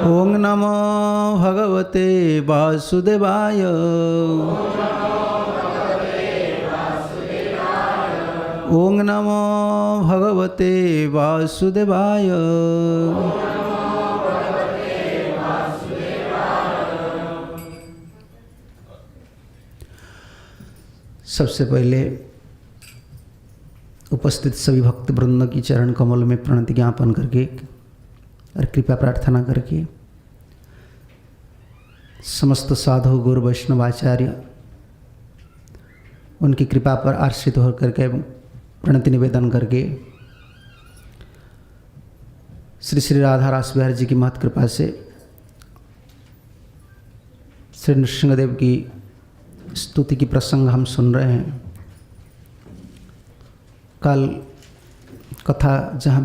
ओम नमो भगवते वासुदेवाय। ओम नमो भगवते वासुदेवाय। सबसे पहले उपस्थित सभी भक्त वृंद की चरण कमल में प्रणति ज्ञापन करके और कृपा प्रार्थना करके समस्त साधु गुरु वैष्णवाचार्य उनकी कृपा पर आश्रित होकर के प्रणति निवेदन करके श्री श्री राधा रास बिहारी जी की महत कृपा से श्री नृसिंहदेव की स्तुति की प्रसंग हम सुन रहे हैं। कल कथा जहाँ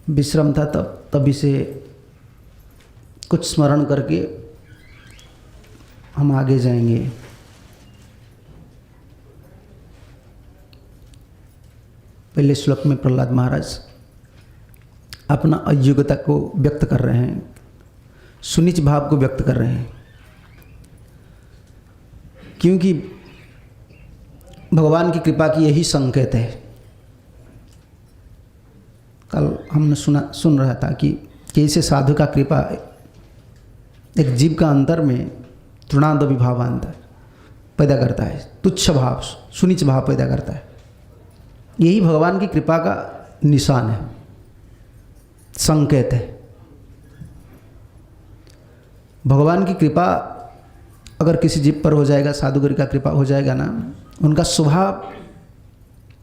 विश्राम था तभी से कुछ स्मरण करके हम आगे जाएंगे। पहले श्लोक में प्रहलाद महाराज अपना अयोग्यता को व्यक्त कर रहे हैं, सुनीच भाव को व्यक्त कर रहे हैं, क्योंकि भगवान की कृपा की यही संकेत है। कल हमने सुन रहा था कि कैसे साधु का कृपा एक जीव का अंतर में तृणादपि भावांतर पैदा करता है, तुच्छ भाव सुनीच भाव पैदा करता है। यही भगवान की कृपा का निशान है, संकेत है। भगवान की कृपा अगर किसी जीव पर हो जाएगा, साधुगुरु का कृपा हो जाएगा ना, उनका स्वभाव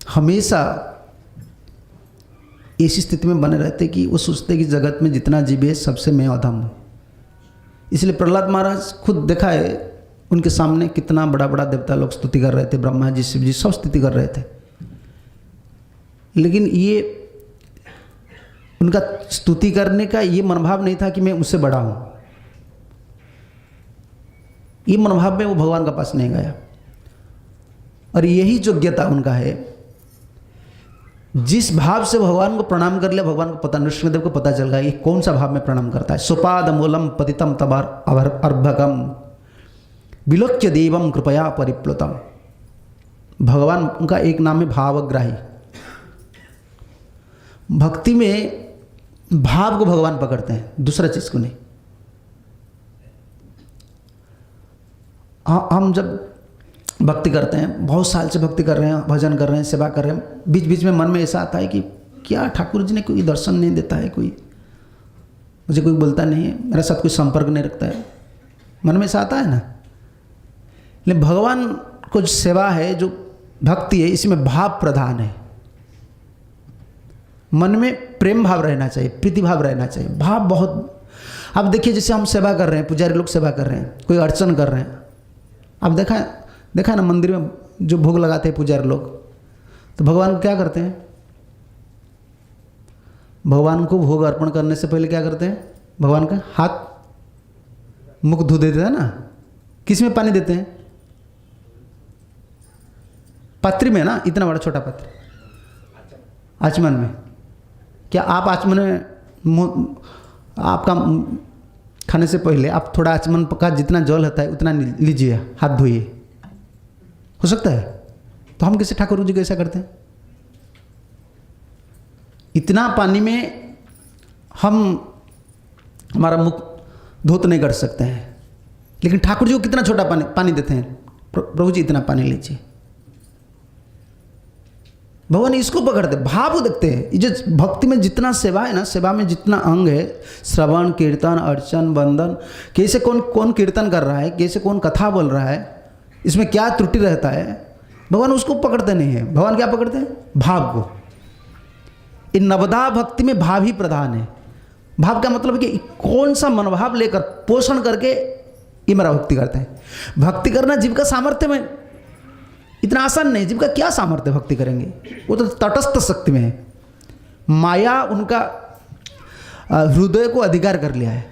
हमेशा ऐसी स्थिति में बने रहते कि वो सोचते कि जगत में जितना जीव है सबसे मैं अधम हूँ। इसलिए प्रहलाद महाराज खुद देखा है, उनके सामने कितना बड़ा बड़ा देवता लोग स्तुति कर रहे थे, ब्रह्मा जी शिव जी सब स्तुति कर रहे थे, लेकिन ये उनका स्तुति करने का ये मनोभाव नहीं था कि मैं उससे बड़ा हूँ। ये मनोभाव में वो भगवान के पास नहीं गया। और यही योग्यता उनका है, जिस भाव से भगवान को प्रणाम कर लिया, भगवान को पता, नृसिंहदेव को पता चल गया ये कौन सा भाव में प्रणाम करता है। सुपाद मूलम पतितम तबार अर्भकम विलोक्य देवम कृपया परिप्लुतम। भगवान उनका एक नाम है भावग्राही। भक्ति में भाव को भगवान पकड़ते हैं, दूसरा चीज को नहीं। हम जब भक्ति करते हैं, बहुत साल से भक्ति कर रहे हैं, भजन कर रहे हैं, सेवा कर रहे हैं, बीच बीच में मन में ऐसा आता है कि क्या ठाकुर जी ने कोई दर्शन नहीं देता है, कोई मुझे कोई बोलता नहीं है, मेरे साथ कोई संपर्क नहीं रखता है, मन में ऐसा आता है ना। लेकिन भगवान को जो सेवा है, जो भक्ति है, इसमें भाव प्रधान है। मन में प्रेम भाव रहना चाहिए, प्रीति भाव रहना चाहिए, भाव बहुत। अब देखिए, जैसे हम सेवा कर रहे हैं, पुजारी लोग सेवा कर रहे हैं, कोई अर्चन कर रहे हैं, अब देखा ना मंदिर में जो भोग लगाते हैं पुजारी लोग, तो भगवान को क्या करते हैं? भगवान को भोग अर्पण करने से पहले क्या करते हैं? भगवान का हाथ मुख धो देते हैं ना। किस में पानी देते हैं? पत्री में ना, इतना बड़ा छोटा पत्र, आचमन में। क्या आप आचमन में आपका खाने से पहले आप थोड़ा आचमन का जितना जल होता है उतना लीजिए, हाथ धोइए, हो सकता है? तो हम कैसे ठाकुर जी कैसा करते हैं? इतना पानी में हम हमारा मुख धोत नहीं कर सकते हैं, लेकिन ठाकुर जी को कितना छोटा पानी देते हैं, प्रभु जी इतना पानी लीजिए। भगवान इसको पकड़ते, भाव देखते हैं। जो भक्ति में जितना सेवा है ना, सेवा में जितना अंग है, श्रवण कीर्तन अर्चन वंदन, कैसे कौन कीर्तन कर रहा है, कैसे कौन कथा बोल रहा है, इसमें क्या त्रुटि रहता है, भगवान उसको पकड़ते नहीं है। भगवान क्या पकड़ते हैं? भाव को। इन नवदा भक्ति में भाव ही प्रधान है। भाव का मतलब कि कौन सा मनोभाव लेकर पोषण करके ये मेरा भक्ति करते हैं। भक्ति करना जीव का सामर्थ्य में इतना आसान नहीं। जीव का क्या सामर्थ्य भक्ति करेंगे? वो तो तटस्थ शक्ति में है। माया उनका हृदय को अधिकार कर लिया है।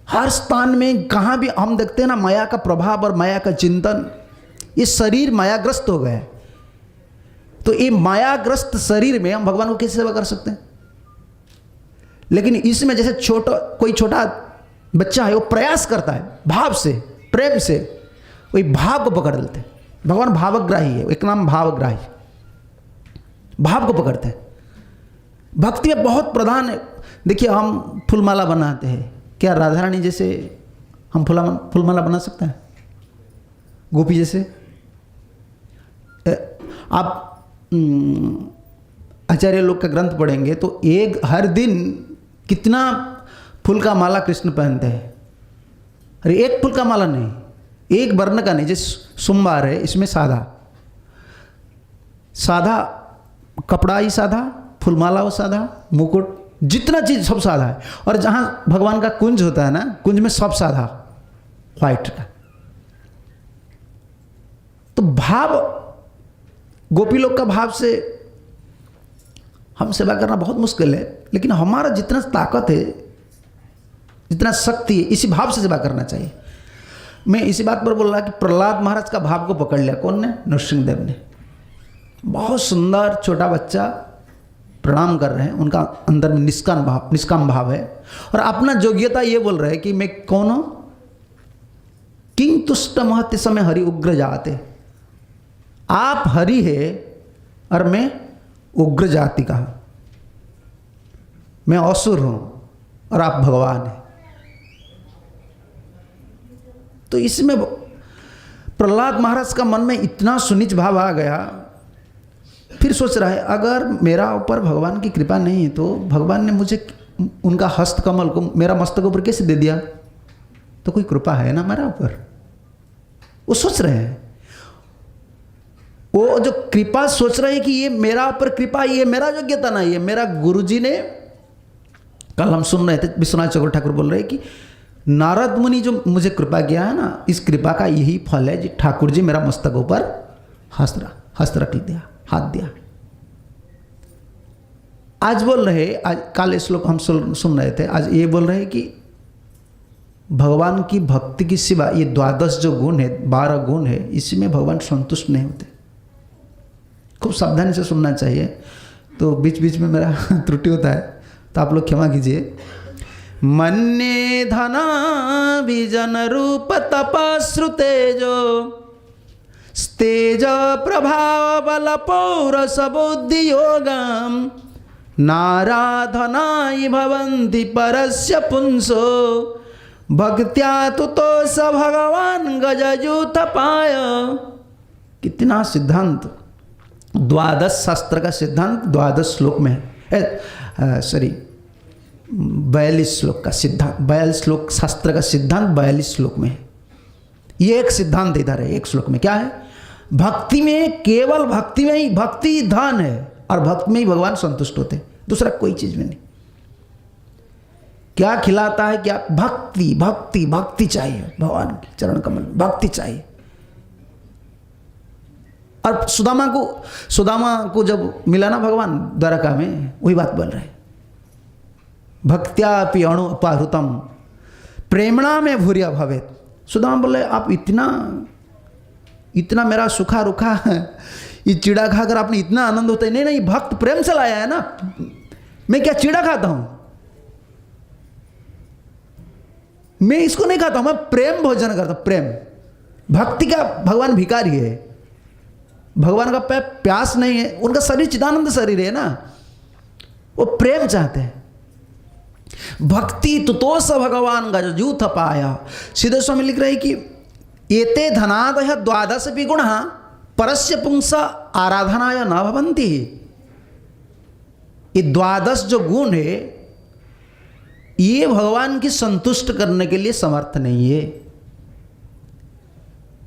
हर स्थान में कहाँ भी हम देखते हैं ना, माया का प्रभाव और माया का चिंतन। ये शरीर मायाग्रस्त हो गया है, तो ये मायाग्रस्त शरीर में हम भगवान को कैसे सेवा कर सकते हैं? लेकिन इसमें जैसे कोई छोटा बच्चा है, वो प्रयास करता है भाव से, प्रेम से, वही भाव को पकड़ लेते हैं। भगवान भावग्राही है, एक नाम भावग्राही, भाव को पकड़ते हैं। भक्ति में बहुत प्रधान है। देखिए हम फूलमाला बनाते हैं, क्या राधा रानी जैसे हम फूलमाला बना सकते हैं? गोपी जैसे? आप आचार्य लोग का ग्रंथ पढ़ेंगे तो हर दिन कितना फूल का माला कृष्ण पहनते हैं। अरे एक फूल का माला नहीं, एक वर्ण का नहीं। जैसे सोमवार है, इसमें साधा कपड़ा ही साधा, फूलमाला वो साधा, मुकुट, जितना चीज सब साधा है। और जहाँ भगवान का कुंज होता है ना, कुंज में सब साधा व्हाइट का। तो भाव, गोपी लोग का भाव से हम सेवा करना बहुत मुश्किल है, लेकिन हमारा जितना ताकत है, जितना शक्ति है, इसी भाव से सेवा करना चाहिए। मैं इसी बात पर बोल रहा कि प्रहलाद महाराज का भाव को पकड़ लिया। कौन ने? नरसिंहदेव ने। बहुत सुंदर छोटा बच्चा प्रणाम कर रहे हैं, उनका अंदर में निष्काम भाव है, और अपना योग्यता ये बोल रहे हैं कि मैं कौन हूं? किंग तुष्ट महत्य समय हरि उग्र जाते। आप हरि है और मैं उग्र जाति का हूं, मैं असुर हूं और आप भगवान हैं। तो इसमें प्रहलाद महाराज का मन में इतना सुनीच भाव आ गया। फिर सोच रहा है अगर मेरा ऊपर भगवान की कृपा नहीं है तो भगवान ने मुझे उनका हस्त कमल को मेरा मस्तक ऊपर कैसे दे दिया? तो कोई कृपा है ना मेरा ऊपर। वो सोच रहे हैं, वो जो कृपा सोच रहे हैं कि ये मेरा ऊपर कृपा, ये मेरा योग्यता नहीं है। मेरा गुरुजी ने, कल हम सुन रहे थे विश्वनाथ चक्रवर्ती ठाकुर बोल रहे हैं कि नारद मुनि जो मुझे कृपा किया है ना, इस कृपा का यही फल है जी, ठाकुर जी मेरा मस्तक ऊपर हस्त रख दिया, हाथ दिया। आज बोल रहे, आज काल श्लोक हम सुन रहे थे, आज ये बोल रहे हैं कि भगवान की भक्ति की सिवा ये 12 जो गुण है, 12 गुण है, इसमें भगवान संतुष्ट नहीं होते। खूब सावधानी से सुनना चाहिए, तो बीच बीच में मेरा त्रुटि होता है तो आप लोग क्षमा कीजिए। मन्ये धना विजन रूप तपश्रुतेजो स्तेज प्रभाव बल पौरस बुद्धि योगम नाराधनाय भवन्ति परस्य पुंसो भक्त्या तुतो स भगवान गजयूथ पाय। कितना सिद्धांत, 12 शास्त्र का सिद्धांत 12 श्लोक में है। सॉरी 42 श्लोक का सिद्धांत, 42 श्लोक शास्त्र का सिद्धांत 42 श्लोक में है। ये एक सिद्धांत इधर है, एक श्लोक में क्या है? भक्ति में, केवल भक्ति में ही, भक्ति धन है और भक्ति में ही भगवान संतुष्ट होते, दूसरा कोई चीज में नहीं। क्या खिलाता है? क्या? भक्ति भक्ति भक्ति चाहिए, भगवान के चरण कमल भक्ति चाहिए। और सुदामा को जब मिला ना भगवान द्वारका में, वही बात बोल रहे, भक्त्यापि अणु अपाहृतम प्रेमणा में भूर्या भवेत। सुदामा बोले आप इतना मेरा सूखा रुखा ये चीड़ा खाकर आपने इतना आनंद होता है? नहीं, भक्त प्रेम से लाया है ना, मैं क्या चीड़ा खाता हूं? मैं इसको नहीं खाता हूं, मैं प्रेम भोजन करता हूं, प्रेम। भक्ति का भगवान भिखारी है, भगवान का प्यास नहीं है, उनका शरीर चिदानंद शरीर है ना, वो प्रेम चाहते हैं। भक्ति तुतोष भगवान गजयूथ पाया। सीधे स्वामी लिख रहे हैं कि एते धनादय 12 गुण परस्य पुंस आराधनाय न भवन्ति। ये 12 जो गुण है, ये भगवान की संतुष्ट करने के लिए समर्थ नहीं है।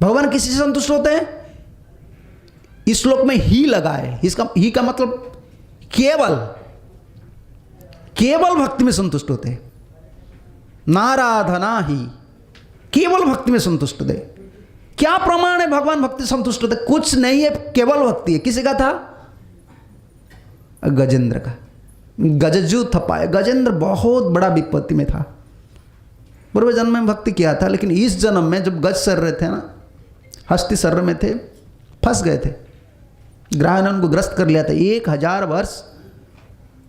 भगवान किसी से संतुष्ट होते हैं? इस श्लोक में ही लगा है, इसका ही का मतलब केवल भक्ति में संतुष्ट होते हैं। नाराधना ही, केवल भक्ति में संतुष्ट होते। क्या प्रमाण है भगवान भक्ति संतुष्ट होते? कुछ नहीं है, केवल भक्ति है। किसी का था? गजेंद्र का। गजयूथ पाए। गजेंद्र बहुत बड़ा विपत्ति में था, पूर्व जन्म में भक्ति किया था, लेकिन इस जन्म में जब गज सर रहे थे ना, हस्ती सर में थे, फंस गए थे। ग्रह ने उनको ग्रस्त कर लिया था। 1000 वर्ष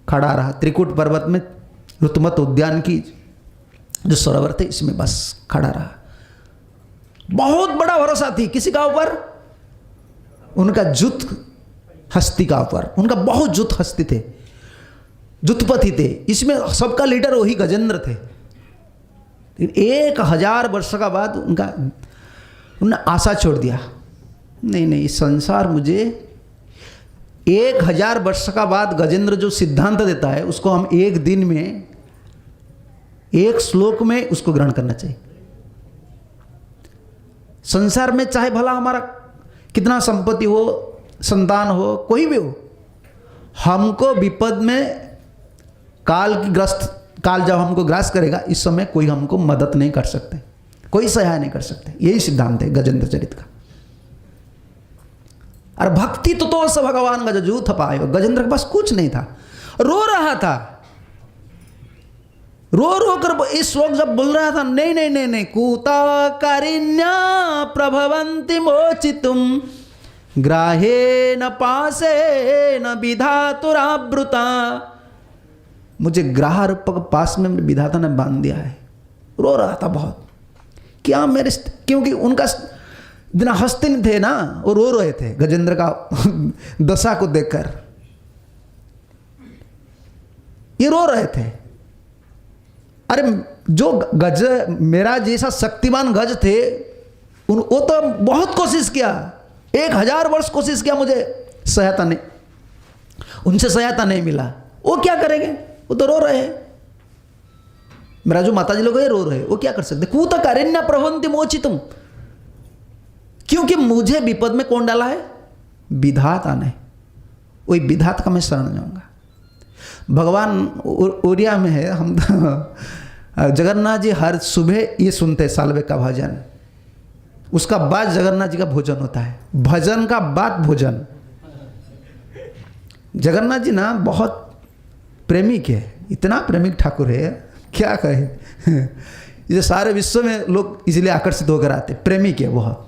खड़ा रहा त्रिकूट पर्वत में, ऋतुमत उद्यान की जो सरोवर थे इसमें बस खड़ा रहा। बहुत बड़ा भरोसा थी किसी का ऊपर, उनका जुत हस्ती का ऊपर। उनका बहुत जुत हस्ती थे, जुतपति थे, इसमें सबका लीडर वही गजेंद्र थे। 1000 वर्ष का बाद उन्होंने आशा छोड़ दिया, नहीं नहीं इस संसार मुझे 1000 वर्ष का बाद गजेंद्र जो सिद्धांत देता है उसको हम एक दिन में, एक श्लोक में उसको ग्रहण करना चाहिए। संसार में चाहे भला हमारा कितना संपत्ति हो, संतान हो, कोई भी हो, हमको विपद में काल जब हमको ग्रास करेगा इस समय कोई हमको मदद नहीं कर सकते, कोई सहाय नहीं कर सकते। यही सिद्धांत है गजेंद्र चरित का। और भक्ति तो स भगवान गजजू थपायो, गजेंद्र के पास कुछ नहीं था, रो रहा था, रो रो कर इस श्लोक जब बोल रहा था, नहीं नहीं नहीं नहीं कूता कारिण्या प्रभवंति मोचितुम ग्राहे न पासे न विधातुरावृता, मुझे ग्राह रूपक पास में मेरे विधाता ने बांध दिया है। रो रहा था बहुत, क्या मेरे, क्योंकि उनका इतना हंसते नहीं थे ना, वो रो रहे थे गजेंद्र का दशा को देखकर, ये रो रहे थे। अरे जो गज मेरा जैसा शक्तिमान गज थे वो तो बहुत कोशिश किया, 1000 वर्ष कोशिश किया, मुझे सहायता नहीं, उनसे सहायता नहीं मिला। वो क्या करेंगे, वो तो रो रहे हैं। मेरा जो माताजी लोग है रो रहे, वो क्या कर सकते। कूत कारिण्य प्रभवन्ति मोचितुम, क्योंकि मुझे विपद में कौन डाला है, विधाता ने, वही विधाता का मैं शरण जाऊंगा। भगवान ओरिया में है, हम जगन्नाथ जी हर सुबह ये सुनते सालवे का भजन, उसका बाद जगन्नाथ जी का भोजन होता है, भजन का बाद भोजन। जगन्नाथ जी ना बहुत प्रेमिक है, इतना प्रेमिक ठाकुर है क्या कहे ये सारे विश्व में लोग इसलिए आकर्षित होकर आते, प्रेमिक है बहुत।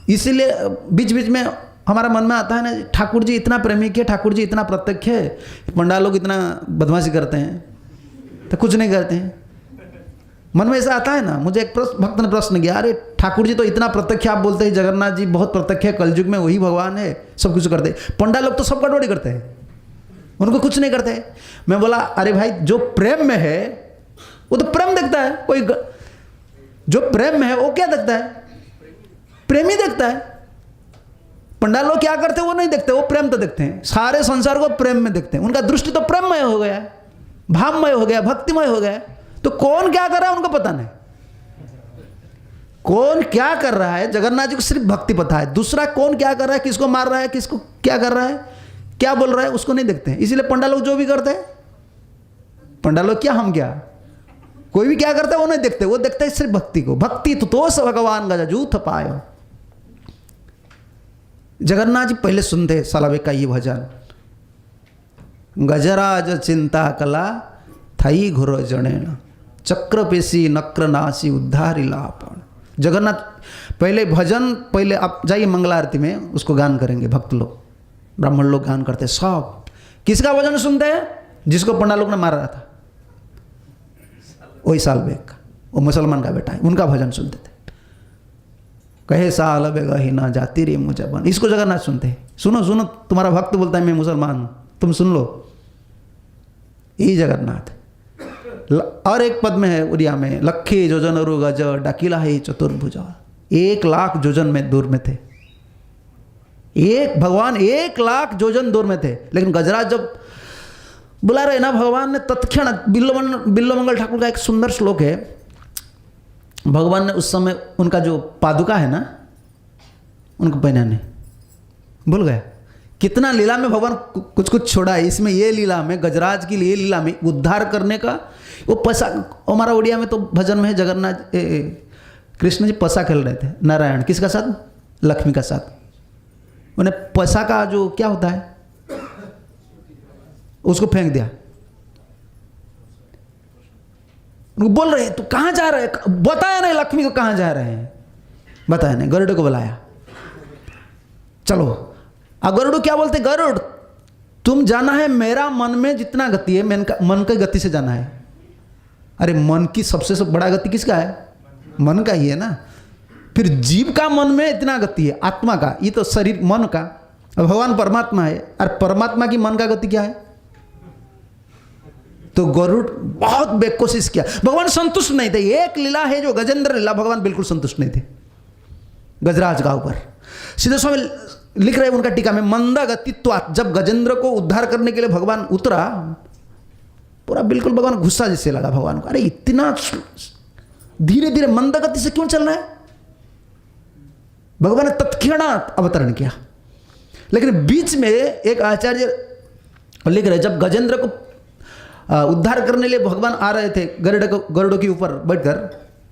इसीलिए बीच बीच में हमारा मन में आता है ना, ठाकुर जी इतना प्रेमिक है, ठाकुर जी इतना प्रत्यक्ष है, पंडाल लोग इतना बदमाशी करते हैं तो कुछ नहीं करते हैं। मन में ऐसा आता है ना। मुझे एक भक्त ने प्रश्न किया, अरे ठाकुर जी तो इतना प्रत्यक्ष आप बोलते हैं, जगन्नाथ जी बहुत प्रत्यक्ष है, कलयुग में वही भगवान है, सब कुछ करते हैं, पंडाल लोग तो सब गड़बड़ी करते हैं, उनको कुछ नहीं करते। मैं बोला अरे भाई जो प्रेम में है वो तो प्रेम देखता है, कोई जो प्रेम में है वो क्या देखता है, प्रेमी देखता है। पंडाल लोग क्या करते हैं वो नहीं देखते, वो प्रेम तो देखते हैं, सारे संसार को प्रेम में देखते हैं, उनका दृष्टि तो प्रेममय हो गया, भावमय हो गया, भक्तिमय हो गया। तो कौन क्या कर रहा है उनको पता नहीं, कौन क्या कर रहा है जगन्नाथ जी को सिर्फ भक्ति पता है, दूसरा कौन क्या कर रहा है, किसको मार रहा है, किसको क्या कर रहा है, क्या बोल रहा है, उसको नहीं देखते हैं। इसीलिए पंडाल लोग जो भी करते हैं, पंडाल लोग क्या हम क्या, कोई भी क्या करता है वो नहीं देखते, वो देखते हैं सिर्फ भक्ति को। भक्ति तो भगवान गजजू थपायो। जगन्नाथ जी पहले सुनते सालवे का ये भजन, गजराज चिंता कला थई घुर जनेन चक्रपेशी नक्रनाशी उद्धारी लापण। जगन्नाथ पहले भजन, पहले आप जाइए मंगला आरती में उसको गान करेंगे, भक्त लोग ब्राह्मण लोग गान करते हैं सब। किसका भजन सुनते हैं, जिसको पंडाल लोग ने मारा था, वही सालवे का, वो मुसलमान का बेटा है, उनका भजन सुनते थे। कहे साल बेगा ही ना जाती रे मुझे बन, इसको जगन्नाथ सुनते हैं। सुनो सुनो, तुम्हारा भक्त बोलता है मैं मुसलमान हूं, तुम सुन लो, यही जगन्नाथ। और एक पद में है उड़िया में, लखे जोजन रु गज डाकिला है चतुर्भुजा। 1 लाख जोजन में दूर में थे, एक भगवान 1 लाख जोजन दूर में थे। लेकिन गजराज जब बुला रहे ना, भगवान ने तत्क्षण, बिल्वमंगल ठाकुर का एक सुंदर श्लोक है, भगवान ने उस समय उनका जो पादुका है ना, उनको पहनाने भूल गया। कितना लीला में भगवान कुछ कुछ छोड़ा है इसमें, ये लीला में, गजराज की ये लीला में उद्धार करने का वो पसा। हमारा उड़िया में तो भजन में है, जगन्नाथ कृष्ण जी पसा खेल रहे थे, नारायण किसका साथ, लक्ष्मी का साथ। उन्हें पसा का जो क्या होता है उसको फेंक दिया। उनको बोल रहे तू कहाँ जा रहे, बताया नहीं लक्ष्मी को कहाँ जा रहे हैं, बताया नहीं, गरुड़ को बुलाया, चलो। अब गरुड़ क्या बोलते, गरुड़ तुम जाना है मेरा मन में जितना गति है मन की गति से जाना है। अरे मन की सबसे बड़ा गति किसका है? मन का ही है ना। फिर जीव का मन में इतना गति है, आत्मा का, ये तो शरीर मन का, भगवान परमात्मा है, और परमात्मा की मन का गति क्या है? तो गरुड़ बहुत बेकोशिश किया, भगवान संतुष्ट नहीं थे। एक लीला है जो गजेंद्र लीला, भगवान बिल्कुल संतुष्ट नहीं थे गजराज का ऊपर। सीधे स्वामी लिख रहे हैं उनका टीका में, मंदा गतित्वात्, जब गजेंद्र को उद्धार करने के लिए भगवान उतरा, पूरा बिल्कुल भगवान गुस्सा जैसे लगा भगवान को। अरे इतना धीरे धीरे मंद गति से क्यों चल रहा है? भगवान ने तत्क्षणात अवतरण किया। लेकिन बीच में एक आचार्य लिख रहे, जब गजेंद्र को उद्धार करने लिए भगवान आ रहे थे गरुड़ के ऊपर बैठकर,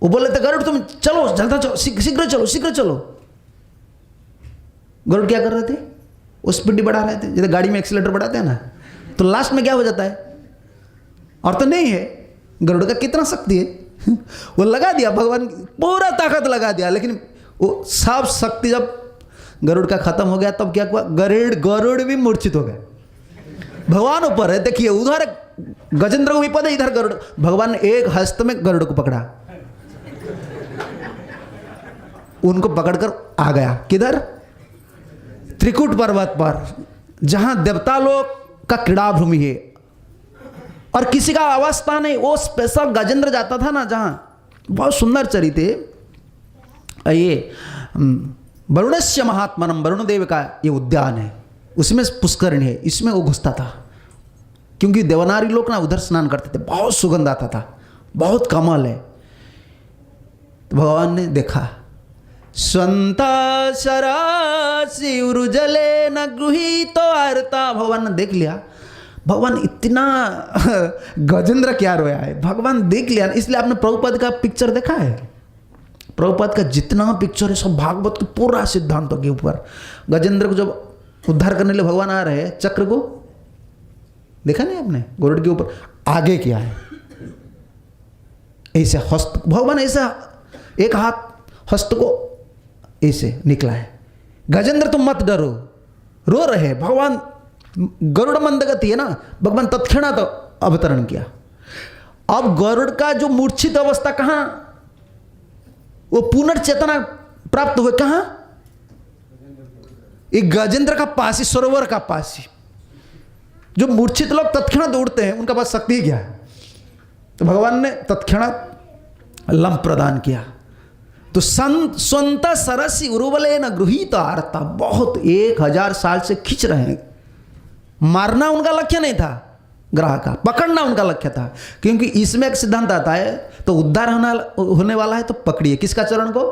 वो बोले थे गरुड़ तुम चलो, जल्दी चलो, शीघ्र चलो, शीघ्र चलो। गरुड़ क्या कर रहे थे? वो स्पीड बढ़ा रहे थे, जैसे गाड़ी में एक्सीलेटर बढ़ाते हैं ना, तो लास्ट में क्या हो जाता है? और तो नहीं है, गरुड़ का कितना शक्ति है वो लगा दिया भगवान, पूरा ताकत लगा दिया, लेकिन वो सब शक्ति जब गरुड़ का खत्म हो गया, तब क्या हुआ? गरुड़ भी मूर्छित हो गए। भगवान ऊपर है, देखिए उधर गजेंद्र को विपद है, इधर गरुड़। भगवान ने एक हस्त में गरुड़ को पकड़ा, उनको पकड़कर आ गया किधर? त्रिकुट पर्वत पर, जहां देवता लोग का क्रीड़ा भूमि है और किसी का अवस्था नहीं। वो स्पेशल गजेंद्र जाता था ना, जहां बहुत सुंदर चरित्र है। ये वरुणस्य महात्मनम, वरुण देव का ये उद्यान है, उसमें पुष्करणी है, इसमें वो घुसता था, क्योंकि देवनारी लोग ना उधर स्नान करते थे, बहुत सुगंध आता था, बहुत कमल है। तो भगवान ने देखा, स्वंता शरासी उरुजले न गृहीतो अर्ता, भगवान ने देख लिया। भगवान इतना गजेंद्र क्या रोया है, भगवान देख लिया। इसलिए आपने प्रभुपाद का पिक्चर देखा है? प्रभुपाद का जितना पिक्चर है सब भागवत के पूरा सिद्धांतों के ऊपर। गजेंद्र को जब उद्धार करने के लिए भगवान आ रहे हैं, चक्र को देखा नहीं आपने? गरुड़ के ऊपर आगे किया है, ऐसे हस्त, भगवान ऐसा एक हाथ हस्त को ऐसे निकला है। गजेंद्र तुम मत डरो, रो रहे। भगवान गरुड़ मंद गति है ना, भगवान तत्क्षणात तो अवतरण किया। अब गरुड़ का जो मूर्छित अवस्था कहां, वो पुनर्चेतना प्राप्त हुए कहां? एक गजेंद्र का पास ही, सरोवर का पास ही। जो मूर्छित लोग तत्क्षणात उड़ते हैं, उनका पास शक्ति क्या है? तो भगवान ने तत्क्षणात लंब प्रदान किया। तो स्वंत सरसी उरुबले न गृहीत आरता, बहुत 1000 साल से खींच रहे हैं। मारना उनका लक्ष्य नहीं था ग्रह का, पकड़ना उनका लक्ष्य था। क्योंकि इसमें एक सिद्धांत आता है, तो उद्धार होने वाला है तो पकड़िए किसका चरण को?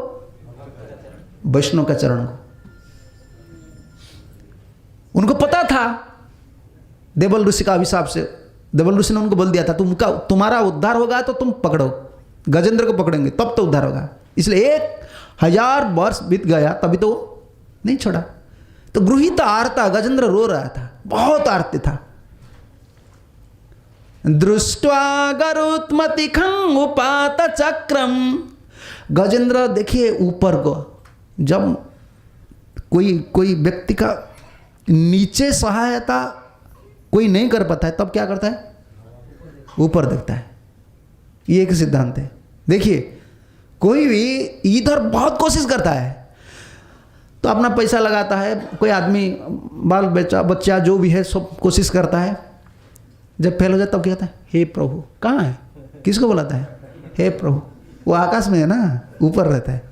वैष्णव का चरण को। उनको पता था देवल ऋषि का अभिशाप से, देवल ऋषि ने उनको बोल दिया था तुम्हारा उद्धार होगा तो तुम पकड़ो, गजेंद्र को पकड़ेंगे तब तो उद्धार होगा। इसलिए 1000 वर्ष बीत गया तभी तो नहीं छोड़ा। तो गृहीत आरता, गजेंद्र रो रहा था, बहुत आरती था। दृष्ट्वा गरुत्मति खं उपात चक्रम, गजेंद्र देखिए ऊपर को, जब कोई व्यक्ति का नीचे सहायता कोई नहीं कर पाता है, तब क्या करता है? ऊपर देखता है। ये एक सिद्धांत है। देखिए कोई भी इधर बहुत कोशिश करता है तो अपना पैसा लगाता है, कोई आदमी बाल बच्चा जो भी है सब कोशिश करता है, जब फेल हो जाता तब क्या कहता है? हे प्रभु। कहाँ है? किसको बुलाता है? हे प्रभु। वो आकाश में है ना, ऊपर रहता है।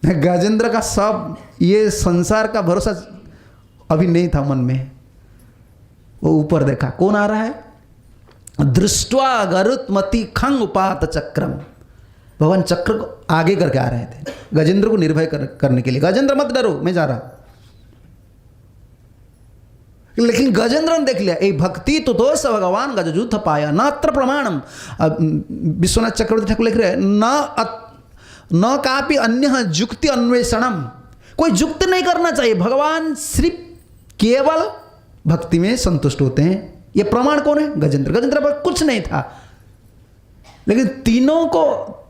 गजेंद्र का सब ये संसार का भरोसा अभी नहीं था मन में, वो ऊपर देखा कौन आ रहा है? दृष्ट्वा गरुत्मति खंग उपात चक्रम, भगवान चक्र को आगे करके आ रहे थे गजेंद्र को निर्भय करने के लिए। गजेंद्र मत डरो, मैं जा रहा। लेकिन गजेंद्र ने देख लिया, ए भक्ति तो दोष भगवान गजजूथ पाया नात्र प्रमाणम। विश्वनाथ चक्रवर्ती ठाकुर लिख रहे हैं, न कापि अन्य जुक्ति अन्वेषणम, कोई जुक्ति नहीं करना चाहिए, भगवान सिर्फ केवल भक्ति में संतुष्ट होते हैं। ये प्रमाण कौन है? गजेंद्र पर कुछ नहीं था, लेकिन तीनों को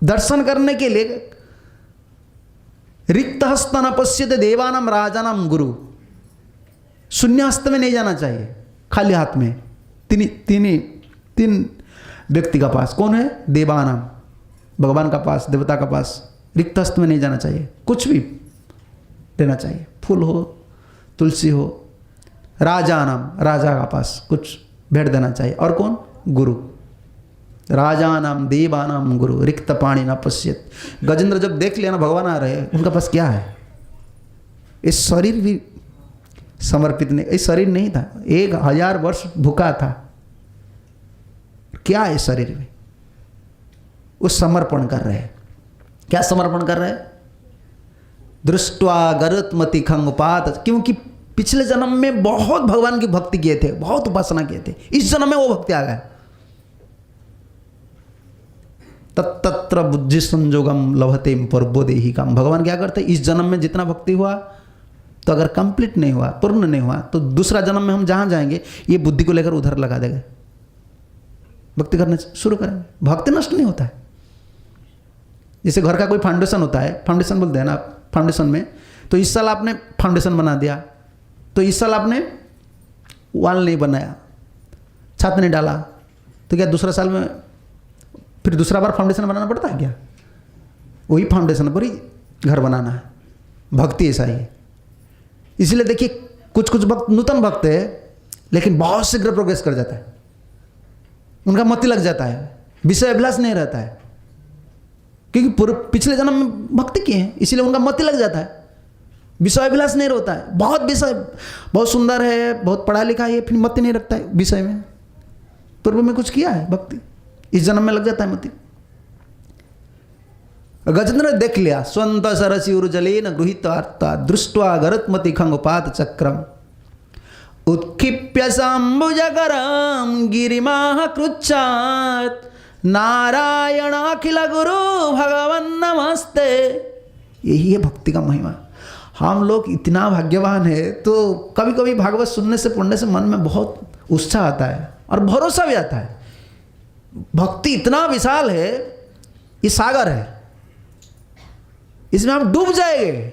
दर्शन करने के लिए रिक्त हस्त न पश्यते देवानाम राजानाम गुरु, शून्यास्त में नहीं जाना चाहिए, खाली हाथ में। तीन व्यक्ति का पास, कौन है? देवानाम, भगवान का पास, देवता का पास। रिक्त हस्त में नहीं जाना चाहिए, कुछ भी देना चाहिए, फूल हो, तुलसी हो। राजा नाम, राजा का पास कुछ भेंट देना चाहिए। और कौन? गुरु। राजा नाम देवानाम गुरु रिक्त पाणी न पश्यत। गजेंद्र जब देख लिया ना भगवान आ रहे हैं, उनका पास क्या है? इस शरीर भी समर्पित नहीं, इस शरीर नहीं था, 1000 वर्ष भूखा था, क्या है शरीर में? वो समर्पण कर रहे हैं। क्या समर्पण कर रहे हैं? दृष्टवा गरुत्मति खंगपात, क्योंकि पिछले जन्म में बहुत भगवान की भक्ति किए थे, बहुत उपासना किए थे, इस जन्म में वो भक्ति आ गया। तत्र बुद्धि संजोगम लभते पर्वोदेही काम। भगवान क्या करते? इस जन्म में जितना भक्ति हुआ, तो अगर कंप्लीट नहीं हुआ, पूर्ण नहीं हुआ, तो दूसरा जन्म में हम जहां जाएंगे ये बुद्धि को लेकर उधर लगा देंगे, भक्ति करना शुरू करेंगे। भक्ति नष्ट नहीं होता है। जैसे घर का कोई फाउंडेशन होता है, फाउंडेशन बोलते हैं ना, फाउंडेशन में, तो इस साल आपने फाउंडेशन बना दिया, तो इस साल आपने वॉल नहीं बनाया, छत नहीं डाला, तो क्या दूसरा साल में फिर दूसरा बार फाउंडेशन बनाना पड़ता है क्या? वही फाउंडेशन पर ही घर बनाना है। भक्ति ऐसा ही है। इसलिए देखिए, कुछ भक्त नूतन भक्त है, लेकिन बहुत शीघ्र प्रोग्रेस कर जाता है, उनका मति लग जाता है, विषय अभिलाष नहीं रहता है, क्योंकि पूरे पिछले जन्म में भक्ति किए हैं, इसीलिए उनका मति लग जाता है, विषय अभिलाष नहीं रहता है। बहुत विषय, बहुत सुंदर है, बहुत पढ़ा लिखा है, फिर मति नहीं रखता है विषय में, पूर्व में कुछ किया है भक्ति, इस जन्म में लग जाता है मति। गजेंद्र ने देख लिया, स्वंत सरसी उर्जलेन गृहीत अर्था दृष्ट्वा गरुत्मति खंगपात चक्रम उत्क्षिप्य सांबुजकरम गिरिमाह कृच्छात नारायण अखिल गुरु भगवन नमस्ते। यही है भक्ति का महिमा। हम लोग इतना भाग्यवान है, तो कभी कभी भागवत सुनने से, पढ़ने से मन में बहुत उत्साह आता है और भरोसा भी आता है। भक्ति इतना विशाल है, ये सागर है, इसमें आप डूब जाएंगे,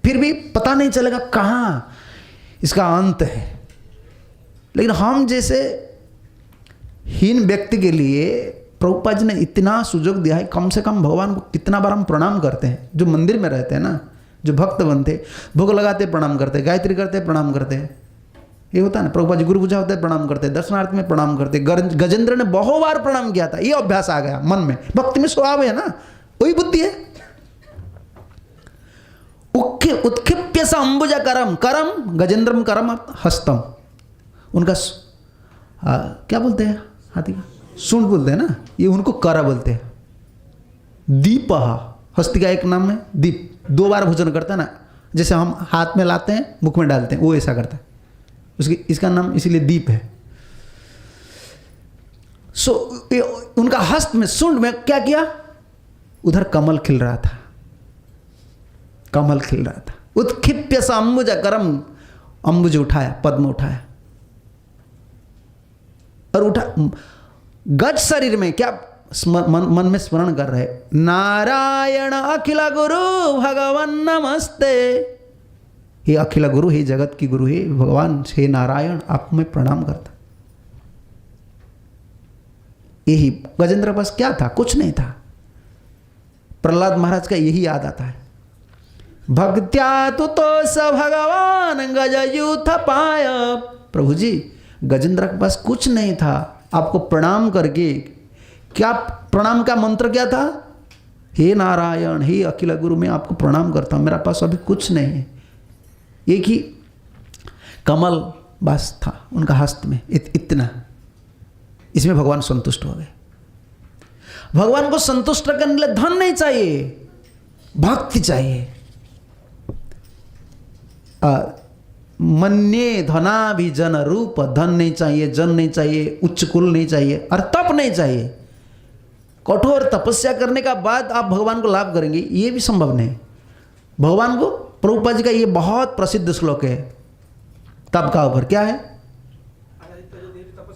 फिर भी पता नहीं चलेगा कहाँ इसका अंत है। लेकिन हम जैसे हीन व्यक्ति के लिए प्रभुपाद जी ने इतना सुजोग दिया है। कम से कम भगवान को कितना बार हम प्रणाम करते हैं, जो मंदिर में रहते हैं ना, जो भक्त बनते, भोग लगाते प्रणाम करते, गायत्री करते प्रणाम करते, ये होता है ना। प्रभुपाद जी गुरु पूजा होता है प्रणाम करते, दर्शनार्थ में प्रणाम करते। गजेंद्र ने बहुत बार प्रणाम किया था, ये अभ्यास आ गया मन में, भक्ति में स्वभाव है ना, वही बुद्धि है। उत्क्षिप्य स अंबुजा करम, करम गजेंद्रम करम हस्तम, उनका क्या बोलते हैं हाथी का? सूंड बोलते हैं ना, ये उनको कर बोलते हैं। दीप, हस्ती का एक नाम है दीप, 2 बार भोजन करता है ना, जैसे हम हाथ में लाते हैं मुख में डालते हैं, वो ऐसा करता है, उसकी इसका नाम इसीलिए दीप है। उनका हस्त में, सूंड में क्या किया? उधर कमल खिल रहा था, कमल खिल रहा था। उत्क्षिप्य स अंबुज करम, अंबुज उठाया, पद्म उठाया और उठा, गज शरीर में क्या मन में स्मरण कर रहे, नारायण अखिल गुरु भगवान नमस्ते। हे अखिल गुरु, हे जगत की गुरु, हे भगवान, हे नारायण, आप में प्रणाम करता। यही गजेंद्र के पास क्या था? कुछ नहीं था। प्रहलाद महाराज का यही याद आता है, भक्त्या तो स भगवान गजयूथ पाय। प्रभु जी, गजेंद्र के पास कुछ नहीं था, आपको प्रणाम करके, क्या प्रणाम का मंत्र क्या था? हे नारायण, हे अखिल गुरु, मैं आपको प्रणाम करता हूं, मेरा पास अभी कुछ नहीं है। एक ही कमल बस था उनका हस्त में, इतना। इसमें भगवान संतुष्ट हो गए। भगवान को संतुष्ट करने के लिए धन नहीं चाहिए, भक्ति चाहिए। मन्ये धना भी जन रूप, धन नहीं चाहिए, जन नहीं चाहिए, उच्च कुल नहीं चाहिए, और तप नहीं चाहिए। कठोर तपस्या करने का बाद आप भगवान को लाभ करेंगे, ये भी संभव नहीं। भगवान को, प्रभुपाद जी का ये बहुत प्रसिद्ध श्लोक है तप का ऊपर, क्या है?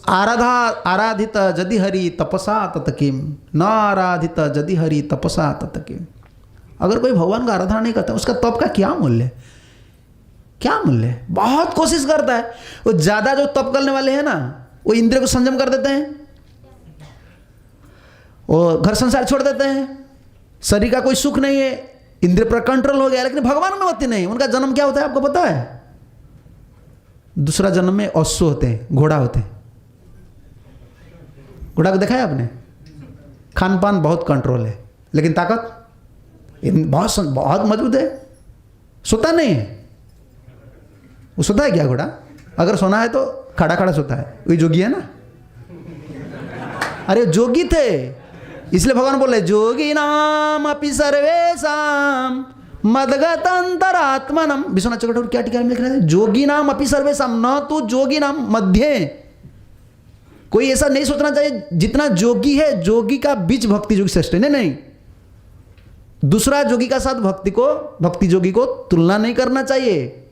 आराधित जदि हरि तपसा ततकिम, न आराधित जदि हरि तपसा ततकिम। अगर कोई भगवान का आराधना नहीं करता, उसका तप का क्या मूल्य है? क्या मूल्य है? बहुत कोशिश करता है। वो ज्यादा जो तप करने वाले हैं ना, वो इंद्रिय को संयम कर देते हैं, और घर संसार छोड़ देते हैं, शरीर का कोई सुख नहीं है, इंद्रिय पर कंट्रोल हो गया, लेकिन भगवान में होती नहीं। उनका जन्म क्या होता है आपको पता है? दूसरा जन्म में अश्व होते हैं, घोड़ा होते हैं। घोड़ा को देखा है आपने? खान पान बहुत कंट्रोल है, लेकिन ताकत बहुत मजबूत है, सोता नहीं है। वो सोता है क्या घोड़ा? अगर सोना है तो खड़ा खड़ा सोता है। वही जोगी है ना? अरे जोगी थे, इसलिए भगवान बोले जोगी नाम अपि सर्वेशम मदगत अंतरात्मनम। विश्वनाथ चक्रवर्ती क्या टीका में लिख रहे थे? जोगी नाम अपि सर्वेशम, न तो जोगी नाम मध्य। कोई ऐसा नहीं सोचना चाहिए जितना जोगी है, जोगी का बीच भक्ति जोगी श्रेष्ठ है। नहीं, दूसरा जोगी का साथ भक्ति जोगी को तुलना नहीं करना चाहिए।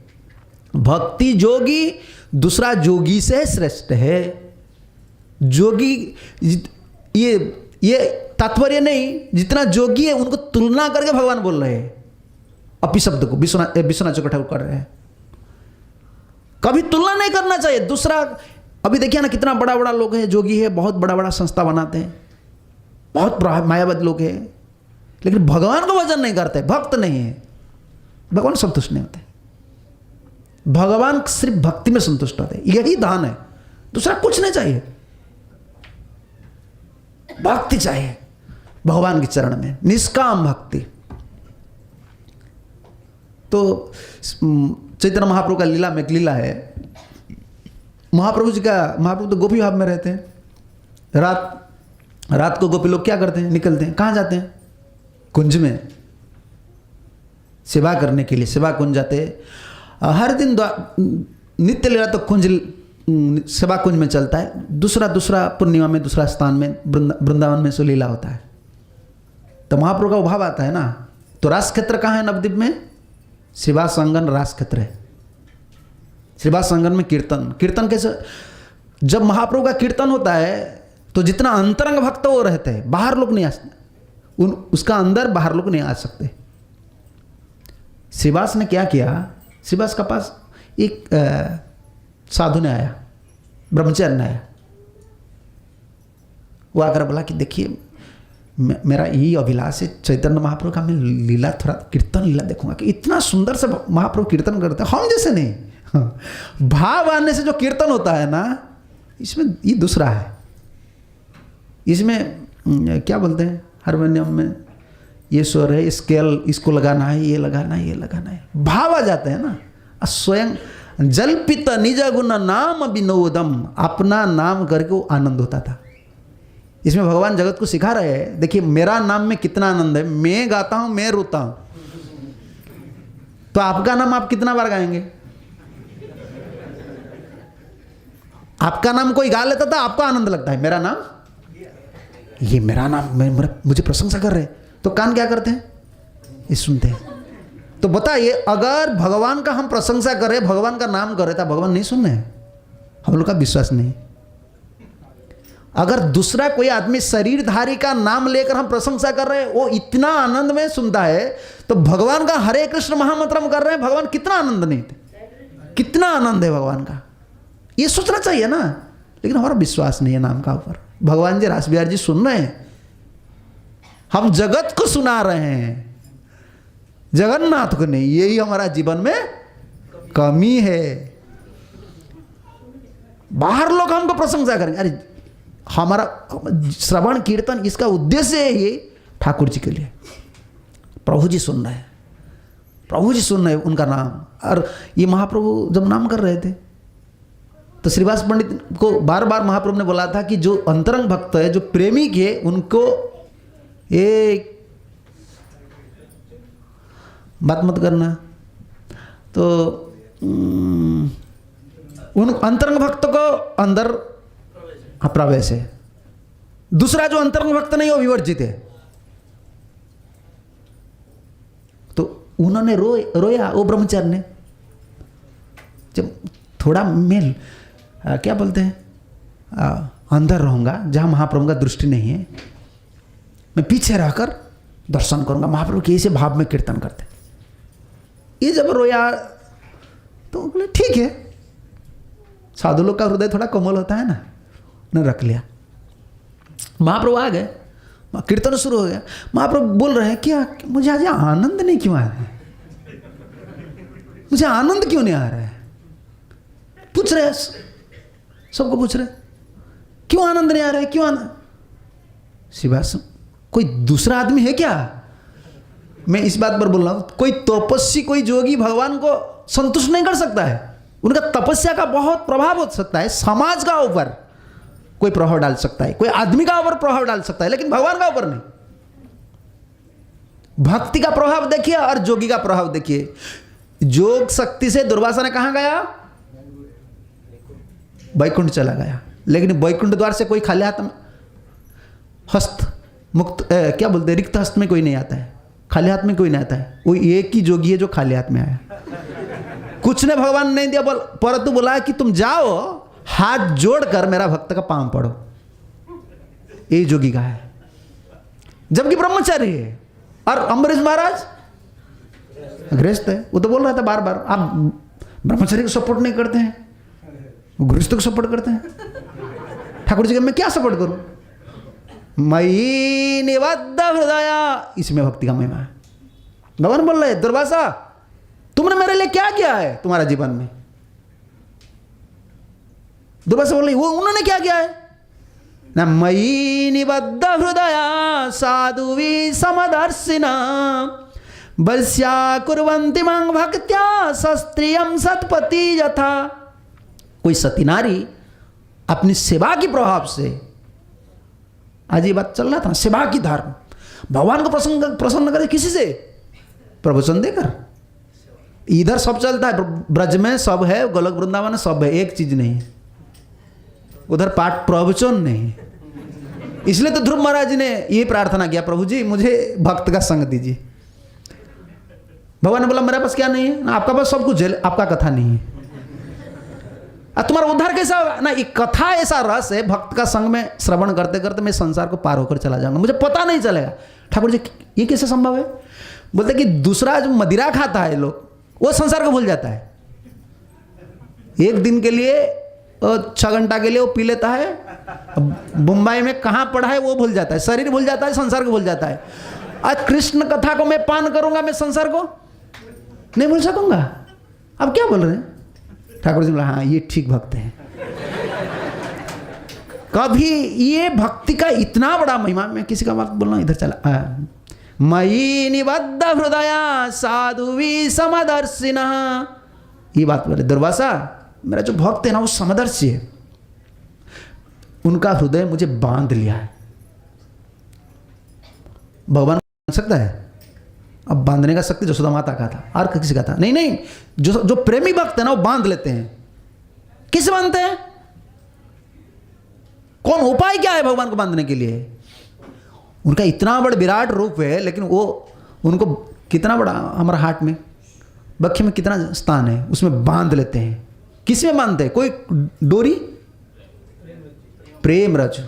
भक्ति जोगी दूसरा जोगी से श्रेष्ठ है। जोगी ये तात्पर्य नहीं, जितना जोगी है उनको तुलना करके भगवान बोल रहे हैं। अपि शब्द को विश्वनाथ चक्रवर्ती कर रहे हैं। कभी तुलना नहीं करना चाहिए। दूसरा, अभी देखिए ना कितना बड़ा बड़ा लोग है, जोगी है, बहुत बड़ा बड़ा संस्था बनाते हैं, बहुत मायावादी लोग हैं, लेकिन भगवान को भजन नहीं करते, भक्त नहीं है, भगवान संतुष्ट नहीं होते। भगवान सिर्फ भक्ति में संतुष्ट होते हैं, यही दान है, दूसरा कुछ नहीं चाहिए। भक्ति चाहिए भगवान के चरण में, निष्काम भक्ति। तो चैतन्य महाप्रभु का लीला में एक लीला है। महाप्रभु तो गोपी भाव में रहते हैं। रात को गोपी लोग क्या करते हैं? निकलते हैं। कहाँ जाते हैं? कुंज में सेवा करने के लिए सेवा कुंज जाते हैं। हर दिन नित्य लीला तो कुंज सेवा कुंज में चलता है। दूसरा पूर्णिमा में दूसरा स्थान में वृंदावन में सो लीला होता है। तो महाप्रभु का भाव आता है ना। तो रास क्षेत्र कहाँ है नवद्वीप में? श्रीवास संगन रास क्षेत्र है। श्रीवास संगन में कीर्तन कैसे? जब महाप्रभु का कीर्तन होता है तो जितना अंतरंग भक्त वो रहते हैं, बाहर लोग नहीं आ सकते, उसका अंदर बाहर लोग नहीं आ सकते। श्रीवास ने क्या किया? श्रीवास के पास एक साधु ने आया, ब्रह्मचारी ने आया। वो आकर बोला कि देखिए मेरा यही अभिलाष है, चैतन्य महाप्रभु का मैं लीला, थोड़ा कीर्तन लीला देखूंगा कि इतना सुंदर से महाप्रभु कीर्तन करते हैं, हम जैसे नहीं। भाव आने से जो कीर्तन होता है ना, इसमें ये दूसरा है। इसमें क्या बोलते हैं हारमोनियम में, ये स्वर है, स्केल इसको लगाना है, ये लगाना है, ये लगाना है, भाव आ जाते हैं ना। स्वयं जल्पित निज गुण नाम विनोदम, अपना नाम करके वो आनंद होता था। इसमें भगवान जगत को सिखा रहे हैं, देखिए मेरा नाम में कितना आनंद है। मैं गाता हूं, मैं रोता हूं, तो आपका नाम आप कितना बार गाएंगे? आपका नाम कोई गा लेता था, आपको आनंद लगता है। मेरा नाम, ये मेरा नाम, मुझे प्रशंसा कर रहे, तो कान क्या करते हैं? ये सुनते हैं। तो बताइए, अगर भगवान का हम प्रशंसा करें, भगवान का नाम करें, तो भगवान नहीं सुन रहे हैं? हम लोग का विश्वास नहीं। अगर दूसरा कोई आदमी शरीरधारी का नाम लेकर हम प्रशंसा कर रहे हैं, वो इतना आनंद में सुनता है, तो भगवान का हरे कृष्ण महामंत्रम कर रहे हैं, भगवान कितना आनंद नहीं थे, कितना आनंद है भगवान का, ये सोचना चाहिए ना। लेकिन हमारा विश्वास नहीं है नाम का ऊपर। भगवान जी रास बिहारी जी सुन रहे हैं, हम जगत को सुना रहे हैं, जगन्नाथ को नहीं। यही हमारा जीवन में कमी है। बाहर लोग हमको प्रशंसा करेंगे, अरे हमारा श्रवण कीर्तन इसका उद्देश्य है ये ठाकुर जी के लिए। प्रभु जी सुन रहे हैं, प्रभु जी सुन रहे हैं उनका नाम। और ये महाप्रभु जब नाम कर रहे थे तो श्रीवास पंडित को बार बार महाप्रभु ने बोला था कि जो अंतरंग भक्त है, जो प्रेमी है, उनको एक बात मत करना। तो उन अंतरंग भक्त को अंदर प्रवेश है, दूसरा जो अंतरंग भक्त नहीं वो विवर्जित है। तो उन्होंने रोया वो ब्रह्मचारी ने। जब थोड़ा मेल क्या बोलते हैं, अंदर रहूंगा जहां महाप्रभु का दृष्टि नहीं है, मैं पीछे रहकर दर्शन करूंगा। महाप्रभु के ऐसे भाव में कीर्तन करते। ये जब रोया तो बोले ठीक है, साधु लोग का हृदय थोड़ा कोमल होता है ना, उन्होंने रख लिया। महाप्रभु आ गए, कीर्तन शुरू हो गया। महाप्रभु बोल रहे हैं क्या मुझे आज आनंद नहीं क्यों आ रहा है, मुझे आनंद क्यों नहीं आ रहा है? पूछ रहे, सबको पूछ रहे क्यों आनंद नहीं आ रहा है, क्यों आनंद? शिवास कोई दूसरा आदमी है क्या? मैं इस बात पर बोल रहा हूं, कोई तपस्वी, कोई जोगी भगवान को संतुष्ट नहीं कर सकता है। उनका तपस्या का बहुत प्रभाव हो सकता है, समाज का ऊपर कोई प्रभाव डाल सकता है, कोई आदमी का ऊपर प्रभाव डाल सकता है, लेकिन भगवान का ऊपर नहीं। भक्ति का प्रभाव देखिए और जोगी का प्रभाव देखिए। जोग शक्ति से दुर्वासा ने कहां गया? वैकुंठ चला गया, लेकिन वैकुंठ द्वार से कोई खाली हाथ में, हस्त मुक्त क्या बोलते, रिक्त हस्त में कोई नहीं आता है, खाली हाथ में कोई नहीं आता है। वो एक ही जोगी है जो खाली हाथ में आया, कुछ ने भगवान नहीं दिया, परंतु बोला कि तुम जाओ हाथ जोड़कर मेरा भक्त का पांव पड़ो। ये जोगी का है, जबकि ब्रह्मचारी है। और अम्बरीश महाराज गृहस्थ है, वो तो बोल रहा था बार बार आप ब्रह्मचारी को सपोर्ट नहीं करते हैं, गृहस्थ को सपोर्ट करते हैं। ठाकुर जी का मैं क्या सपोर्ट करूं? मयि निबद्ध हृदय, इसमें भक्ति का महिमा है। भगवान बोल रहे दुर्वासा तुमने मेरे लिए क्या किया है तुम्हारा जीवन में? दुर्वासा बोल रही वो उन्होंने क्या किया है ना? मयि निबद्ध हृदय साधुवी समदर्शिना वश्या कुर्वन्ति मां भक्त्या सस्त्रियं सतपति यथा। कोई सती नारी अपनी सेवा के प्रभाव से, आज ये बात चल रहा था, सेवा की धर्म, भगवान को प्रसन्न करे किसी से? प्रवचन देकर। इधर सब चलता है, ब्रज में सब है, गोलक वृंदावन में सब है, एक चीज नहीं है, उधर पाठ प्रवचन नहीं। इसलिए तो ध्रुव महाराज ने ये प्रार्थना किया, प्रभु जी मुझे भक्त का संग दीजिए। भगवान ने बोला मेरे पास क्या नहीं है ना, आपका पास सब कुछ है, आपका कथा नहीं है। तुम्हारा उद्धार कैसा होगा ना? एक कथा ऐसा रस है, भक्त का संग में श्रवण करते करते मैं संसार को पार होकर चला जाऊंगा, मुझे पता नहीं चलेगा। ठाकुर जी ये कैसे संभव है? बोलते कि दूसरा जो मदिरा खाता है लोग, वो संसार को भूल जाता है। एक दिन के लिए 6 घंटा के लिए वो पी लेता है, मुंबई में कहाँ पड़ा है वो भूल जाता है, शरीर भूल जाता है, संसार को भूल जाता है। आज कृष्ण कथा को मैं पान करूंगा, मैं संसार को नहीं भूल सकूंगा। अब क्या बोल रहे हैं? ठाकुर जी बोला हाँ ये ठीक भक्त है। कभी ये भक्ति का इतना बड़ा महिमा, मैं किसी का बात बोल रहा हूं, इधर चला। मयि निबद्ध हृदय साधुवी समदर्शिना, ये बात बोले दुर्वासा मेरा जो भक्त है ना वो समदर्शी है, उनका हृदय मुझे बांध लिया है। भगवान बांध सकता है? अब बांधने का शक्ति यशोदा माता का था, और किसी का था नहीं? नहीं, जो प्रेमी भक्त है ना वो बांध लेते हैं। किसे बांधते हैं? कौन उपाय क्या है भगवान को बांधने के लिए? उनका इतना बड़ा विराट रूप है, लेकिन वो उनको कितना बड़ा, हमारा हार्ट में बक्खे में कितना स्थान है, उसमें बांध लेते हैं। किस में बांधते हैं? कोई डोरी, प्रेम रज्जु।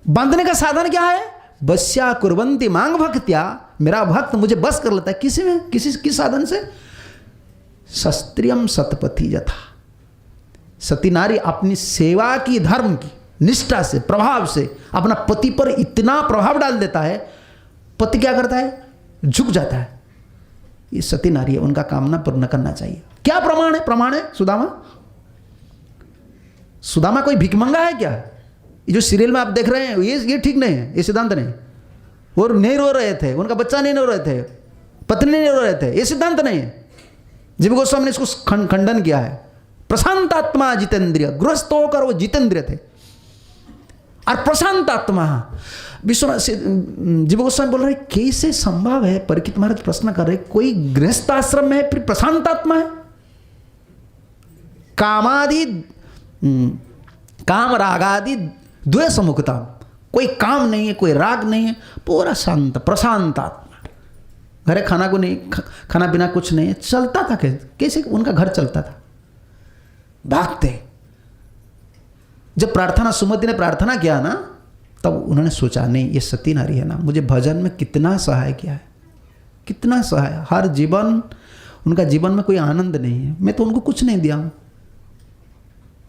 बांधने का साधन क्या है? वश्या कुर्वन्ति मांग भक्त्या, मेरा भक्त मुझे बस कर लेता है। किसी में, किस साधन से? शस्त्रियम सतपति यथा, सती नारी अपनी सेवा की, धर्म की निष्ठा से, प्रभाव से अपना पति पर इतना प्रभाव डाल देता है, पति क्या करता है? झुक जाता है। ये सती नारी है, उनका कामना पूर्ण करना चाहिए। क्या प्रमाण है? प्रमाण है सुदामा। सुदामा कोई भिखमंगा है क्या? ये जो सीरियल में आप देख रहे हैं ये ठीक नहीं है, ये सिद्धांत नहीं। वो नहीं रो रहे थे, उनका बच्चा नहीं रो रहे थे, पत्नी नहीं रो रहे थे, ये सिद्धांत नहीं है। जीव गोस्वामी ने इसको खंडन किया है। प्रशांत आत्मा जितेंद्रिय, गृहस्थ होकर वो जितेंद्रिय थे। और प्रशांत आत्मा, विश्वनाथ जीव गोस्वामी बोल रहे कैसे संभव है? परीक्षित महाराज प्रश्न कर रहे, कोई गृहस्थ आश्रम में है फिर प्रशांत आत्मा है? कामादि, काम रागादि द्वेष मुक्ता, कोई काम नहीं है, कोई राग नहीं है, पूरा शांत प्रशांत आत्मा। घरे खाना को नहीं, खाना पीना कुछ नहीं है, चलता था। कैसे उनका घर चलता था? भागते। जब प्रार्थना, सुमति ने प्रार्थना किया ना, तब उन्होंने सोचा नहीं ये सती नारी है ना, मुझे भजन में कितना सहाय किया है, कितना सहाय। हर जीवन उनका जीवन में कोई आनंद नहीं है। मैं तो उनको कुछ नहीं दिया हूँ,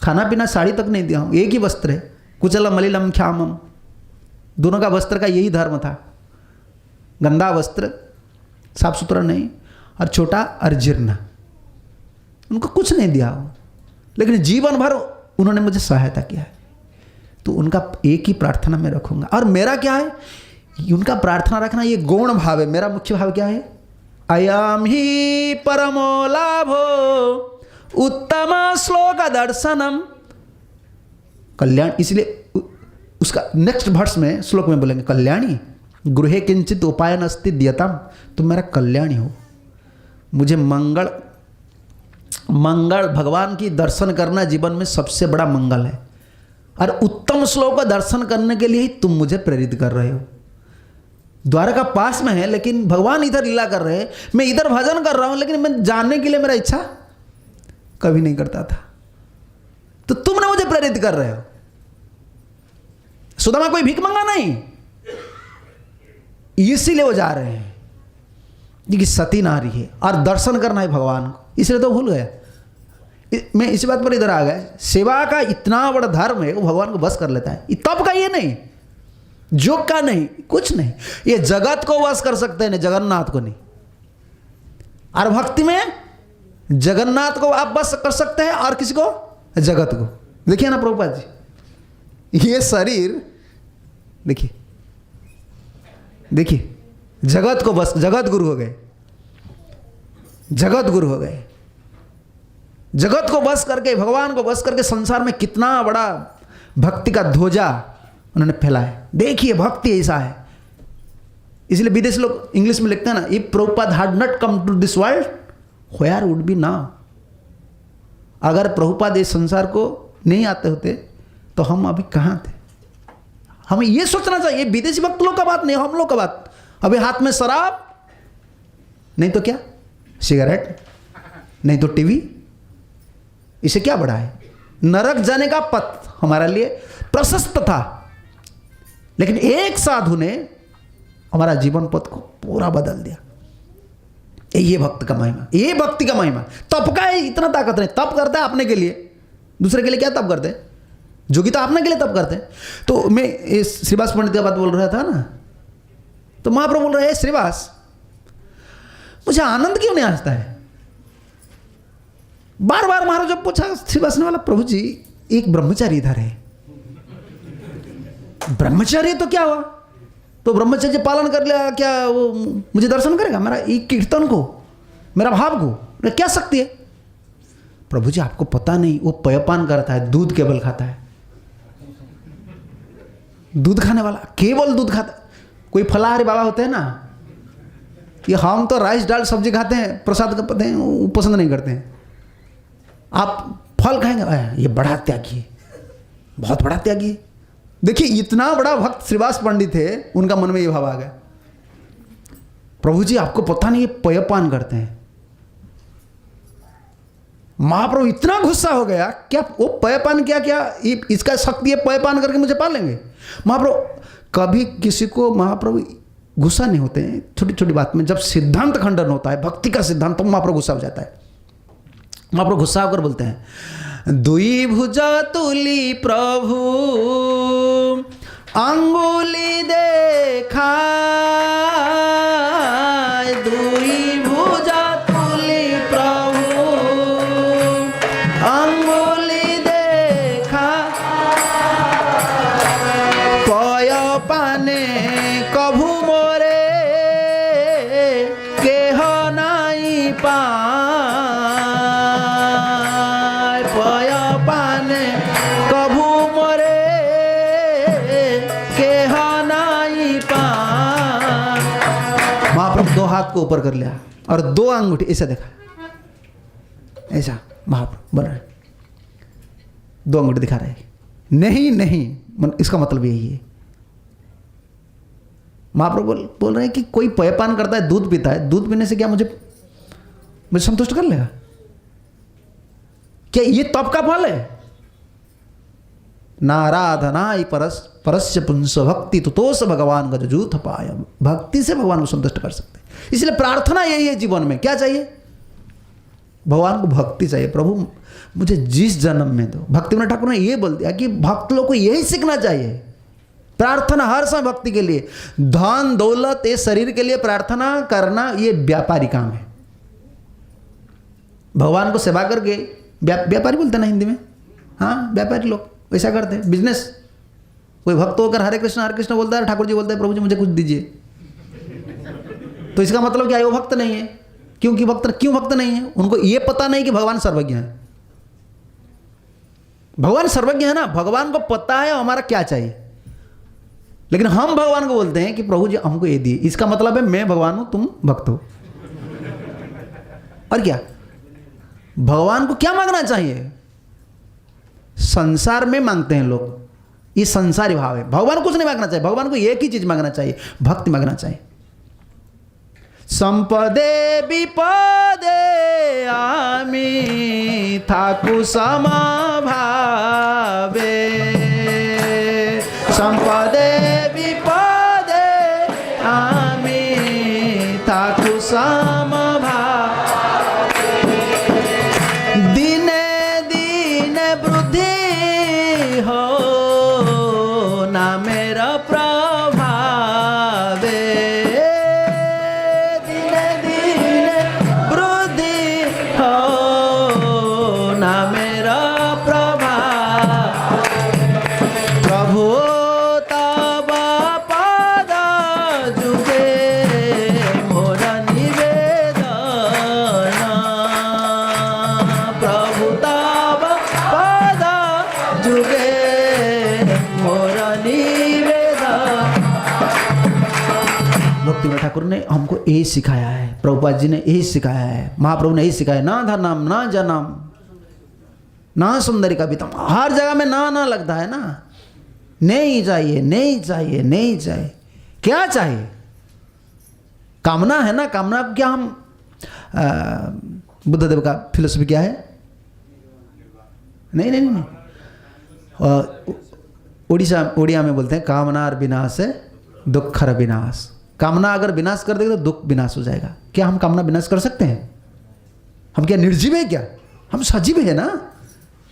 खाना पीना साड़ी तक नहीं दिया हूँ, एक ही वस्त्र है, कुचल मलिलम ख्यामम, दोनों का वस्त्र का यही धर्म था, गंदा वस्त्र, साफ सुथरा नहीं, और छोटा और जीर्ण। उनको कुछ नहीं दिया हो, लेकिन जीवन भर उन्होंने मुझे सहायता किया है। तो उनका एक ही प्रार्थना मैं रखूंगा। और मेरा क्या है, उनका प्रार्थना रखना ये गौण भाव है। मेरा मुख्य भाव क्या है, अयम ही परमो लाभो उत्तम श्लोक दर्शनम कल्याण। इसलिए उसका नेक्स्ट वर्स में श्लोक में बोलेंगे, कल्याणी गृहे किंचित उपाय नस्ति द्यतम, तुम मेरा कल्याणी हो। मुझे मंगल भगवान की दर्शन करना जीवन में सबसे बड़ा मंगल है, और उत्तम श्लोक का दर्शन करने के लिए ही तुम मुझे प्रेरित कर रहे हो। द्वारका पास में है, लेकिन भगवान इधर लीला कर रहे हैं, मैं इधर भजन कर रहा हूं, लेकिन मैं जानने के लिए मेरा इच्छा कभी नहीं करता था, तो तुमने मुझे प्रेरित कर रहे हो। सुदामा कोई भीख मंगा नहीं, इसीलिए वो जा रहे हैं कि सती नारी है और दर्शन करना है भगवान को, इसलिए तो भूल गया। मैं इसी बात पर इधर आ गया, सेवा का इतना बड़ा धर्म है, वो भगवान को बस कर लेता है। तब का ये नहीं, जोग का नहीं, कुछ नहीं, ये जगत को बस कर सकते हैं, जगन्नाथ को नहीं। और भक्ति में जगन्नाथ को आप बस कर सकते हैं, और किसी को, जगत को। देखिए ना प्रभुपाद जी, ये शरीर देखिए, देखिए जगत को बस, जगत गुरु हो गए, जगत गुरु हो गए। जगत को बस करके, भगवान को बस करके संसार में कितना बड़ा भक्ति का ध्वजा उन्होंने फैलाया। देखिए भक्ति ऐसा है। इसलिए विदेशी लोग इंग्लिश में लिखते हैं ना, if Prabhupada had not come to this world where would be now. अगर प्रभुपाद इस संसार को नहीं आते होते तो हम अभी कहाँ थे। हमें ये सोचना चाहिए, विदेशी भक्त लोग का बात नहीं, हम लोग का बात। अभी हाथ में शराब, नहीं तो क्या सिगरेट, नहीं तो टीवी, इसे क्या बड़ा है। नरक जाने का पथ हमारे लिए प्रशस्त था, लेकिन एक साधु ने हमारा जीवन पथ को पूरा बदल दिया। ये भक्त का महिमा, ये भक्ति का महिमा। तप का है इतना ताकत नहीं, तप करता है अपने के लिए, दूसरे के लिए क्या तप करते हैं, जोगी तो अपने के लिए तप करते हैं। तो मैं इस श्रीवास पंडित का बात बोल रहा था ना, तो महाप्रभु बोल रहे हैं, श्रीवास मुझे आनंद क्यों नहीं आता है। बार बार महाराज जब पूछा श्रीवास ने, वाला प्रभु जी एक ब्रह्मचारी इधर है। ब्रह्मचारी तो क्या हुआ, तो ब्रह्मचर्य पालन कर लिया, क्या वो मुझे दर्शन करेगा, मेरा एक कीर्तन को, मेरा भाव को क्या शक्ति है। प्रभु जी आपको पता नहीं, वो पयपान करता है, दूध केवल खाता है, दूध खाने वाला केवल दूध खाता है। कोई फलाहारी बाबा होते हैं ना, ये हम तो राइस दाल सब्जी खाते हैं, प्रसाद करते हैं, वो पसंद नहीं करते हैं। आप फल खाएंगे, ये बड़ा त्यागी है, बहुत बड़ा त्यागी है। देखिए इतना बड़ा भक्त श्रीवास पंडित है, उनका मन में ये भाव आ गया, प्रभु जी आपको पता नहीं ये पयपान करते हैं। महाप्रभु इतना गुस्सा हो गया, क्या वो पयपान क्या क्या इसका शक्ति है, पयपान करके मुझे पालेंगे। महाप्रभु कभी किसी को, महाप्रभु गुस्सा नहीं होते हैं छोटी छोटी बात में। जब सिद्धांत खंडन होता है, भक्ति का सिद्धांत, तो महाप्रभु गुस्सा हो जाता है। महाप्रभु गुस्सा होकर बोलते हैं, दुई भुजा तुली प्रभु अंगुली देखा, दुई भुजा तुली प्रभु अंगुली देखा, पय पाने कभू मोरे केह नाई पा, दो हाथ को ऊपर कर लिया और दो अंगूठी ऐसा देखा, ऐसा महाप्रभु बन रहे, दो अंगूठी दिखा रहे, नहीं नहीं, इसका मतलब यही है। महाप्रभु बोल रहे हैं कि कोई पयपान करता है, दूध पीता है, दूध पीने से क्या मुझे संतुष्ट कर लेगा, क्या ये तप का फल है। नाराधना परस्य पुंस भक्ति तुतोष भगवान का जूथ पाय, भक्ति से भगवान को संतुष्ट कर सकते हैं। इसलिए प्रार्थना यही है जीवन में, क्या चाहिए, भगवान को भक्ति चाहिए। प्रभु मुझे जिस जन्म में दो। भक्तिविनोद ठाकुर ने ये बोल दिया कि भक्त लोग को यही सीखना चाहिए, प्रार्थना हर समय भक्ति के लिए। धन दौलत ये शरीर के लिए प्रार्थना करना ये व्यापारी काम है। भगवान को सेवा करके व्यापारी बोलते ना हिंदी में, हाँ व्यापारी लोग वैसा करते हैं, बिजनेस। कोई भक्त होकर हरे कृष्ण बोलता है, ठाकुर जी बोलते हैं प्रभु जी मुझे कुछ दीजिए, तो इसका मतलब क्या है? वो भक्त नहीं है। क्यों भक्त नहीं है? उनको ये पता नहीं कि भगवान सर्वज्ञ है। भगवान सर्वज्ञ है ना, भगवान को पता है हमारा क्या चाहिए, लेकिन हम भगवान को बोलते हैं कि प्रभु जी हमको ये दिए। इसका मतलब है मैं भगवान हूं, तुम भक्त हो। और क्या भगवान को क्या मांगना चाहिए? संसार में मांगते हैं लोग, ये संसारी भाव है। भगवान कुछ नहीं मांगना चाहिए, भगवान को एक ही चीज मांगना चाहिए, भक्ति मांगना चाहिए। संपदे विपदे आमी थाकु समभावे, संपदे विपदे आमी थाकु समभावे, दिने दिने वृद्धि हो ना मेरा प्रभावे, दिने दिने वृद्धि हो ना मेरा प्रभाव, प्रभु तब पद जुगे मोर निवेदन, प्रभु तब पद जुगे मोर निवेदन। भक्तिविनोद ठाकुर ने हमको यही सिखाया है, प्रभुपाद जी ने यही सिखाया है, महाप्रभु ने यही सिखाया। ना धनम ना जनम ना सुंदरी कवितम, हर जगह में ना लगता है ना। नहीं चाहिए, नहीं चाहिए, नहीं चाहिए। क्या चाहिए? कामना है ना। कामना क्या हम बुद्धदेव का फिलोसफी क्या है? नहीं नहीं नहीं, उड़िया में बोलते हैं कामनार विनाश है दुखर विनाश। कामना अगर विनाश कर देगा तो दुख विनाश हो जाएगा। क्या हम कामना विनाश कर सकते हैं? हम क्या निर्जीव है क्या? हम सजीव है ना।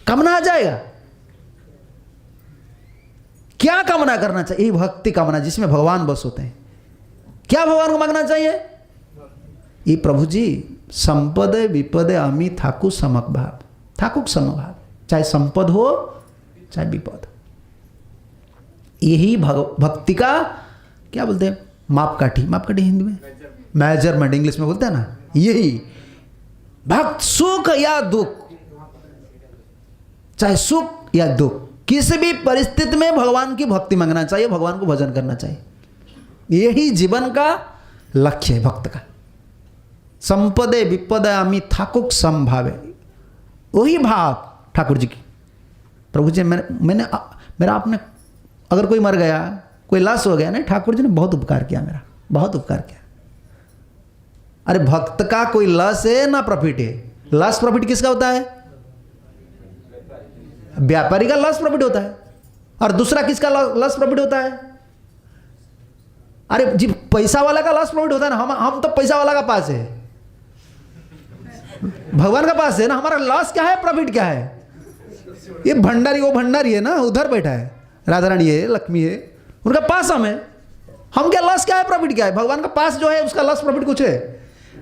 कामना आ जाएगा। क्या कामना करना चाहिए? भक्ति कामना, जिसमें भगवान बस होते हैं। क्या भगवान को मांगना चाहिए? ये प्रभु जी संपद विपद अमी थाकु समक भाव, थाकुक समभाव, चाहे संपद हो चाहे विपद। यही भक्ति का क्या बोलते हैं? मापकाठी। मापकाठी हिंदी में मेजरमेंट, इंग्लिश में बोलते हैं ना। यही भक्त सुख या दुख, चाहे सुख या दुख, किसी भी परिस्थिति में भगवान की भक्ति मांगना चाहिए, भगवान को भजन करना चाहिए। यही जीवन का लक्ष्य है भक्त का। संपदे विपदे अमी थाकुक समभावे, वही भाव ठाकुर जी की। प्रभु जी मैंने मेरा आपने, अगर कोई मर गया, कोई लाश हो गया ना, ठाकुर जी ने बहुत उपकार किया, मेरा बहुत उपकार किया। अरे भक्त का कोई लॉस है ना प्रॉफिट है। लॉस प्रॉफिट किसका होता है? व्यापारी का लॉस प्रॉफिट होता है। और दूसरा किसका लॉस प्रॉफिट होता है? अरे जी पैसा वाला का लॉस प्रॉफिट होता है ना। हम तो पैसा वाला का पास है, भगवान का पास है ना। हमारा लॉस क्या है, प्रॉफिट क्या है? ये भंडारी, वो भंडारी है ना, उधर बैठा है, राधा रानी है, लक्ष्मी है, उनका पास हम क्या लॉस क्या है, प्रॉफिट क्या है? भगवान का पास जो है उसका लॉस प्रॉफिट कुछ है?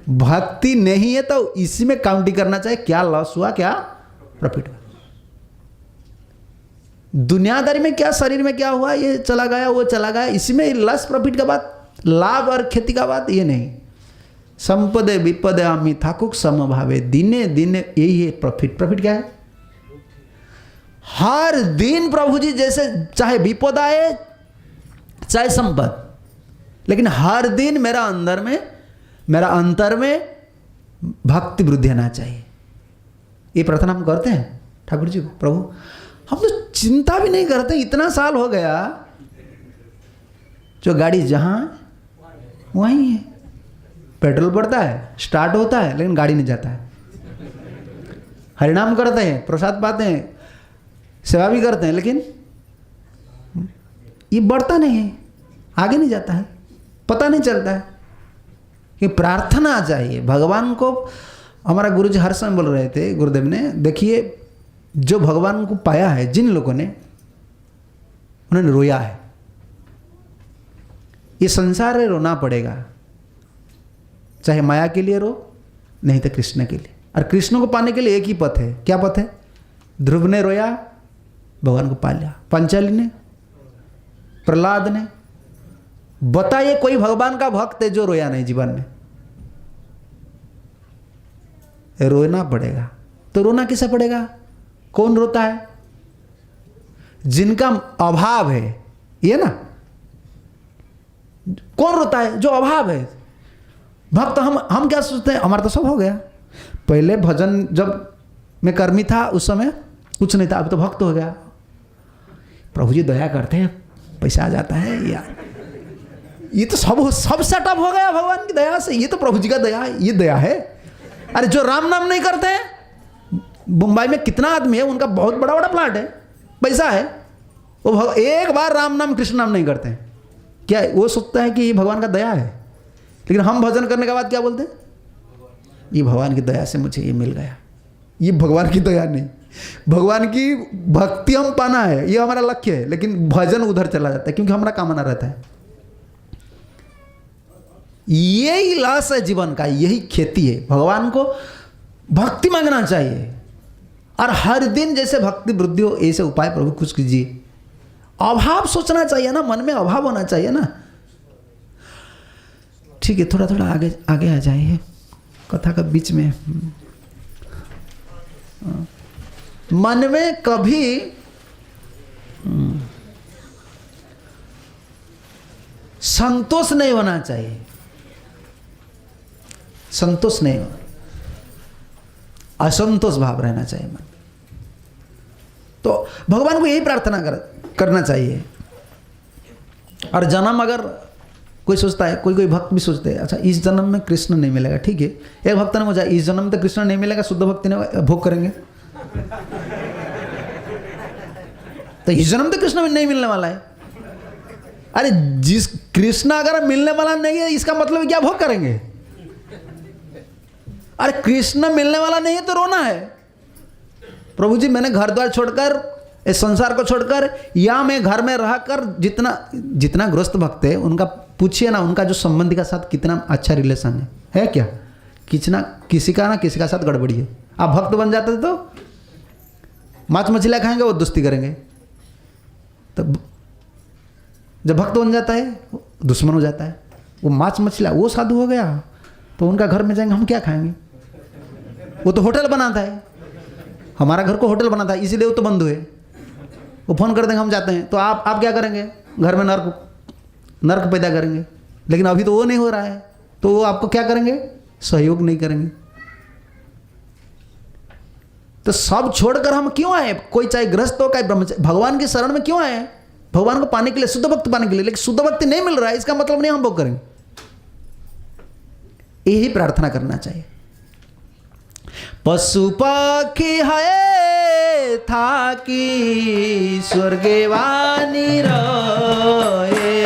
भक्ति नहीं है तो इसी में काउंटिंग करना चाहिए, क्या लॉस हुआ क्या प्रॉफिट हुआ। दुनियादारी में क्या, शरीर में क्या हुआ, ये चला गया वो चला गया, इसी में लॉस प्रॉफिट का बात, लाभ और खेती का बात ये नहीं। संपदे विपदे अमी थाकुक समभावे, दिने दिने यही है प्रॉफिट। प्रॉफिट क्या है? हर दिन प्रभु जी जैसे चाहे विपद आए चाहे संपद, लेकिन हर दिन मेरा अंतर में भक्ति वृद्धि आना चाहिए। ये प्रार्थना हम करते हैं ठाकुर जी को। प्रभु हम तो चिंता भी नहीं करते, इतना साल हो गया, जो गाड़ी जहां वहीं है, पेट्रोल पड़ता है, स्टार्ट होता है, लेकिन गाड़ी नहीं जाता है। हरिनाम करते हैं, प्रसाद पाते हैं, सेवा भी करते हैं, लेकिन ये बढ़ता नहीं है, आगे नहीं जाता है, पता नहीं चलता है कि प्रार्थना चाहिए। भगवान को हमारा गुरुजी हर समय बोल रहे थे, गुरुदेव ने, देखिए जो भगवान को पाया है, जिन लोगों ने, उन्होंने रोया है। ये संसार है, रोना पड़ेगा, चाहे माया के लिए रो, नहीं तो कृष्ण के लिए। और कृष्ण को पाने के लिए एक ही पथ है। क्या पथ है? ध्रुव ने रोया, भगवान को पा लिया। पांचाली ने, प्रहलाद ने। बताइए कोई भगवान का भक्त है जो रोया नहीं जीवन में? रोना पड़ेगा। तो रोना किसे पड़ेगा? कौन रोता है? जिनका अभाव है, ये ना। कौन रोता है? जो अभाव है। भक्त हम क्या सोचते हैं, हमारा तो सब हो गया। पहले भजन जब मैं कर्मी था उस समय कुछ नहीं था, अब तो भक्त हो गया। प्रभु जी दया करते हैं, पैसा आ जाता है यार, ये तो सब सेटअप हो गया भगवान की दया से। ये तो प्रभु जी का दया है, ये दया है। अरे जो राम नाम नहीं करते हैं, मुंबई में कितना आदमी है, उनका बहुत बड़ा बड़ा प्लाट है, पैसा है, वो एक बार राम नाम कृष्ण नाम नहीं करते हैं। क्या वो सोचता है कि ये भगवान का दया है? लेकिन हम भजन करने के बाद क्या बोलते हैं? ये भगवान की दया से मुझे ये मिल गया। ये भगवान की दया नहीं, भगवान की भक्ति हम पाना है, ये हमारा लक्ष्य है। लेकिन भजन उधर चला जाता है क्योंकि हमारा कामना रहता है। यही लाश है जीवन का, यही खेती है। भगवान को भक्ति मांगना चाहिए और हर दिन जैसे भक्ति वृद्धि हो ऐसे उपाय प्रभु कुछ कीजिए। अभाव सोचना चाहिए ना, मन में अभाव होना चाहिए ना। ठीक है, थोड़ा थोड़ा आगे आगे आ जाइए कथा का बीच में। मन में कभी संतोष नहीं होना चाहिए, संतोष नहीं होना, असंतोष भाव रहना चाहिए मन। तो भगवान को यही प्रार्थना करना चाहिए। और जन्म अगर कोई सोचता है, कोई भक्त भी सोचते हैं, अच्छा इस जन्म में कृष्ण नहीं मिलेगा, ठीक है। एक भक्त ने मुझे इस जन्म में तो कृष्ण नहीं मिलेगा, शुद्ध भक्ति ने भोग करेंगे, तो इस जन्म तो कृष्ण में नहीं मिलने वाला है। अरे जिस कृष्ण अगर मिलने वाला नहीं है, इसका मतलब क्या भोग करेंगे? अरे कृष्ण मिलने वाला नहीं है तो रोना है। प्रभु जी मैंने घर द्वार छोड़कर, इस संसार को छोड़कर, या मैं घर में रहकर, जितना गृहस्थ भक्त है उनका पूछिए ना, उनका जो संबंधी का साथ कितना अच्छा रिलेशन है क्या? किसी का ना साथ गड़बड़ी है। आप भक्त बन जाते तो मांस मछलियाँ खाएंगे, वो दोस्ती करेंगे। तो जब भक्त बन जाता है दुश्मन हो जाता है। वो मांस मछलियाँ, वो साधु हो गया तो उनका घर में जाएंगे, हम क्या खाएंगे? वो तो होटल बनाता है, हमारा घर को होटल बनाता है, इसीलिए वो तो बंद हुए। वो फोन कर देंगे, हम जाते हैं, तो आप क्या करेंगे? घर में नर्क पैदा करेंगे। लेकिन अभी तो वो नहीं हो रहा है, तो वो आपको क्या करेंगे? सहयोग नहीं करेंगे। तो सब छोड़कर हम क्यों आए? कोई चाहे गृहस्थ हो चाहे ब्रह्मचारी, भगवान की शरण में क्यों आए? भगवान को पाने के लिए, शुद्ध भक्ति पाने के लिए। लेकिन शुद्ध भक्ति नहीं मिल रहा है, इसका मतलब नहीं हम भोग करेंगे। यही प्रार्थना करना चाहिए। पशु पक्षी है था कि स्वर्गे वाणी रहे,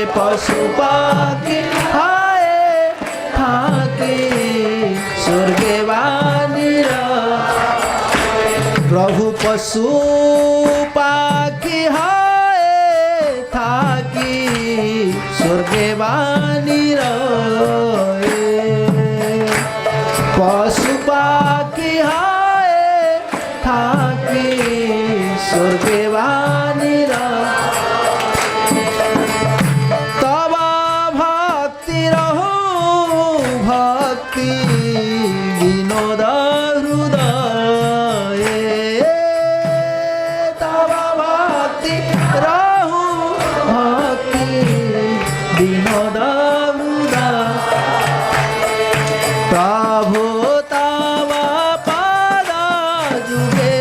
पशु पक्षी है था कि स्वर्गे वाणी रहे। प्रभु पशु पक्षी है था कि स्वर्गे वाणी रहे, पशु पक्षी है था कि स्वर्गे वाणी रहे। तब भक्ति रहु भक्ति विनोद हृदय, तब भक्ति रहु भक्ति विनोद हृदय। प्रभु तव पद जुगे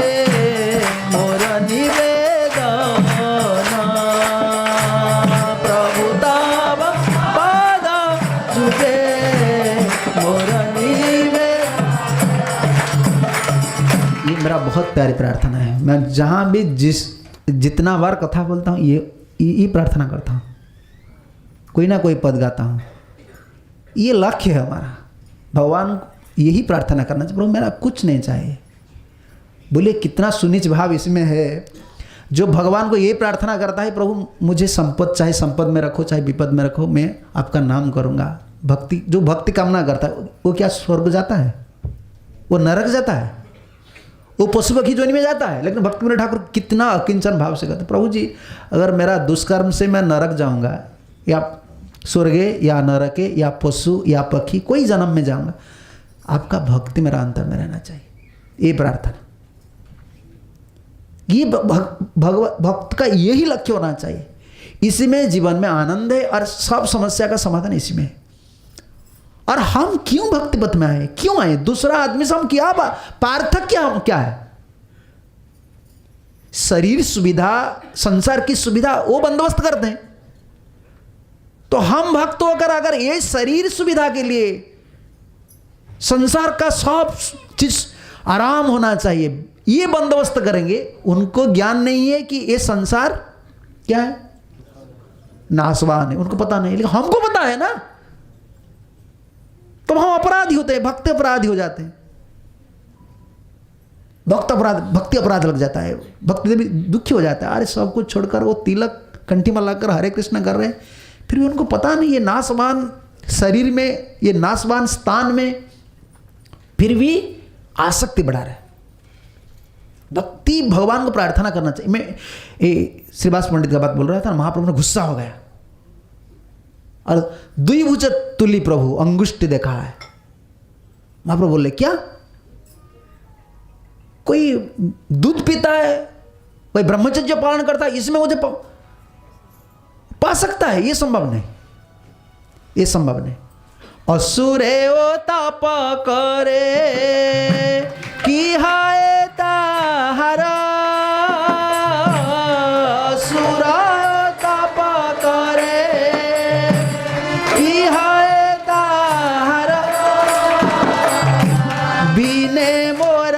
मोर निवेदन, प्रभु तव पद जुगे मोर निवेदन। ये मेरा बहुत प्यारी प्रार्थना है। मैं जहाँ भी जितना बार कथा बोलता हूँ ये प्रार्थना करता हूँ, कोई ना कोई पद गाता हूँ। ये लक्ष्य है हमारा। भगवान यही प्रार्थना करना चाहिए, प्रभु मेरा कुछ नहीं चाहिए। बोले कितना सुनिच भाव इसमें है। जो भगवान को ये प्रार्थना करता है, प्रभु मुझे संपद चाहे संपद में रखो चाहे विपद में रखो, मैं आपका नाम करूँगा। भक्ति, जो भक्ति कामना करता है वो क्या स्वर्ग जाता है? वो नरक जाता है? वो पशु पक्षी जोनी में जाता है? लेकिन भक्ति विनोद ठाकुर कितना अकिंचन भाव से कहते, प्रभु जी अगर मेरा दुष्कर्म से मैं नरक जाऊँगा या स्वर्गे या नरके या पशु या पक्षी कोई जन्म में जाऊँगा, आपका भक्ति मेरा अंतर में रहना चाहिए। ये प्रार्थना, ये भक्त का यही लक्ष्य होना चाहिए। इसी में जीवन में आनंद है और सब समस्या का समाधान इसी में है। और हम क्यों भक्ति पथ में आए? क्यों आए? दूसरा आदमी से हम क्या पार्थक्य क्या है? शरीर सुविधा, संसार की सुविधा वो बंदोबस्त करते हैं, तो हम भक्त होकर अगर ये शरीर सुविधा के लिए संसार का सब चीज आराम होना चाहिए ये बंदोबस्त करेंगे, उनको ज्ञान नहीं है कि ये संसार क्या है, नाशवान है, उनको पता नहीं, लेकिन हमको पता है ना। तो हम अपराधी होते हैं, भक्त अपराधी हो जाते हैं, भक्त अपराध, भक्ति अपराध लग जाता है, भक्ति भी दुखी हो जाता है। अरे सब कुछ छोड़कर वो तिलक कंठी में लगाकर हरे कृष्ण कर रहे हैं, फिर भी उनको पता नहीं ये नाशवान शरीर में, ये नाशवान स्थान में फिर भी आसक्ति बढ़ा रहा है। भक्ति भगवान को प्रार्थना करना चाहिए। मैं श्रीवास पंडित का बात बोल रहा था, महाप्रभु ने गुस्सा हो गया और द्विभुज तुल्य प्रभु अंगुष्ठ देखा है। महाप्रभु बोले क्या कोई दूध पीता है, कोई ब्रह्मचर्य पालन करता है, इसमें मुझे पा सकता है? ये संभव नहीं, ये संभव नहीं। असुरे ओ ताप करे कि हाय ताहरा, असुर ताप करे कि हाय ताहरा, बिने मोर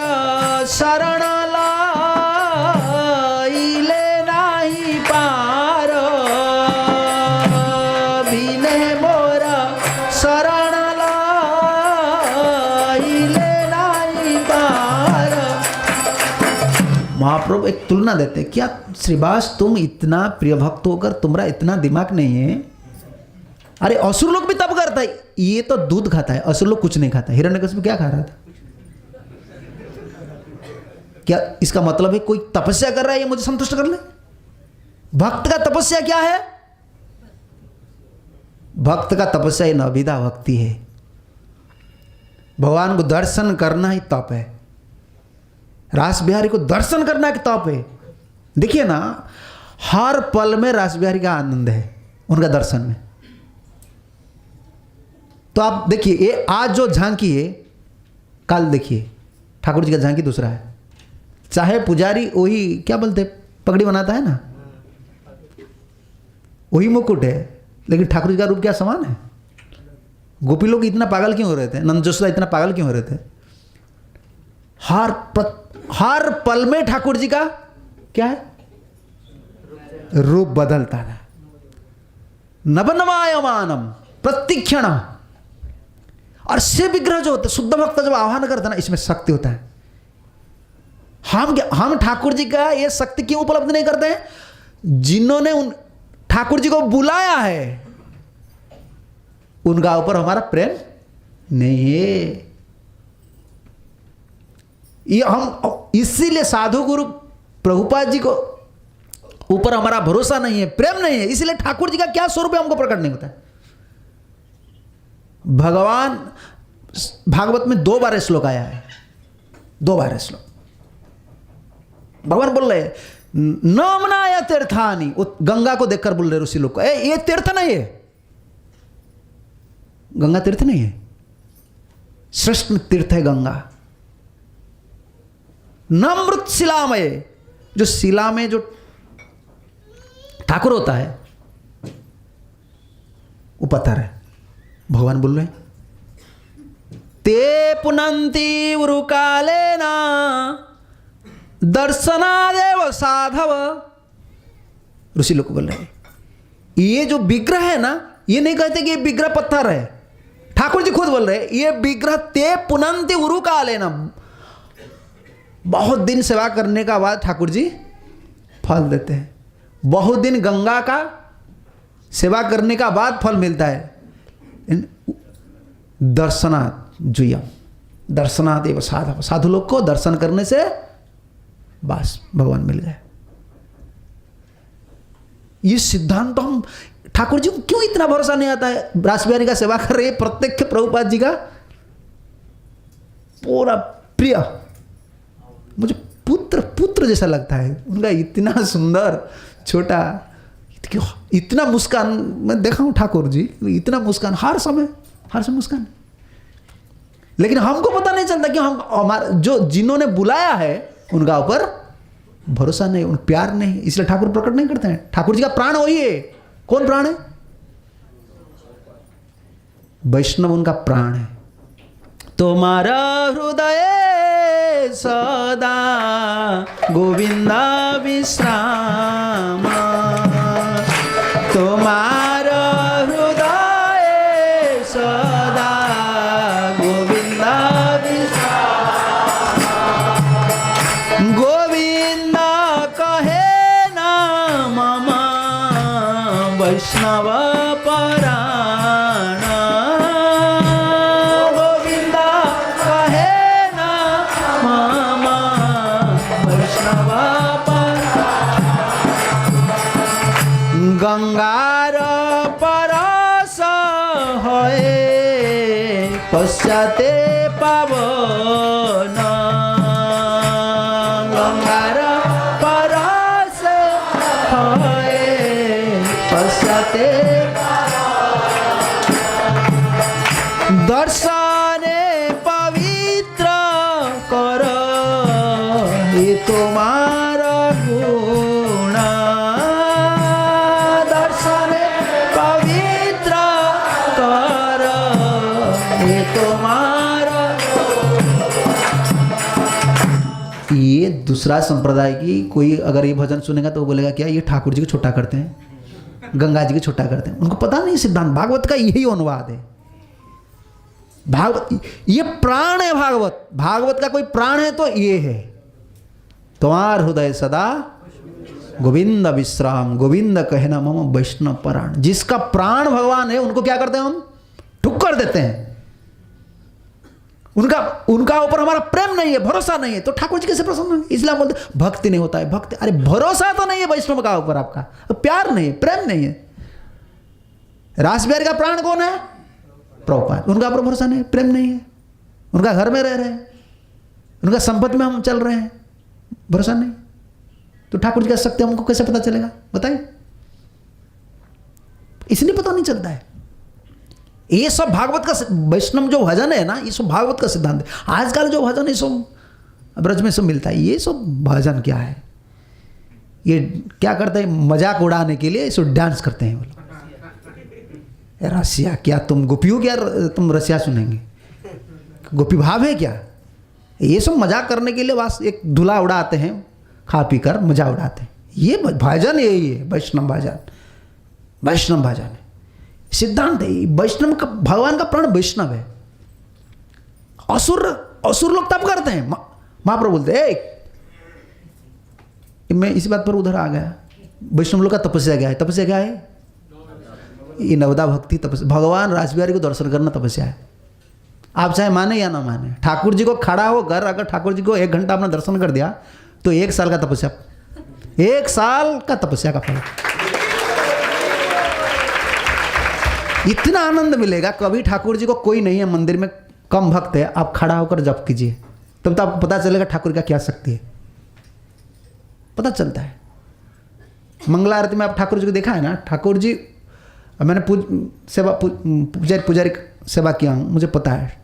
शरण लाइले नाही पार, बिने मोर शरण महाप्रभु एक तुलना देते, क्या श्रीवास तुम इतना प्रिय भक्त होकर तुम्हारा इतना दिमाग नहीं है? अरे असुर लोग भी तप करता है, ये तो दूध खाता है, असुर लोग कुछ नहीं खाता। हिरण्यकशिपु क्या खा रहा था? क्या इसका मतलब है कोई तपस्या कर रहा है ये मुझे संतुष्ट कर ले? भक्त का तपस्या क्या है? भक्त का तपस्या ये नविदा भक्ति है। भगवान को दर्शन करना ही तप है, रास बिहारी को दर्शन करना एक तप है। देखिए ना, हर पल में रास बिहारी का आनंद है उनका दर्शन में। तो आप देखिए, ये आज जो झांकी है, कल देखिए ठाकुर जी का झांकी दूसरा है। चाहे पुजारी वही क्या बोलते पगड़ी बनाता है ना, वही मुकुट है, लेकिन ठाकुर जी का रूप क्या समान है? गोपी लोग इतना पागल क्यों हो रहे थे, नंद यशोदा इतना पागल क्यों हो रहे थे? हर पल में ठाकुर जी का क्या है? रूप बदलता है। नवनवायमानम प्रतिक्षण। और शिव विग्रह जो होता है, शुद्ध भक्त जब आह्वान करता है ना, इसमें शक्ति होता है। हम ठाकुर जी का ये शक्ति क्यों उपलब्ध नहीं करते हैं? जिन्होंने उन ठाकुर जी को बुलाया है उनका ऊपर हमारा प्रेम नहीं है। ये हम इसीलिए साधु गुरु प्रभुपाद जी को ऊपर हमारा भरोसा नहीं है, प्रेम नहीं है, इसलिए ठाकुर जी का क्या स्वरूप है हमको प्रकट नहीं होता है। भगवान भागवत में 2 बार श्लोक आया है, 2 बार श्लोक। भगवान बोल रहे नमनाय तीर्थानि, वो गंगा को देखकर बोल रहे ऋषि लोग को, ये तीर्थ नहीं है, गंगा तीर्थ नहीं है, श्रेष्ठ तीर्थ है गंगा। नमृत शिलामय, जो शिला में जो ठाकुर होता है वो पत्थर है। भगवान बोल रहे ते पुनंती उरुकालेना दर्शनादेव साधव। ऋषि लोग बोल रहे ये जो विग्रह है ना, ये नहीं कहते कि ये विग्रह पत्थर है, ठाकुर जी खुद बोल रहे ये विग्रह ते पुनंति उरु कालेन, बहुत दिन सेवा करने का बाद ठाकुर जी फल देते हैं। बहुत दिन गंगा का सेवा करने का बाद फल मिलता है। दर्शनात् जुयम, दर्शनात् एव साधव, साधु लोग को दर्शन करने से बस भगवान मिल गए। ये सिद्धांत तो हम ठाकुर जी को क्यों इतना भरोसा नहीं आता है? रास बिहारी का सेवा कर रहे हैं, प्रत्यक्ष प्रभुपाद जी का पूरा प्रिय, मुझे पुत्र जैसा लगता है। उनका इतना सुंदर छोटा, इतना मुस्कान, मैं देखा हूं ठाकुर जी इतना मुस्कान, हर समय मुस्कान। लेकिन हमको पता नहीं चलता कि हम हमारे जो जिन्होंने बुलाया है उनका ऊपर भरोसा नहीं, उन प्यार नहीं, इसलिए ठाकुर प्रकट नहीं करते हैं। ठाकुर जी का प्राण वही है। कौन प्राण है? वैष्णव उनका प्राण है। तुम्हारा हृदय सदा गोविंदा विश्राम, तुम्हारा हृदय सदा गोविंदा विश्राम, गोविंदा कहे ना मम वैष्णव पराण, गोविंदा कहे ना मम वैष्णव पराण, गंगार परस होए पश्चाते पावन, गंगार परस होए पश्चाते दर्शने पवित्र कर ये तुम्हारा गुण, दर्शने पवित्र कर ये तुम्हारा। ये दूसरा संप्रदाय की कोई अगर ये भजन सुनेगा तो वो बोलेगा क्या ये ठाकुर जी को छोटा करते हैं, गंगा जी को छोटा करते हैं। उनको पता नहीं सिद्धांत, भागवत का यही अनुवाद है। भागवत ये प्राण है, भागवत का कोई प्राण है तो ये है। तुम्हार हृदय सदा गोविंद विश्राम, गोविंद कहना मम वैष्णव प्राण। जिसका प्राण भगवान है उनको क्या करते हैं हम? ठुक्कर देते हैं। उनका ऊपर हमारा प्रेम नहीं है, भरोसा नहीं है, तो ठाकुर जी कैसे प्रसन्न होंगे? इसलिए बोलते भक्ति नहीं होता है। भक्ति, अरे भरोसा तो नहीं है वैष्णव का ऊपर आपका, प्यार नहीं है, प्रेम नहीं है। रास बिहारी का प्राण कौन है? प्रभुपाद। उनका ऊपर भरोसा नहीं है, प्रेम नहीं है, उनका घर में रह रहे हैं, उनका संपत्ति में हम चल रहे हैं, भरोसा नहीं, तो ठाकुर जी कह सकते हैं हमको कैसे पता चलेगा? बताइए। इसलिए पता नहीं चलता है। ये सब भागवत का, वैष्णव जो भजन है ना, ये सब भागवत का सिद्धांत है। आजकल जो भजन है सब ब्रज में सब मिलता है, ये सब भजन क्या है? ये क्या करते हैं? मजाक उड़ाने के लिए सब डांस करते हैं वो लोग। रसिया क्या तुम गोपियों, क्या तुम रसिया सुनेंगे? गोपी भाव है क्या? ये सब मजाक करने के लिए बस एक धुला उड़ाते हैं, खा पी कर मजा उड़ाते हैं। ये भजन यही है, वैष्णव भजन, वैष्णव भजन है, सिद्धांत है। वैष्णव का, भगवान का प्राण वैष्णव है। असुर लोग तप करते हैं। महाप्रभु बोलते हैं, मैं इस बात पर उधर आ गया, वैष्णव लोग का तपस्या क्या है? तपस्या क्या है? ये नवदा भक्ति तपस्या। भगवान रास बिहारी को दर्शन करना तपस्या है। आप चाहे माने या ना माने, ठाकुर जी को खड़ा हो घर, अगर ठाकुर जी को 1 घंटा अपना दर्शन कर दिया तो 1 साल का तपस्या, 1 साल का तपस्या का फल। इतना आनंद मिलेगा। कभी ठाकुर जी को कोई नहीं है मंदिर में, कम भक्त है, आप खड़ा होकर जप कीजिए, तब तो आपको पता चलेगा ठाकुर का क्या शक्ति है, पता चलता है। मंगला आरती में आप ठाकुर जी को देखा है ना? ठाकुर जी, मैंने पुजारी सेवा किया हूँ, मुझे पता है।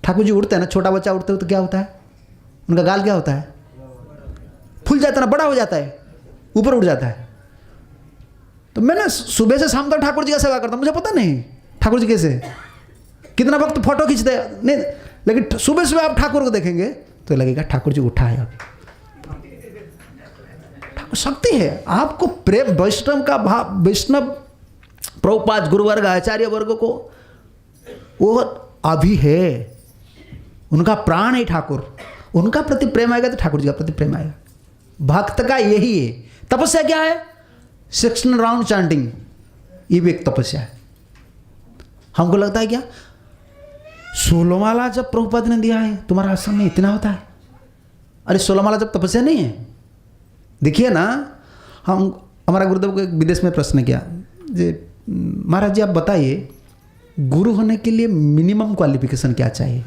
ठाकुर जी उठते हैं ना, छोटा बच्चा उठते हो तो क्या होता है? उनका गाल क्या होता है? फूल जाता है ना, बड़ा हो जाता है, ऊपर उठ जाता है। तो मैंने सुबह से शाम तक ठाकुर जी का सेवा करता हूँ, मुझे पता नहीं ठाकुर जी कैसे, कितना वक्त फोटो खींचते हैं नहीं, लेकिन सुबह सुबह आप ठाकुर को देखेंगे तो लगेगा ठाकुर जी उठा है। ठाकुर शक्ति है। आपको प्रेम, वैष्णव का भाव, वैष्णव प्रभुपाद गुरुवर्ग आचार्य वर्ग को वो अभी है, उनका प्राण है ठाकुर, उनका प्रति प्रेम आएगा तो ठाकुर जी का प्रति प्रेम आएगा। भक्त का यही है। तपस्या क्या है? 16 राउंड चांटिंग, ये भी एक तपस्या है। हमको लगता है क्या 16 माला जब प्रभुपाद ने दिया है तुम्हारा आश्रम में इतना होता है? अरे 16 माला जब तपस्या नहीं है। देखिए ना, हमारा गुरुदेव को एक विदेश में प्रश्न किया, जी महाराज जी आप बताइए गुरु होने के लिए मिनिमम क्वालिफिकेशन क्या चाहिए?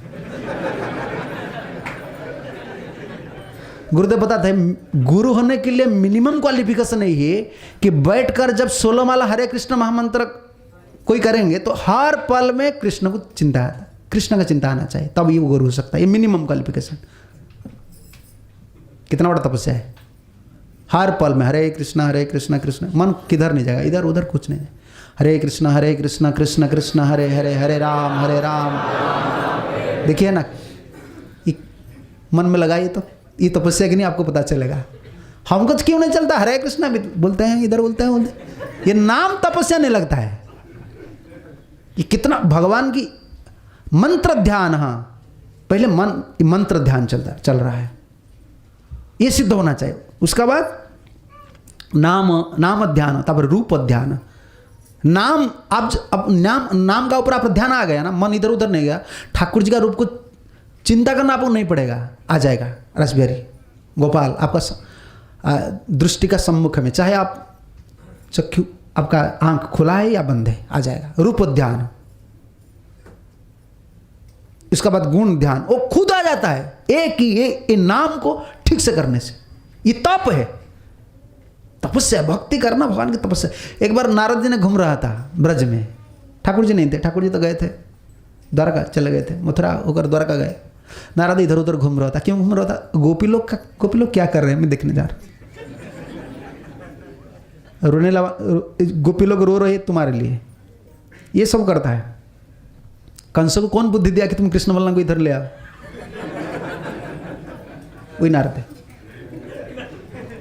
गुरुदेव बताते हैं गुरु होने के लिए मिनिमम क्वालिफिकेशन यही है कि बैठकर जब 16 माला हरे कृष्ण महामंत्र कोई करेंगे तो हर पल में कृष्ण को चिंता, कृष्ण का चिंता आना चाहिए, तब ये गुरु हो सकता है। ये मिनिमम क्वालिफिकेशन। कितना बड़ा तपस्या है। हर पल में हरे कृष्ण कृष्ण, मन किधर नहीं जाएगा, इधर उधर कुछ नहीं, हरे कृष्ण कृष्ण कृष्ण हरे हरे, हरे राम। देखिए ना, मन में लगाइए तो ये तपस्या कि नहीं आपको पता चलेगा। हमको तो क्यों नहीं चलता, हरे कृष्णा भी बोलते हैं, इधर बोलते हैं, ये नाम तपस्या नहीं लगता है। ये कितना भगवान की मंत्र ध्यान, हाँ पहले मंत्र ध्यान चल रहा है, ये सिद्ध होना चाहिए। उसका बाद नाम ध्यान, तब रूप ध्यान। नाम अब नाम का ऊपर आप ध्यान आ गया ना, मन इधर उधर नहीं गया, ठाकुर जी का रूप को चिंता करना आपको नहीं पड़ेगा, आ जाएगा। रसबिहारी गोपाल आपका दृष्टि का सम्मुख में, चाहे आप चक्षु आपका आंख खुला है या बंद है, आ जाएगा रूप ध्यान। इसका बाद गुण ध्यान, वो खुद आ जाता है एक ही नाम को ठीक से करने से। ये तप है, तपस्या, भक्ति करना भगवान की तपस्या। एक बार नारद जी ने घूम रहा था ब्रज में, ठाकुर जी नहीं थे, ठाकुर जी तो गए थे द्वारका, चले गए थे, मथुरा होकर द्वारका गए। नारद इधर उधर घूम रहा था। क्यों घूम रहा था? गोपी लोग क्या कर रहे हैं मैं देखने जा रहा। रोने लगा, गोपी लोग रो रहे तुम्हारे लिए, ये सब करता है। कंस को कौन बुद्धि दिया कि तुम कृष्ण बलराम को इधर ले आओ? वही नारद है।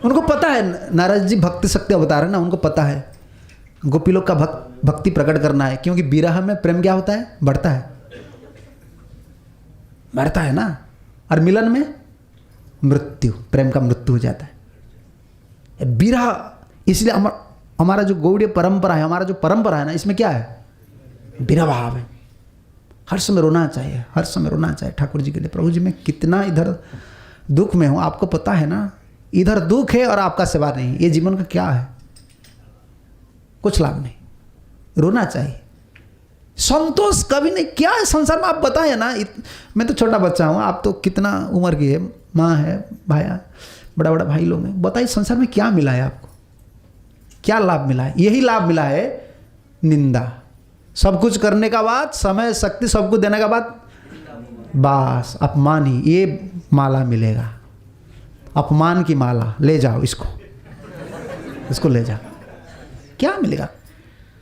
उनको पता है नारद जी भक्ति शक्ति अवतार है ना, उनको पता है गोपी लोग का भक्ति प्रकट करना है, क्योंकि विरह में प्रेम क्या होता है? बढ़ता है, मरता है ना, और मिलन में मृत्यु, प्रेम का मृत्यु हो जाता है। विरह, इसलिए हमारा जो गौड़ीय परंपरा है, हमारा जो परंपरा है ना, इसमें क्या है? विरह भाव है। हर समय रोना चाहिए, हर समय रोना चाहिए ठाकुर जी के लिए। प्रभु जी मैं कितना इधर दुख में हूँ, आपको पता है ना, इधर दुख है और आपका सेवा नहीं, ये जीवन का क्या है? कुछ लाभ नहीं, रोना चाहिए। संतोष कभी नहीं। क्या है संसार में, आप बताएं ना, मैं तो छोटा बच्चा हूँ, आप तो कितना उम्र की है, माँ है, भाया, बड़ा बड़ा भाई लोग हैं। बताइए संसार में क्या मिला है आपको? क्या लाभ मिला है? यही लाभ मिला है निंदा। सब कुछ करने का बाद, समय शक्ति सब कुछ देने का बाद, बस अपमान ही, ये माला मिलेगा, अपमान की माला। ले जाओ इसको ले जाओ। क्या मिलेगा?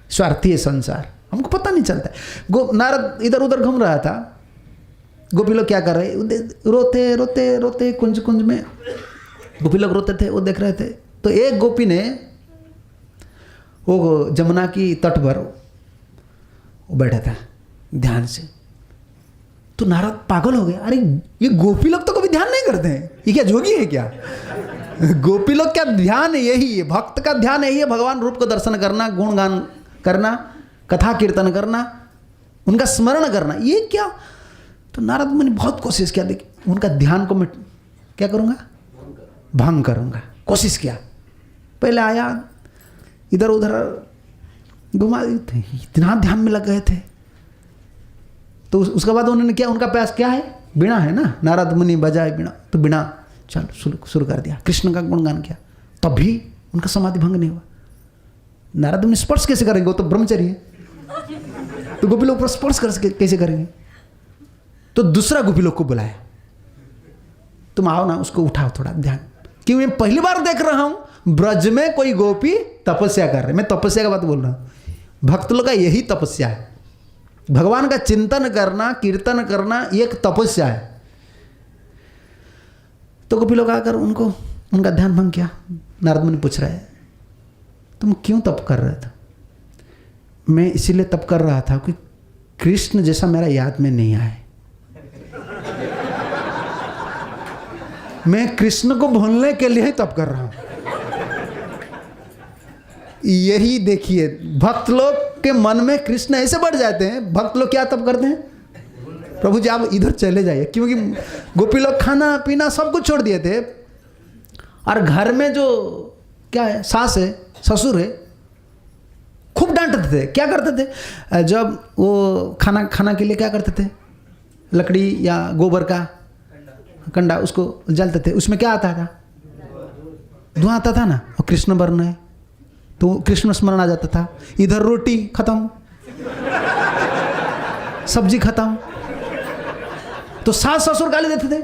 स्वार्थी है संसार, हमको पता नहीं चलता है। नारद इधर उधर घूम रहा था, गोपी लोग क्या कर रहे, रोते रोते रोते कुंज में गोपी लोग रोते थे, वो देख रहे थे। तो एक गोपी ने वो जमुना की तट पर वो बैठा था ध्यान से। तो नारद पागल हो गए, अरे ये गोपी लोग तो कभी ध्यान नहीं करते हैं, ये क्या जोगी है क्या? गोपी लोग क्या ध्यान यही है, भक्त का ध्यान यही है, भगवान रूप को दर्शन करना, गुणगान करना, कथा कीर्तन करना, उनका स्मरण करना, ये क्या? तो नारद मुनि बहुत कोशिश किया, देखिए उनका ध्यान को मैं क्या करूँगा? भंग करूँगा। कोशिश किया, पहले आया इधर उधर घुमा, इतना ध्यान में लग गए थे। तो उसके बाद उन्होंने क्या, उनका प्यास क्या है? बीणा है ना, नारद मुनि बजाए बीणा, तो बीणा चल शुरू कर दिया, कृष्ण का गुणगान किया, तब भी उनका समाधि भंग नहीं हुआ। नारद मुनि स्पर्श कैसे करेंगे? वो तो ब्रह्मचर्य है, तो गोपी लोग पर स्पर्श कैसे करेंगे? तो दूसरा गोपी लोग को बुलाया, तुम आओ ना, उसको उठाओ थोड़ा ध्यान, क्योंकि मैं पहली बार देख रहा हूं ब्रज में कोई गोपी तपस्या कर रहे। मैं तपस्या की बात बोल रहा हूं, भक्त लोग का यही तपस्या है, भगवान का चिंतन करना, कीर्तन करना, ये एक तपस्या है। तो गोपी लोग आकर उनका ध्यान भंग किया। नारद मुनि पूछ रहे, तुम क्यों तप कर रहे थे? मैं इसीलिए तप कर रहा था कि कृष्ण जैसा मेरा याद में नहीं आए। मैं कृष्ण को भूलने के लिए ही तप कर रहा हूं। यही देखिए, भक्त लोग के मन में कृष्ण ऐसे बढ़ जाते हैं, भक्त लोग क्या तप करते हैं, प्रभु जी आप इधर चले जाइए, क्योंकि गोपी लोग खाना पीना सब कुछ छोड़ दिए थे, और घर में जो क्या है, सास है, ससुर है, खूब डांटते थे। क्या करते थे, जब वो खाना के लिए क्या करते थे, लकड़ी या गोबर का कंडा उसको जलते थे, उसमें क्या आता था, धुआं आता था ना, और कृष्ण वर्ण है तो कृष्ण स्मरण आ जाता था। इधर रोटी खत्म, सब्जी खत्म, तो सास ससुर गाली देते थे।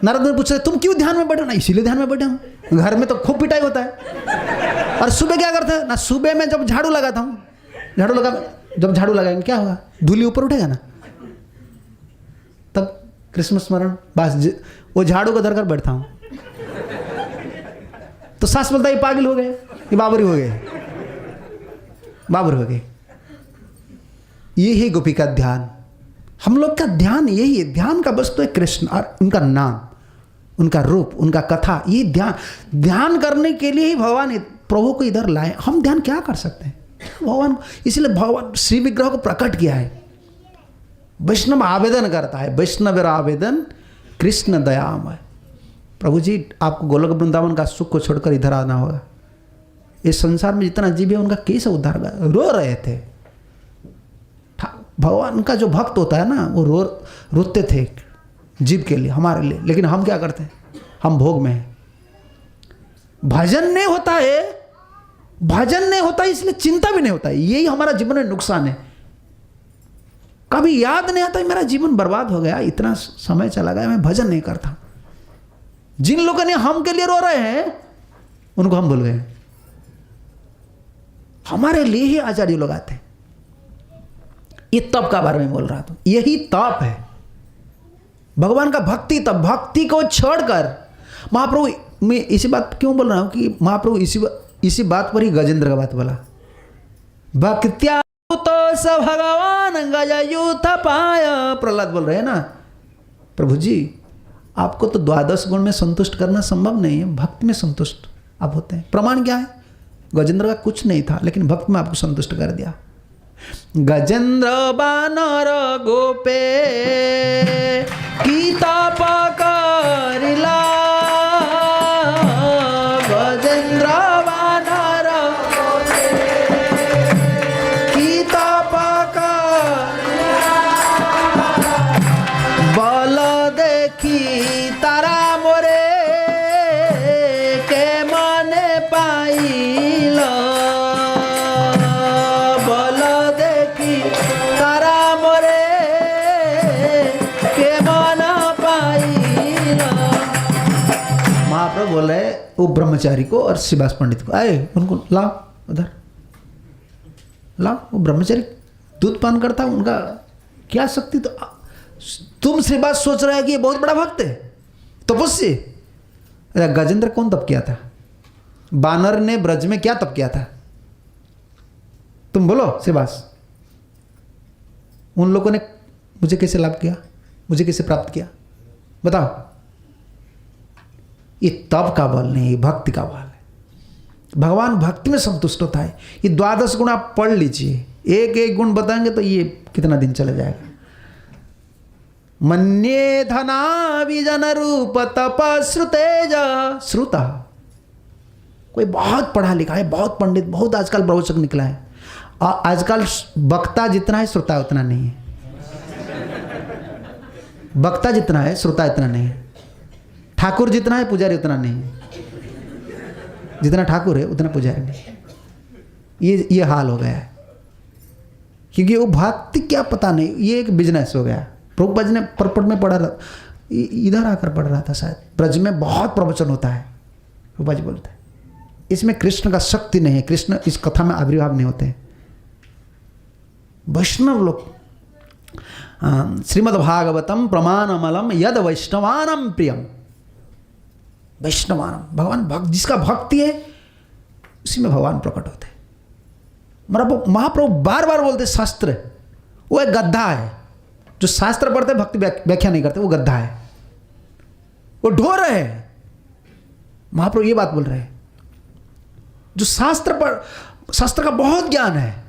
नारद ने पूछा तुम क्यों ध्यान में बैठे, ना इसीलिए ध्यान में बैठे हूं, घर में तो खूब पिटाई होता है। और सुबह क्या करते हैं ना, सुबह में जब झाड़ू लगाता हूं, जब झाड़ू लगाएंगे क्या होगा, धूली ऊपर उठेगा ना, तब कृष्ण स्मरण, बस वो झाड़ू को धरकर बैठता हूं। तो सास बोलता है ये पागल हो गए, ये बाबरी हो गए, बाबर हो गए। ये है गोपी का ध्यान। हम लोग का ध्यान यही है, ध्यान का वस्तु है कृष्ण और उनका नाम, उनका रूप, उनका कथा। ये ध्यान करने के लिए ही भगवान प्रभु को इधर लाए। हम ध्यान क्या कर सकते हैं भगवान, इसलिए भगवान श्री विग्रह को प्रकट किया है। वैष्णव आवेदन करता है, वैष्णव आवेदन कृष्ण दयामय। प्रभु जी आपको गोलोक वृंदावन का सुख को छोड़कर इधर आना होगा। इस संसार में जितना जीव है उनका कैसे उद्धार, रो रहे थे। भगवान का जो भक्त होता है ना, वो रोते थे जीव के लिए, हमारे लिए। लेकिन हम क्या करते हैं, हम भोग में हैं। भजन नहीं होता है, भजन नहीं होता है, इसलिए चिंता भी नहीं होता है। यही हमारा जीवन में नुकसान है। कभी याद नहीं आता है मेरा जीवन बर्बाद हो गया, इतना समय चला गया, मैं भजन नहीं करता। जिन लोगों ने हम के लिए रो रहे हैं उनको हम भूल गए। हमारे लिए ही आचार्य लोग आते हैं। ये तप का बारे में बोल रहा था, यही तप है भगवान का भक्ति। तप भक्ति को छोड़कर महाप्रभु, मैं इसी बात क्यों बोल रहा हूं कि महाप्रभु इसी बात पर ही गजेंद्र का बात बोला, भक्त्या तो स भगवान गजयूथ पाय। प्रहलाद बोल रहे हैं ना, प्रभु जी आपको तो 12 गुण में संतुष्ट करना संभव नहीं है, भक्ति में संतुष्ट आप होते हैं। प्रमाण क्या है, गजेंद्र का कुछ नहीं था लेकिन भक्ति में आपको संतुष्ट कर दिया। गजेंद्र बानर गोपे की तप करिला, गजेंद्र बानर की तप करिला, बल देखी तारा मोरे के मने पाइला, बोले वो ब्रह्मचारी को और श्रीवास पंडित को, आए उनको लाओ, उधर लाओ। वो ब्रह्मचारी दूध पान करता, उनका क्या शक्ति। तो तुम श्रीवास सोच रहे हैं कि ये बहुत बड़ा भक्त है, तपस्वी। गजेंद्र कौन तप किया था, बानर ने ब्रज में क्या तप किया था, तुम बोलो श्रीवास। उन लोगों ने मुझे कैसे लाभ किया, मुझे कैसे प्राप्त किया, बताओ। ये तप का बल नहीं, भक्ति का बल है। भगवान भक्ति में संतुष्ट होता है। ये 12 गुण आप पढ़ लीजिए, एक एक गुण बताएंगे तो ये कितना दिन चला जाएगा। मन्ये धना विजन रूप तप श्रुतेज, श्रुता कोई बहुत पढ़ा लिखा है, बहुत पंडित, बहुत आजकल प्रवचक निकला है। और आजकल वक्ता जितना है श्रोता उतना नहीं है। वक्ता जितना है श्रोता इतना नहीं है। ठाकुर जितना है पुजारी उतना नहीं है। जितना ठाकुर है उतना पुजारी नहीं। ये हाल हो गया है, क्योंकि वो भक्ति क्या पता नहीं, ये एक बिजनेस हो गया। प्रभुपाद जी ने परपट में पढ़ा, इधर आकर पढ़ रहा था शायद, ब्रज में बहुत प्रवचन होता है, प्रभुपाद जी बोलते हैं इसमें कृष्ण का शक्ति नहीं है, कृष्ण इस कथा में आविर्भाव नहीं होते हैं। वैष्णव लोग श्रीमद् भागवतम प्रमाणमलम यद वैष्णवानम प्रियम, वैष्णवानम भगवान भक्त, जिसका भक्ति है उसी में भगवान प्रकट होते हैं। महाप्रभु बार बार बोलते शास्त्र वो एक गद्दा है। जो शास्त्र पढ़ते भक्ति व्याख्या नहीं करते वो गद्दा है, वो ढो रहे हैं। महाप्रभु ये बात बोल रहे हैं, जो शास्त्र का बहुत ज्ञान है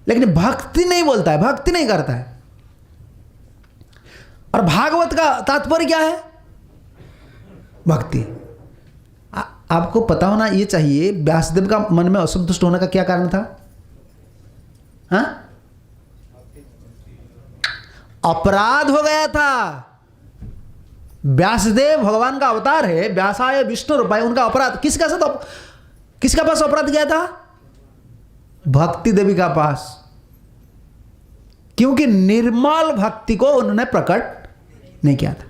लेकिन भक्ति नहीं बोलता है, भक्ति नहीं करता है। और भागवत का तात्पर्य क्या है? भक्ति। आपको पता होना ये चाहिए व्यासदेव का मन में असंतुष्ट होने का क्या कारण था? हाँ? अपराध हो गया था। व्यासदेव भगवान का अवतार है, व्यासाय विष्णु रूपाय, उनका अपराध किसका पास अपराध किया था? भक्ति देवी का पास, क्योंकि निर्मल भक्ति को उन्होंने प्रकट नहीं किया था,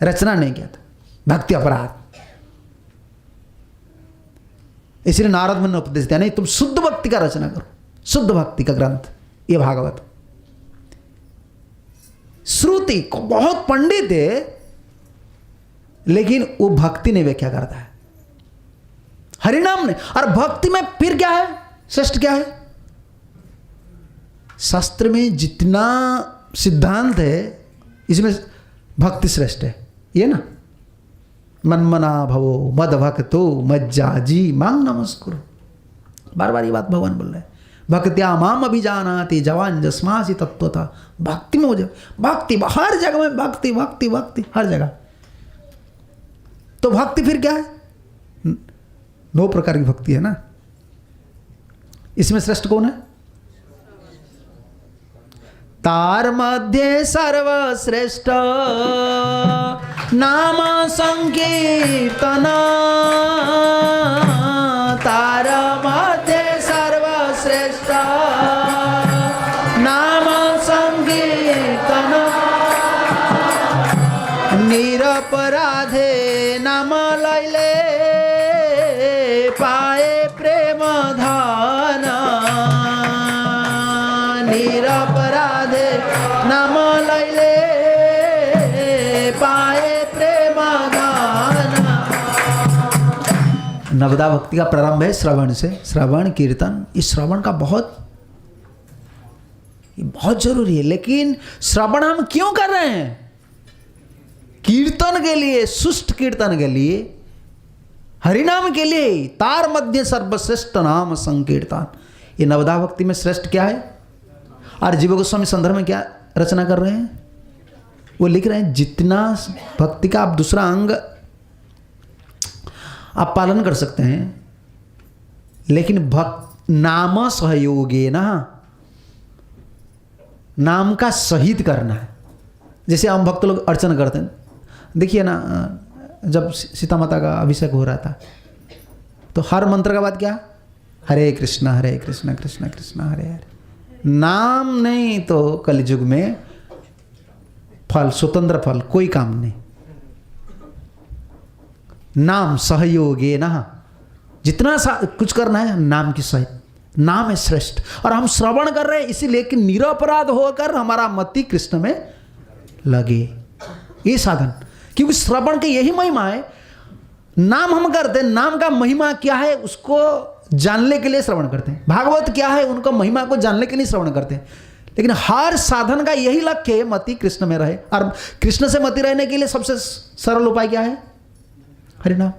रचना नहीं किया था। भक्ति अपराध। इसलिए नारद मुनि ने उपदेश दिया, नहीं तुम शुद्ध भक्ति का रचना करो, शुद्ध भक्ति का ग्रंथ ये भागवत। श्रुति को बहुत पंडित है लेकिन वो भक्ति नहीं व्याख्या करता है, हरिनाम ने। और भक्ति में फिर क्या है? श्रेष्ठ क्या है? शास्त्र में जितना सिद्धांत है इसमें भक्ति श्रेष्ठ है, ये ना। मनमना भवो मद भक्तो मज्जाजी मांग नमस्कुरु, बार बार ये बात भगवान बोल रहे हैं। भक्त्या माम अभिजानाति जवान जस्मासी तत्वता। भक्ति में हो जाए, भक्ति हर जगह में, भक्ति भक्ति भक्ति हर जगह। तो भक्ति फिर क्या है? 9 प्रकार की भक्ति है ना। इसमें श्रेष्ठ कौन है? तार मध्य सर्वश्रेष्ठ नाम संकीर्तन, तार मध्य सर्वश्रेष्ठ नाम संकीर्तन, निरपराधे नाम लैले पाए प्रेम धन, निरपराधे नाम लैले पाए प्रेम धन। नवदा भक्ति का प्रारंभ है श्रवण से। श्रवण कीर्तन, इस श्रवण का बहुत जरूरी है। लेकिन श्रवण हम क्यों कर रहे हैं? कीर्तन के लिए, सुष्ट कीर्तन के लिए, हरिनाम के लिए। तार मध्य सर्वश्रेष्ठ नाम संकीर्तन, ये नवदा भक्ति में श्रेष्ठ क्या है? और जीव गोस्वामी संदर्भ में क्या रचना कर रहे हैं? वो लिख रहे हैं जितना भक्ति का आप दूसरा अंग आप पालन कर सकते हैं, लेकिन नाम सहयोगे ना, नाम का सहित करना है। जैसे हम भक्त लोग अर्चना करते हैं, देखिए ना, जब सीता माता का अभिषेक हो रहा था तो हर मंत्र का बाद क्या? हरे कृष्णा कृष्णा कृष्णा हरे हरे। नाम नहीं तो कलियुग में फल, स्वतंत्र फल कोई काम नहीं। नाम सहयोगे ना, जितना कुछ करना है नाम की सहित, नाम है श्रेष्ठ। और हम श्रवण कर रहे हैं इसीलिए कि निरपराध होकर हमारा मति कृष्ण में लगे, ये साधन। क्योंकि श्रवण की यही महिमा है। नाम हम करते हैं, नाम का महिमा क्या है उसको जानने के लिए श्रवण करते हैं। भागवत क्या है उनको महिमा को जानने के लिए श्रवण करते हैं। लेकिन हर साधन का यही लक्ष्य है, मति कृष्ण में रहे। और कृष्ण से मति रहने के लिए सबसे सरल उपाय क्या है? हरिनाम।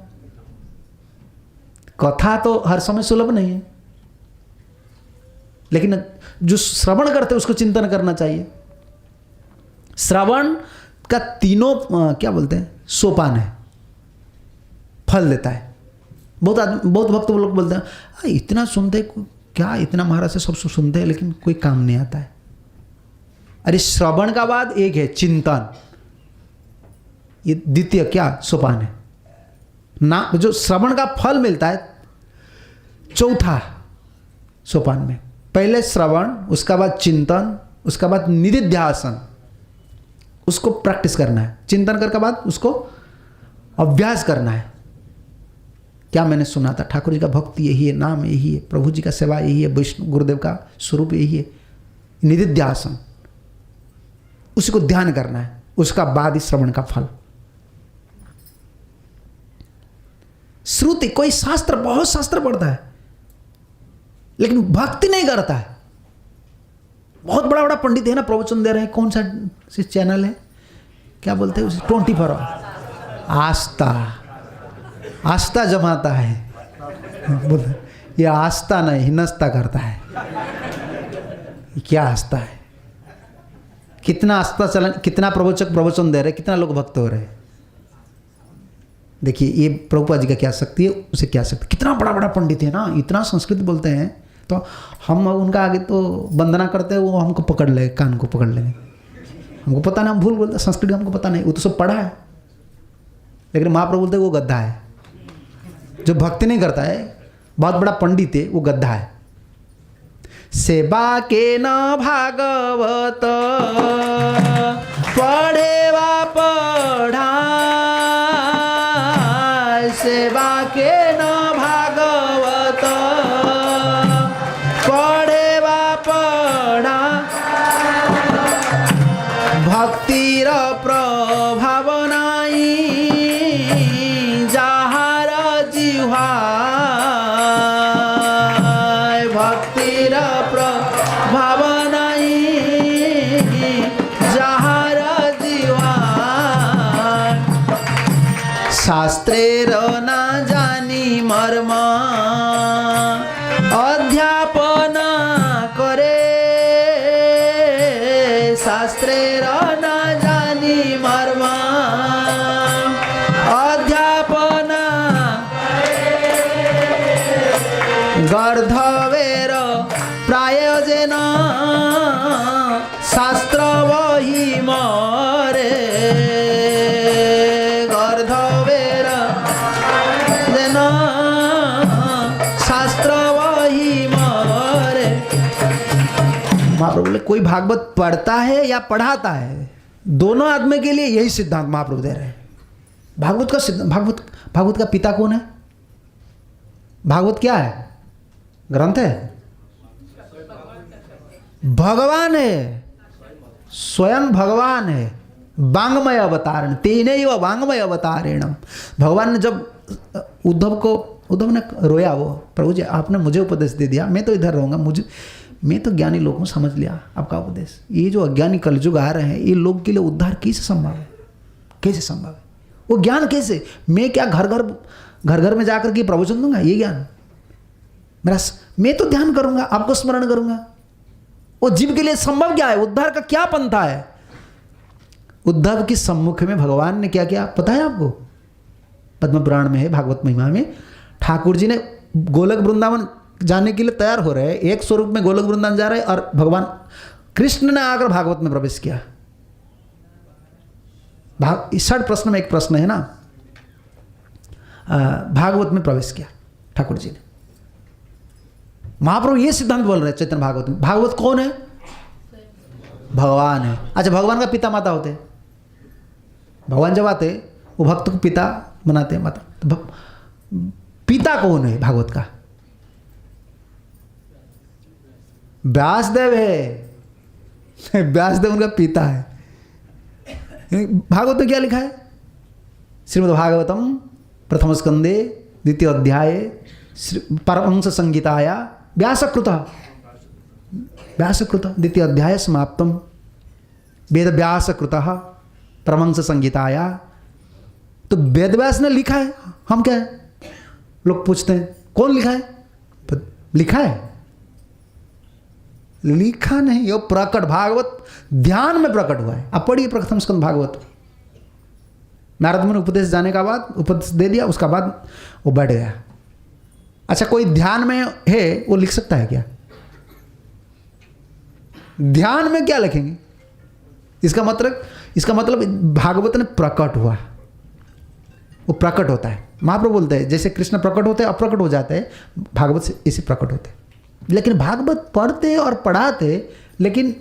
कथा तो हर समय सुलभ नहीं है, लेकिन जो श्रवण करते हैं उसको चिंतन करना चाहिए। श्रवण का तीनों क्या बोलते हैं? सोपान है, फल देता है। बहुत भक्त लोग बोलते हैं इतना सुनते क्या, इतना महाराज से सब सुनते हैं लेकिन कोई काम नहीं आता है। अरे श्रवण का बाद एक है चिंतन, ये द्वितीय क्या सोपान है ना। जो श्रवण का फल मिलता है चौथा सोपान में। पहले श्रवण, उसका बाद चिंतन, उसका बाद निधिध्यासन, उसको प्रैक्टिस करना है। चिंतन करने के बाद उसको अभ्यास करना है। क्या मैंने सुना था? ठाकुर जी का भक्ति यही है, नाम यही है, प्रभु जी का सेवा यही है, विष्णु गुरुदेव का स्वरूप यही है। निधिध्यासन, उसी को ध्यान करना है। उसका बाद ही श्रवण का फल। श्रुति, कोई शास्त्र, बहुत शास्त्र पढ़ता है लेकिन भक्ति नहीं करता है। बहुत बड़ा बड़ा पंडित है ना, प्रवचन दे रहे हैं, कौन सा चैनल है, क्या बोलते हैं उसे, 24 आस्था, आस्था जमाता है, ये आस्था नहीं हिनस्ता करता है, क्या आस्था है, कितना आस्था चलन, कितना प्रवचक प्रवचन दे रहे, कितना लोग भक्त हो रहे। देखिए ये प्रभुपाद जी का क्या शक्ति है, उसे क्या शक्ति, कितना बड़ा बड़ा पंडित है ना, इतना संस्कृत बोलते हैं, तो हम उनका आगे तो वंदना करते हैं, वो हमको पकड़ ले, कान को पकड़ लेंगे, हमको पता नहीं, हम भूल बोलते, संस्कृत हमको पता नहीं, वो तो सब पढ़ा है, लेकिन महाप्रभु बोलते वो गद्दा है, जो भक्ति नहीं करता है, बहुत बड़ा पंडित है, वो गद्दा है। सेवा के न भागवत पढ़े वा पढ़ा, सेवा के न भागवत पढ़े वा पढ़ा, भक्तिर प्रभाव नाई जाहार जिह्वा, भक्तिर प्रभाव नाई जाहार जिह्वा, शास्त्रेर न जानी मर्म अध्यापन करे, शास्त्रेर न जानी मर्म अध्यापन, गर्धवेर प्रायोजन शास्त्र वही मरे, गर्धवेर जन शास्त्र वही मरे। महाप्रभु बोले कोई भागवत पढ़ता है या पढ़ाता है, दोनों आदमी के लिए यही सिद्धांत महाप्रभु दे रहे हैं। भागवत का सिद्धांत, भागवत का पिता कौन है? भागवत क्या है? ग्रंथ है? भगवान है, स्वयं भगवान है, वांगमय अवतारण, तेनैव वांगमय अवतारेणम। भगवान ने जब उद्धव ने रोया, वो प्रभु जी आपने मुझे उपदेश दे दिया, मैं तो इधर रहूंगा, मैं तो ज्ञानी लोगों को समझ लिया आपका उपदेश, ये जो अज्ञानी कलयुग आ रहे हैं, ये लोग के लिए उद्धार कैसे संभव है, कैसे संभव है? वो ज्ञान कैसे, मैं क्या घर घर में जाकर के प्रवचन दूंगा? ये ज्ञान मैं तो ध्यान करूंगा, आपको स्मरण करूंगा। वो जीव के लिए संभव क्या है? उद्धार का क्या पंथा है? उद्धव के सम्मुख में भगवान ने क्या किया पता है आपको? पद्म पुराण में है, भागवत महिमा में, ठाकुर जी ने गोलक वृंदावन जाने के लिए तैयार हो रहे हैं, एक स्वरूप में गोलक वृंदावन जा रहे हैं, और भगवान कृष्ण ने आकर भागवत में प्रवेश किया। षड प्रश्न में एक प्रश्न है ना, भागवत में प्रवेश किया ठाकुर जी ने। महाप्रभु ये सिद्धांत बोल रहे हैं चैतन्य भागवत में। भागवत कौन है? भगवान है। अच्छा, भगवान का पिता माता होते, भगवान जब आते वो भक्त को पिता बनाते हैं, माता। तो पिता कौन है भागवत का? व्यासदेव है, व्यासदेव उनका पिता है। भागवत में क्या लिखा है? श्रीमद् भागवतम प्रथम स्कंदे द्वितीय अध्याय परमहंस संहिताया व्यासकृत द्वितीय अध्याय समाप्तम वेद व्यासकृत परमहंस संहिताया। तो वेद व्यास ने लिखा है, हम क्या है? लोग पूछते हैं कौन लिखा है? लिखा है? लिखा नहीं, ये प्रकट, भागवत ध्यान में प्रकट हुआ है। अब पढ़िए प्रथम स्कंद भागवत। नारद मुनि उपदेश जाने का बाद उपदेश दे दिया, उसका बाद वो बैठ गया। अच्छा, कोई ध्यान में है वो लिख सकता है क्या? ध्यान में क्या लिखेंगे? इसका मतलब भागवत ने प्रकट हुआ, वो प्रकट होता है। महाप्रभु बोलते हैं जैसे कृष्ण प्रकट होते हैं, अप्रकट हो जाते हैं, भागवत से इसी प्रकट होते हैं। लेकिन भागवत पढ़ते और पढ़ाते, लेकिन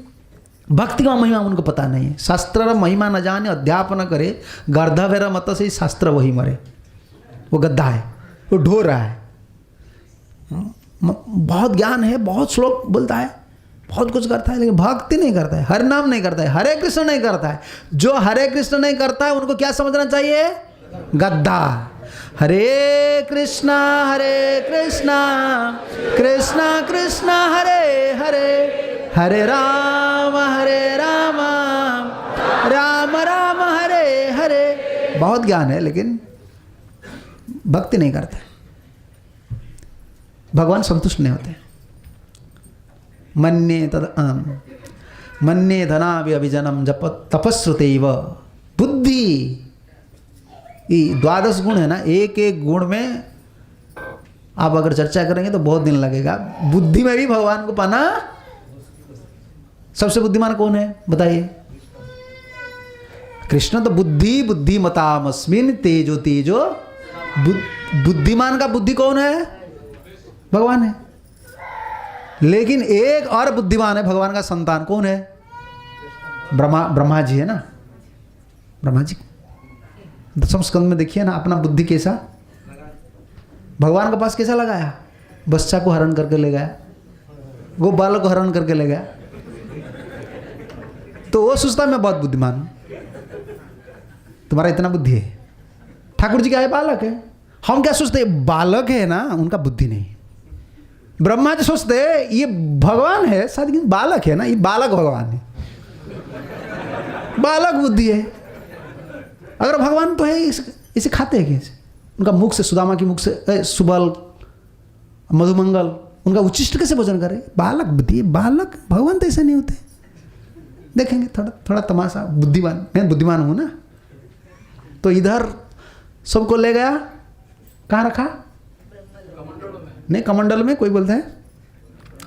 भक्ति का महिमा उनको पता नहीं है। शास्त्र महिमा न जाने अध्यापन करे, गर्धवेर मत से शास्त्र वही मरे। वो गद्दा है, वो ढो रहा है। बहुत ज्ञान है, बहुत श्लोक बोलता है, बहुत कुछ करता है, लेकिन भक्ति नहीं करता है, हरि नाम नहीं करता है, हरे कृष्ण नहीं करता है। जो हरे कृष्ण नहीं करता है उनको क्या समझना चाहिए? गद्दा। हरे कृष्णा कृष्णा कृष्णा हरे हरे, हरे राम राम हरे राम, राम राम हरे हरे। बहुत ज्ञान है लेकिन भक्ति नहीं करते, भगवान संतुष्ट नहीं होते। मन्ये धना अभिजनम जप तपस्रुतेव बुद्धि। ये 12 गुण है ना, एक एक गुण में आप अगर चर्चा करेंगे तो बहुत दिन लगेगा। बुद्धि में भी भगवान को पाना। सबसे बुद्धिमान कौन है बताइए? कृष्ण तो बुद्धि बुद्धिमतामस्मिन् तेजो तेजो। बुद्धिमान का बुद्धि कौन है? भगवान है। लेकिन एक और बुद्धिमान है भगवान का संतान, कौन है? ब्रह्मा जी है ना। ब्रह्मा जी 10वें स्कंद में देखिए ना, अपना बुद्धि कैसा भगवान के पास कैसा लगाया। बच्चा को हरण करके ले गया, वो बालक को हरण करके ले गया। तो वो सोचता मैं बहुत बुद्धिमान हूं, तुम्हारा इतना बुद्धि है। ठाकुर जी क्या है? बालक है। हम क्या सोचते हैं? बालक है ना, उनका बुद्धि नहीं। ब्रह्मा जी सोचते ये भगवान है शायद, बालक है ना, ये बालक भगवान है, बालक बुद्धि है। अगर भगवान तो है, इसे खाते हैं कैसे? उनका मुख से, सुदामा की मुख से सुबल मधुमंगल, उनका उच्चिष्ट कैसे भोजन करे? बालक बुद्धि, बालक। भगवान तो ऐसे नहीं होते। देखेंगे थोड़ा थोड़ा तमाशा। बुद्धिमान, मैं बुद्धिमान हूं ना। तो इधर सबको ले गया, कहाँ रखा? नहीं, कमंडल में, कोई बोलता है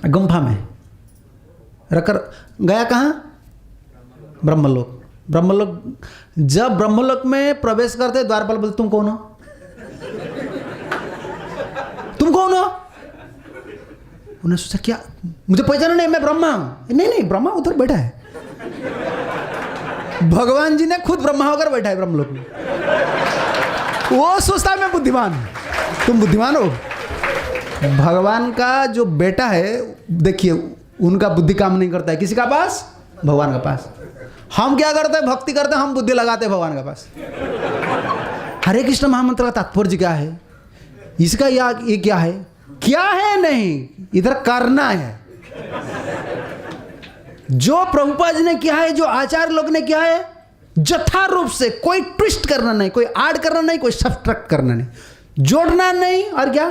गुम्फा में रखकर गया। कहाँ? ब्रह्मलोक। ब्रह्मलोक, जब ब्रह्मलोक में प्रवेश करते द्वारपाल बोलते तुम कौन हो? तुम कौन हो? उन्होंने सोचा क्या मुझे पहचाना नहीं, मैं ब्रह्मा हूं। नहीं नहीं, ब्रह्मा उधर बैठा है। भगवान जी ने खुद ब्रह्मा होकर बैठा है ब्रह्मलोक में। वो सोचता है मैं बुद्धिमान हूं। तुम बुद्धिमान हो? भगवान का जो बेटा है, देखिए उनका बुद्धि काम नहीं करता है किसी का पास, भगवान का पास। हम क्या करते हैं? भक्ति करते हैं, हम बुद्धि लगाते हैं भगवान के पास। हरे कृष्ण महामंत्र का तात्पर्य क्या है? इसका ये क्या है? क्या है नहीं, इधर करना है। जो प्रभुपाद जी ने किया है, जो आचार्य लोग ने किया है, जथा रूप से, कोई ट्विस्ट करना नहीं, कोई ऐड करना नहीं, कोई सब्ट्रैक्ट करना नहीं, जोड़ना नहीं और क्या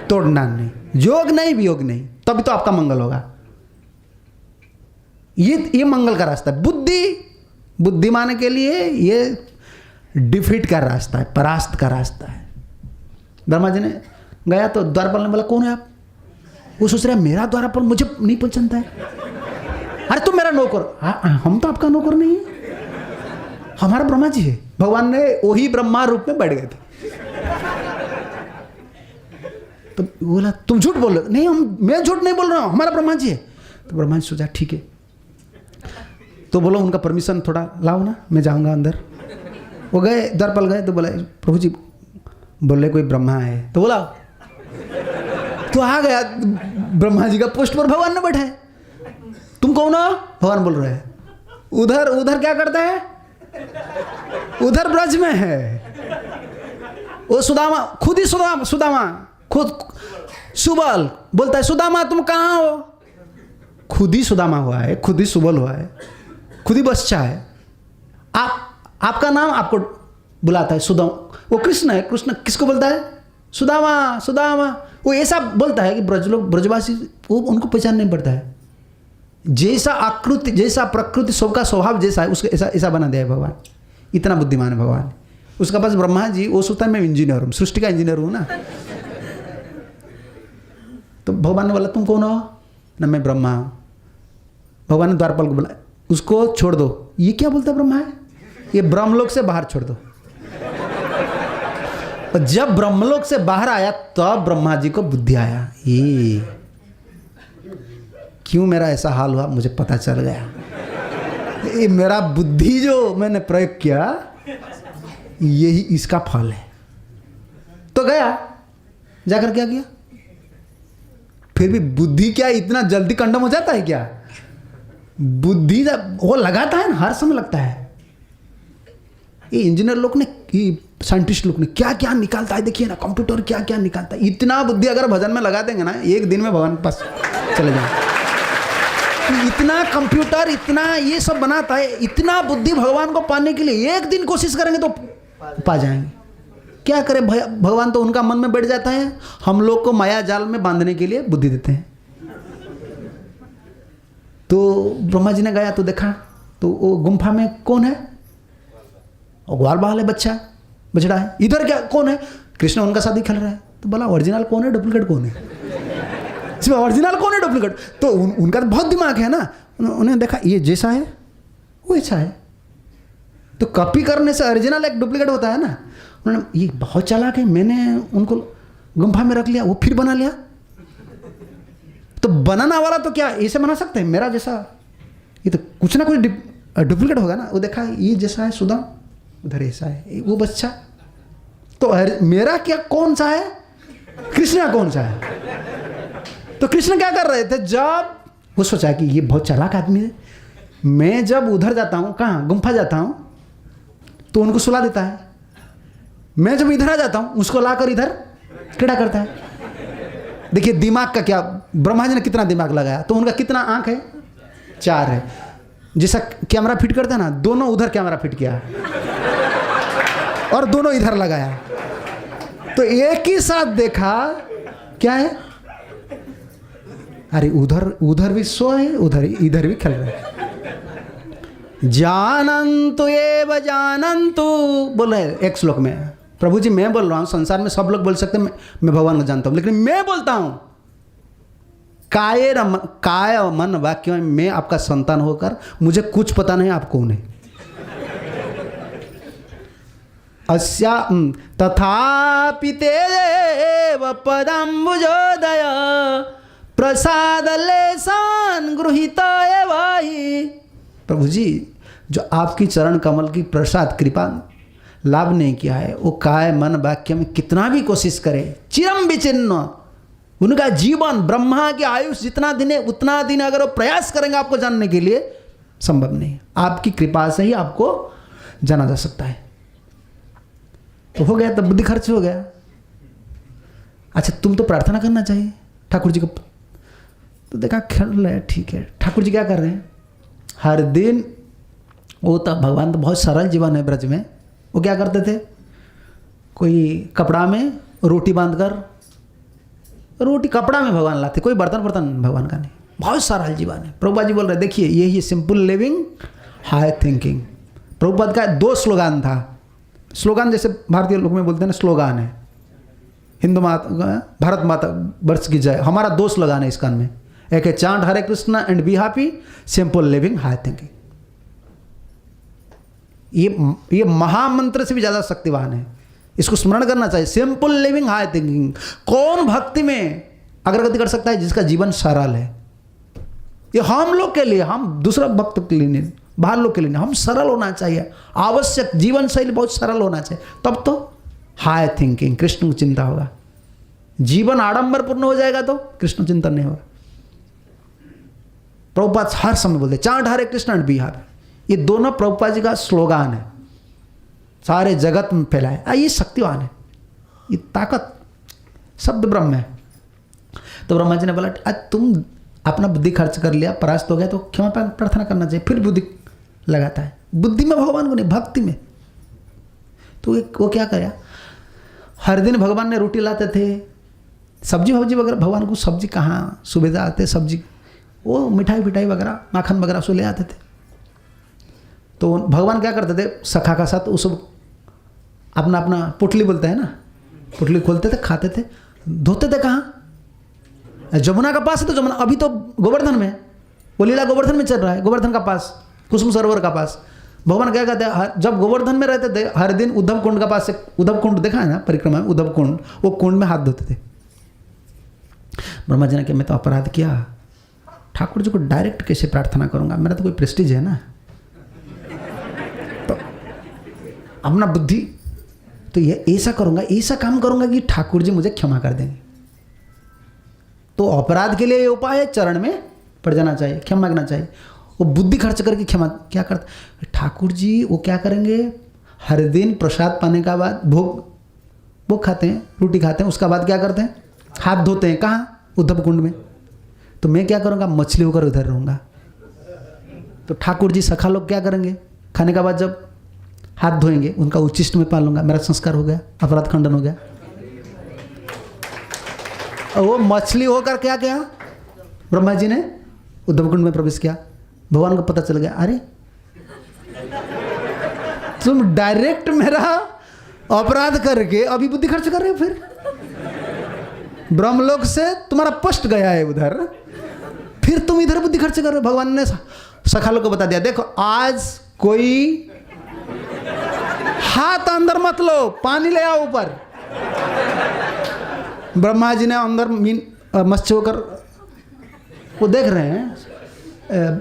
तोड़ना नहीं, योग नहीं वियोग नहीं, तभी तो आपका मंगल होगा। ये मंगल का रास्ता है। बुद्धिमान के लिए ये डिफीट का रास्ता है, परास्त का रास्ता है। ब्रह्मा जी ने गया तो द्वारपाल ने बोला कौन है आप? वो सोच रहे मेरा द्वारपाल मुझे नहीं पहचानता है। अरे तुम मेरा नौकर। हम तो आपका नौकर नहीं है, हमारा ब्रह्मा जी है। भगवान ने वही ब्रह्मा रूप में बैठ गए थे। तो बोला तुम झूठ बोल रहे हो। नहीं, मैं झूठ नहीं बोल रहा हूं, हमारा ब्रह्मा जी है। तो ब्रह्मा जी सोचा ठीक है, तो बोलो उनका परमिशन थोड़ा लाओ ना, मैं जाऊंगा अंदर। वो गए, द्वारपाल गए तो बोला प्रभु जी बोले कोई ब्रह्मा है। तो बोला तो आ गया ब्रह्मा जी का पोस्ट पर भगवान ने बैठा है। तुम कौन हो? भगवान बोल रहे हैं। उधर क्या करता है? उधर ब्रज में है वो सुदामा, खुद ही सुदामा खुद सुबल बोलता है सुदामा तुम कहाँ हो? खुद ही सुदामा हुआ है, खुद ही सुबल हुआ है, खुद ही बच्चा है। आपका नाम आपको बुलाता है सुदामा। वो कृष्ण है, कृष्ण किसको बोलता है? सुदामा सुदामा। वो ऐसा बोलता है कि ब्रजवासी वो उनको पहचान नहीं पड़ता है। जैसा आकृति, जैसा प्रकृति, सबका स्वभाव जैसा है उसको ऐसा बना दिया है भगवान। इतना बुद्धिमान है भगवान। उसका पास ब्रह्मा जी, वो सोचता है मैं इंजीनियर हूँ, सृष्टि का इंजीनियर हूँ ना। तो भगवान ने बोला तुम कौन हो? ना मैं ब्रह्मा हूँ। भगवान ने द्वारपाल को बोला उसको छोड़ दो। ये क्या बोलता है ब्रह्मा है? ये ब्रह्मलोक से बाहर छोड़ दो। और जब ब्रह्मलोक से बाहर आया तब ब्रह्मा जी को बुद्धि आया, ये क्यों मेरा ऐसा हाल हुआ मुझे पता चल गया। ये मेरा बुद्धि जो मैंने प्रयोग किया यही इसका फल है। तो गया, जाकर क्या किया? फिर भी बुद्धि क्या इतना जल्दी कंडम हो जाता है क्या? बुद्धि वो लगाता है ना, हर समय लगता है। ये इंजीनियर लोग ने, साइंटिस्ट लोग ने क्या क्या निकालता है, देखिए ना कंप्यूटर क्या क्या निकालता है। इतना बुद्धि अगर भजन में लगा देंगे ना, एक दिन में भगवान के पास चले जाए। इतना कंप्यूटर, इतना ये सब बनाता है, इतना बुद्धि भगवान को पाने के लिए एक दिन कोशिश करेंगे तो पा जाएंगे। क्या करें, भगवान तो उनका मन में बैठ जाता है, हम लोग को माया जाल में बांधने के लिए बुद्धि देते हैं। तो ब्रह्मा जी ने गया तो देखा, तो वो गुम्फा में कौन है, ग्वाल बाल है, बच्चा बछड़ा है। इधर क्या कौन है, कृष्ण उनका शादी खेल रहा है। तो बोला ओरिजिनल कौन है, डुप्लीकेट कौन है, इसमें ओरिजिनल कौन है, डुप्लीकेट। तो उनका तो बहुत दिमाग है ना, उन्होंने देखा ये जैसा है वो ऐसा है, तो कॉपी करने से ओरिजिनल एक डुप्लीकेट होता है ना। उन्होंने ये बहुत चालाक है, मैंने उनको गुम्फा में रख लिया, वो फिर बना लिया। तो बनाना वाला तो क्या ऐसे बना सकते हैं मेरा जैसा, ये तो कुछ ना कुछ डुप्लीकेट होगा ना। वो देखा ये जैसा है सुदाम, उधर ऐसा है वो बच्चा, तो मेरा क्या कौन सा है, कृष्ण कौन सा है। तो कृष्ण क्या कर रहे थे, जब वो सोचा कि ये बहुत चालाक आदमी है, मैं जब उधर जाता हूँ, कहाँ गुम्फा जाता हूँ, तो उनको सुला देता है। मैं जब इधर आ जाता हूँ, उसको लाकर इधर खड़ा करता है। देखिए दिमाग का क्या, ब्रह्मा जी ने कितना दिमाग लगाया। तो उनका कितना आंख है, 4 है। जैसा कैमरा फिट करता है ना, दोनों उधर कैमरा फिट किया और दोनों इधर लगाया, तो एक ही साथ देखा क्या है, अरे उधर भी सो है, इधर भी खेल रहे हैं। जानन्तु एव जानन्तु बोल रहे एक श्लोक में, प्रभु जी मैं बोल रहा हूं, संसार में सब लोग बोल सकते हैं मैं भगवान को जानता हूं, लेकिन मैं बोलता हूं काय मन वाक्य में मैं आपका संतान होकर मुझे कुछ पता नहीं आप कौन है। अस्या तथापि तेव पदाम्बुजोदय प्रसाद लेसान गृहीत एवाहि। प्रभु जी जो आपकी चरण कमल की प्रसाद कृपा लाभ नहीं किया है, वो काय मन वाक्य में कितना भी कोशिश करे, चिरम विचिन्न उनका जीवन, ब्रह्मा की आयुष जितना दिन है उतना दिन अगर वो प्रयास करेंगे आपको जानने के लिए, संभव नहीं। आपकी कृपा से ही आपको जाना जा सकता है। तो हो गया, तब बुद्धि खर्च हो गया। अच्छा तुम तो प्रार्थना करना चाहिए ठाकुर जी को, तो देखा खेल रहे, ठीक है। ठाकुर जी क्या कर रहे हैं, हर दिन वो तो भगवान तो बहुत सरल जीवन है ब्रज में, वो क्या करते थे, कोई कपड़ा में रोटी बांधकर, रोटी कपड़ा में भगवान लाते, कोई बर्तन भगवान का नहीं, बहुत सरल जीवन है। प्रभुपाद जी बोल रहे देखिए यही simple living high thinking. Prabhupada का 2 स्लोगान था, स्लोगान जैसे भारतीय लोग में बोलते हैं ना, स्लोगान है हिंदू माता भारत माता वर्ष की जय, हमारा 2 स्लोगान है इस कान में, एक है chant Hare Krishna and be happy, simple living high thinking. ये महामंत्र से भी ज़्यादा शक्तिवान है, इसको स्मरण करना चाहिए। Simple living high thinking. कौन भक्ति में अग्रगति कर सकता है, जिसका जीवन सरल है। ये हम लोग के लिए, हम दूसरा भक्त के लिए नहीं, बाहर लोग के लिए नहीं, हम सरल होना चाहिए। आवश्यक जीवन शैली बहुत सरल होना चाहिए, तब तो हाई थिंकिंग, कृष्ण की चिंता होगा। जीवन आडंबरपूर्ण हो जाएगा तो कृष्ण चिंतन नहीं होगा। प्रभुपाद हर समय बोलते chant Hare Krishna and be happy, ये दोनों प्रभुपाद जी का स्लोगान है, सारे जगत में फैलाए। ये शक्तिवान है, ये ताकत शब्द ब्रह्म है। तो ब्रह्मा जी ने बोला आज तुम अपना बुद्धि खर्च कर लिया, परास्त हो गया, तो क्षमा प्रार्थना करना चाहिए। फिर बुद्धि लगाता है, बुद्धि में भगवान को नहीं, भक्ति में। तो वो क्या करा, हर दिन भगवान ने रोटी लाते थे, सब्जी वगैरह, भगवान को सब्जी कहाँ सुबह आते, सब्जी वो मिठाई वगैरह माखन वगैरह सो ले आते थे। तो भगवान क्या करते थे, सखा का साथ उस अपना पुटली बोलते हैं ना, पुटली खोलते थे, खाते थे, धोते थे कहाँ, जमुना का पास है। तो जमुना अभी तो गोवर्धन में, वो लीला गोवर्धन में चल रहा है, गोवर्धन का पास, कुसुम सरोवर का पास। भगवान क्या कहते हैं, जब गोवर्धन में रहते थे हर दिन उद्धव कुंड का पास से, उद्धव कुंड देखा है ना परिक्रमा में, उद्धव कुंड, वो कुंड में हाथ धोते थे। ब्रह्मा जी ने कहा मैं तो अपराध किया, ठाकुर जी को डायरेक्ट कैसे प्रार्थना करूंगा, मेरा तो कोई प्रेस्टीज है ना, तो अपना बुद्धि तो ये ऐसा करूंगा, ऐसा काम करूंगा कि ठाकुर जी मुझे क्षमा कर देंगे। तो अपराध के लिए ये उपाय है, चरण में पड़ जाना चाहिए, क्षमा मांगना चाहिए। वो बुद्धि खर्च करके क्षमा क्या करते ठाकुर जी, वो क्या करेंगे, हर दिन प्रसाद पाने का बाद भोग खाते हैं, रोटी खाते हैं, उसका बाद क्या करते हैं, हाथ धोते हैं, कहाँ, उद्धव कुंड में। तो मैं क्या करूँगा, मछली होकर उधर रहूँगा, तो ठाकुर जी सखा लोग क्या करेंगे? खाने के बाद जब हाथ धोएंगे, उनका उच्चिष्ट में पालूंगा, मेरा संस्कार हो गया, अपराध खंडन हो गया। और वो मछली होकर क्या किया? ब्रह्मा जी ने उद्धव कुंड में प्रवेश किया। भगवान को पता चल गया, अरे तुम डायरेक्ट मेरा अपराध करके अभी बुद्धि खर्च कर रहे हो, फिर ब्रह्मलोक से तुम्हारा पष्ट गया है उधर, फिर तुम इधर बुद्धि खर्च कर रहे हो। भगवान ने सखालों को बता दिया, देखो आज कोई हाथ अंदर मत लो, पानी ले आओ ऊपर। ब्रह्मा जी ने अंदर मत्स्य होकर वो देख रहे हैं,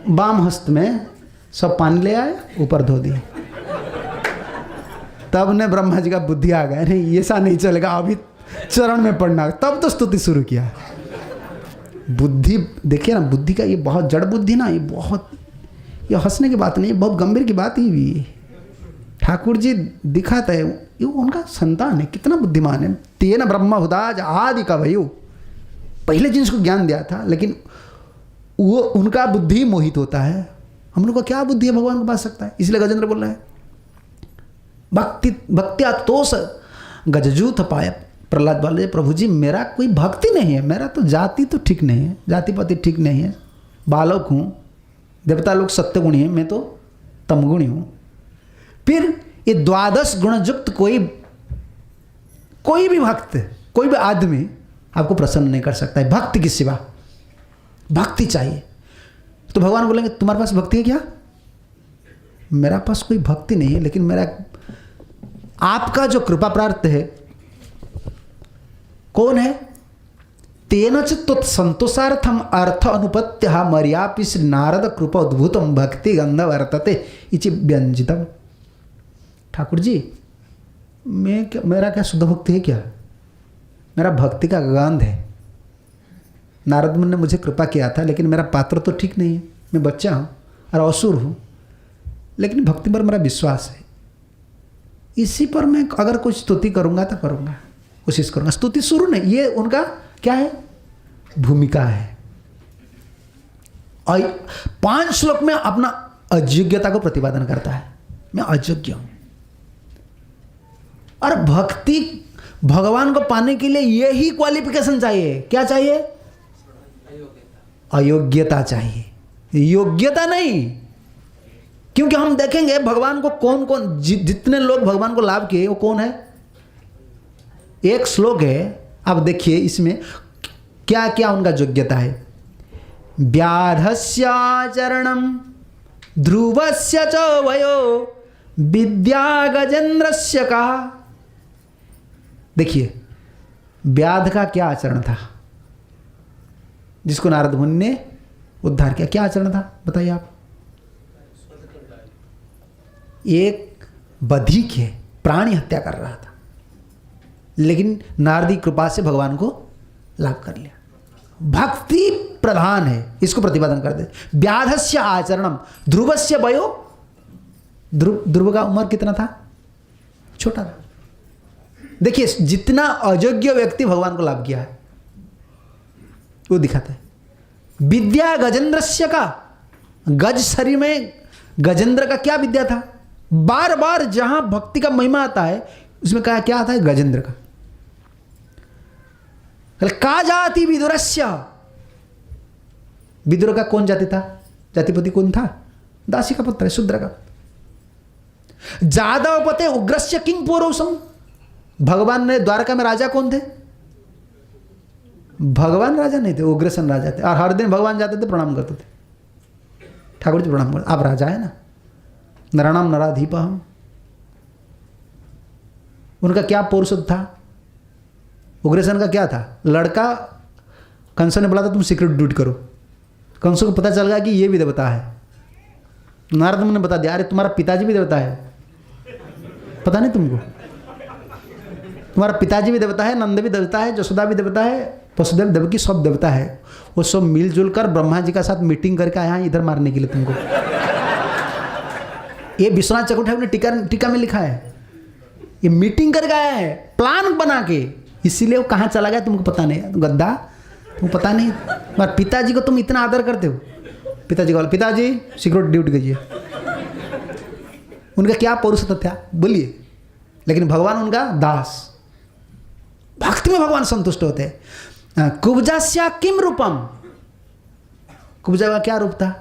बाम हस्त में सब पानी ले आए, ऊपर धो दिए। तब ने ब्रह्मा जी का बुद्धि आ गया, नहीं ऐसा नहीं चलेगा, अभी चरण में पड़ना। तब तो स्तुति शुरू किया। बुद्धि देखिए ना, बुद्धि का ये बहुत जड़ बुद्धि ना, ये बहुत, ये हंसने की बात नहीं है, बहुत गंभीर की बात ही भी। ठाकुर जी दिखाते हैं ये उनका संतान है, कितना बुद्धिमान है। तेन ब्रह्म हुदाज आदि का भयु, पहले जिसको ज्ञान दिया था, लेकिन वो उनका बुद्धि मोहित होता है। हम लोग को क्या बुद्धि है भगवान को पा सकता है। इसलिए गजेंद्र बोल रहे हैं भक्ति भक्त्या तोष गजजूथ पाया। प्रहलाद बोले प्रभु जी मेरा कोई भक्ति नहीं है, मेरा तो जाति तो ठीक नहीं है, जाति पाति ठीक नहीं है, बालक हूँ, देवता लोग सत्यगुणी है, मैं तो तमगुणी हूँ। फिर ये 12 गुणयुक्त कोई भी भक्त, कोई भी आदमी आपको प्रसन्न नहीं कर सकता है भक्ति के सिवा। भक्ति चाहिए। तो भगवान बोलेंगे तुम्हारे पास भक्ति है क्या? मेरा पास कोई भक्ति नहीं है, लेकिन मेरा आपका जो कृपा प्राप्त है कौन है? तेनच तत्संतोषार्थम अर्थ अनुपत्य मर्यापि श्री नारद कृपा उद्भूतम भक्ति गंध वर्तते इति व्यंजितम। ठाकुर जी मेरा क्या शुद्ध भक्ति है क्या? मेरा भक्ति का गंध है। नारद मुनि ने मुझे कृपा किया था, लेकिन मेरा पात्र तो ठीक नहीं है, मैं बच्चा हूँ और असुर हूँ, लेकिन भक्ति पर मेरा विश्वास है। इसी पर मैं अगर कुछ स्तुति करूँगा तो करूँगा, कोशिश करूँगा। स्तुति शुरू नहीं, ये उनका क्या है? भूमिका है। और 5 श्लोक में अपना अयोग्यता को प्रतिपादन करता है, मैं अयोग्य हूँ। और भक्ति भगवान को पाने के लिए यही क्वालिफिकेशन चाहिए। क्या चाहिए? अयोग्यता चाहिए, योग्यता नहीं। क्योंकि हम देखेंगे भगवान को कौन कौन, जितने लोग भगवान को लाभ किए वो कौन है। एक श्लोक है, आप देखिए इसमें क्या क्या उनका योग्यता है। व्याधस्याचरणम ध्रुवस्य च वयो विद्या गजेंद्रस्य का। देखिए व्याध का क्या आचरण था जिसको नारद मुनि ने उद्धार किया? क्या आचरण था बताइए आप? एक बधिक है, प्राणी हत्या कर रहा था, लेकिन नारदी कृपा से भगवान को लाभ कर लिया। भक्ति प्रधान है, इसको प्रतिपादन कर दे। व्याधस्य आचरणम ध्रुवस्य वयो, ध्रुव का उम्र कितना था? छोटा था। देखिए जितना अयोग्य व्यक्ति भगवान को लाभ किया है वो दिखाता है। विद्या गजेंद्रस्य का, गज शरीर में गजेंद्र का क्या विद्या था? बार बार जहां भक्ति का महिमा आता है उसमें क्या आता है? गजेंद्र का। का जाति विदुरस्य, विदुर का कौन जाति था? जातिपति कौन था? दासी का पुत्र है, शूद्र का। जादव पते उग्रस्य किंग पौरुषम, भगवान ने द्वारका में राजा कौन थे? भगवान राजा नहीं थे, उग्रसेन राजा थे। और हर दिन भगवान जाते थे, प्रणाम करते थे। ठाकुर जी प्रणाम करते, आप राजा है ना, नराणाम नराधीप हम। उनका क्या पौरुष था? उग्रसेन का क्या था? लड़का कंस ने बोला था तुम सीक्रेट ड्यूटी करो, कंस को पता चल गया कि ये भी देवता है। नारद मुनि ने बता दिया, अरे तुम्हारा पिताजी भी देवता है, पता नहीं तुमको? तुम्हारा पिताजी भी देवता है, नंद भी देवता है, जसोदा भी देवता है, वसुदेव देवकी सब देवता है। वो सब मिलजुल कर ब्रह्मा जी का साथ मीटिंग करके आया इधर मारने के लिए तुमको। ये विश्वनाथ चक्रवर्ती ठाकुर ने टीका में लिखा है, ये मीटिंग करके आया है प्लान बना के, इसीलिए वो कहाँ चला गया तुमको पता नहीं। गद्दा तुमको पता नहीं, तुम्हारे पिताजी को तुम इतना आदर करते हो, पिताजी को बोला, पिताजी सिक्योरिटी ड्यूटी कीजिए। उनका क्या पौरुषत्व था बोलिए, लेकिन भगवान उनका दास। भक्ति में भगवान संतुष्ट होते हैं। कुब्जास्या किम रूपम, कुब्जा का क्या रूप था?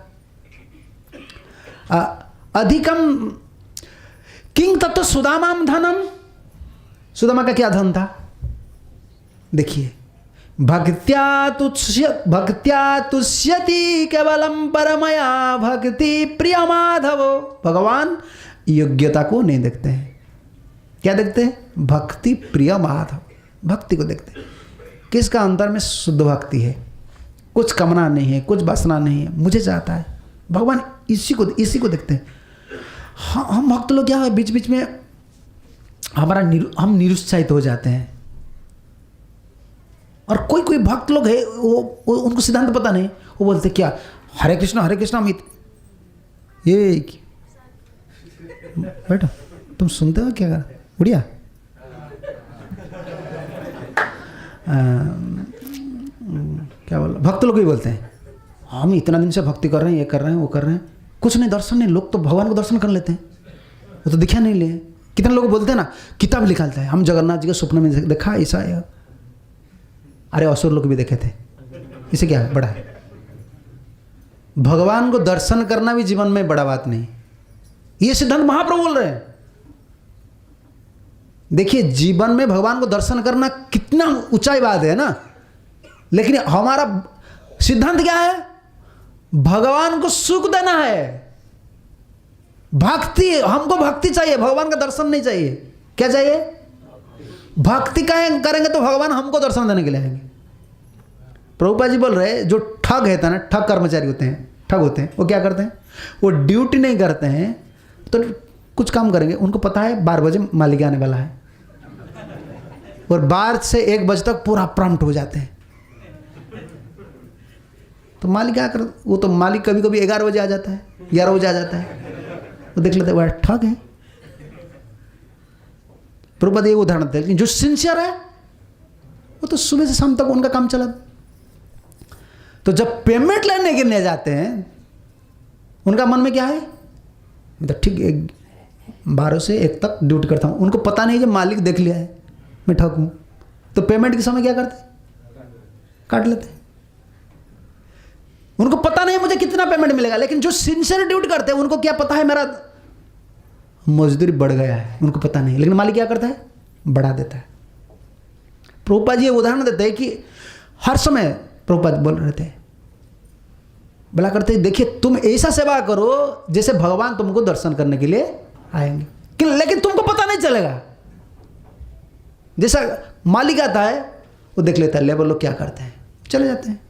अधिकम किंग तत्व सुदामाम धनम, सुदामा का क्या धन था? देखिए, भक्त्या तुष्यति केवलम परमया भक्ति प्रिय माधवो। भगवान योग्यता को नहीं देखते हैं, क्या देखते हैं? भक्ति प्रिय माधव, भक्ति को देखते हैं। किसका अंतर में शुद्ध भक्ति है, कुछ कामना नहीं है, कुछ वासना नहीं है, मुझे चाहता है, भगवान इसी को देखते हैं। हम भक्त लोग क्या है, बीच बीच में हम निरुत्साहित हो जाते हैं। और कोई भक्त लोग है वो उनको सिद्धांत पता नहीं, वो बोलते क्या हरे कृष्णा अमित। ये बेटा तुम सुनते हो क्या कर बढ़िया? क्या बोला, भक्त लोग ही बोलते हैं हम इतना दिन से भक्ति कर रहे हैं, ये कर रहे हैं, वो कर रहे हैं, कुछ नहीं, दर्शन नहीं। लोग तो भगवान को दर्शन कर लेते हैं, वो तो दिखा नहीं ले। कितने लोग बोलते हैं ना, किताब निकालता है, हम जगन्नाथ जी के स्वप्न में देखा ऐसा है। अरे असुर लोग भी देखे थे, इसे क्या बड़ा है? भगवान को दर्शन करना भी जीवन में बड़ा बात नहीं, ये सिद्धांत महाप्रभु बोल रहे हैं। देखिए, जीवन में भगवान को दर्शन करना कितना ऊंचाई बात है ना, लेकिन हमारा सिद्धांत क्या है? भगवान को सुख देना है, भक्ति। हमको भक्ति चाहिए, भगवान का दर्शन नहीं चाहिए। क्या चाहिए? भक्ति करेंगे तो भगवान हमको दर्शन देने के लिए आएंगे। प्रभुपाद जी बोल रहे, जो ठग है ना, ठग कर्मचारी होते हैं, ठग होते हैं, वो क्या करते हैं? वो ड्यूटी नहीं करते हैं तो कुछ काम करेंगे, उनको पता है 12 बजे मालिक आने वाला है, और 12 से 1 बजे तक पूरा प्रॉम्प्ट हो जाते हैं। तो मालिक क्या कर, वो तो मालिक कभी कभी 11 बजे आ जाता है, 11 बजे आ जाता है, वो देख लेते हैं वह ठग है। प्रभुपाद ये उदाहरण देते हैं, जो सिंसियर है वो तो सुबह से शाम तक उनका काम चला। तो जब पेमेंट लेने के लिए जाते हैं, उनका मन में क्या है? मतलब ठीक 12 से 1 तक ड्यूटी करता हूँ। उनको पता नहीं जब मालिक देख लिया है मैं ठग हूँ, तो पेमेंट के समय क्या करते? काट लेते हैं। उनको पता नहीं मुझे कितना पेमेंट मिलेगा, लेकिन जो सिंसियर ड्यूटी करते हैं उनको क्या पता है मेरा मजदूरी बढ़ गया है, उनको पता नहीं, लेकिन मालिक क्या करता है? बढ़ा देता है। प्रभुपाद जी ये उदाहरण देते हैं कि हर समय प्रभुपाद बोल रहे थे, बोला करते देखिए तुम ऐसा सेवा करो जैसे भगवान तुमको दर्शन करने के लिए आएंगे, लेकिन तुमको पता नहीं चलेगा। जैसा मालिक आता है वो देख लेता है लेबर लोग क्या करते हैं, चले जाते हैं।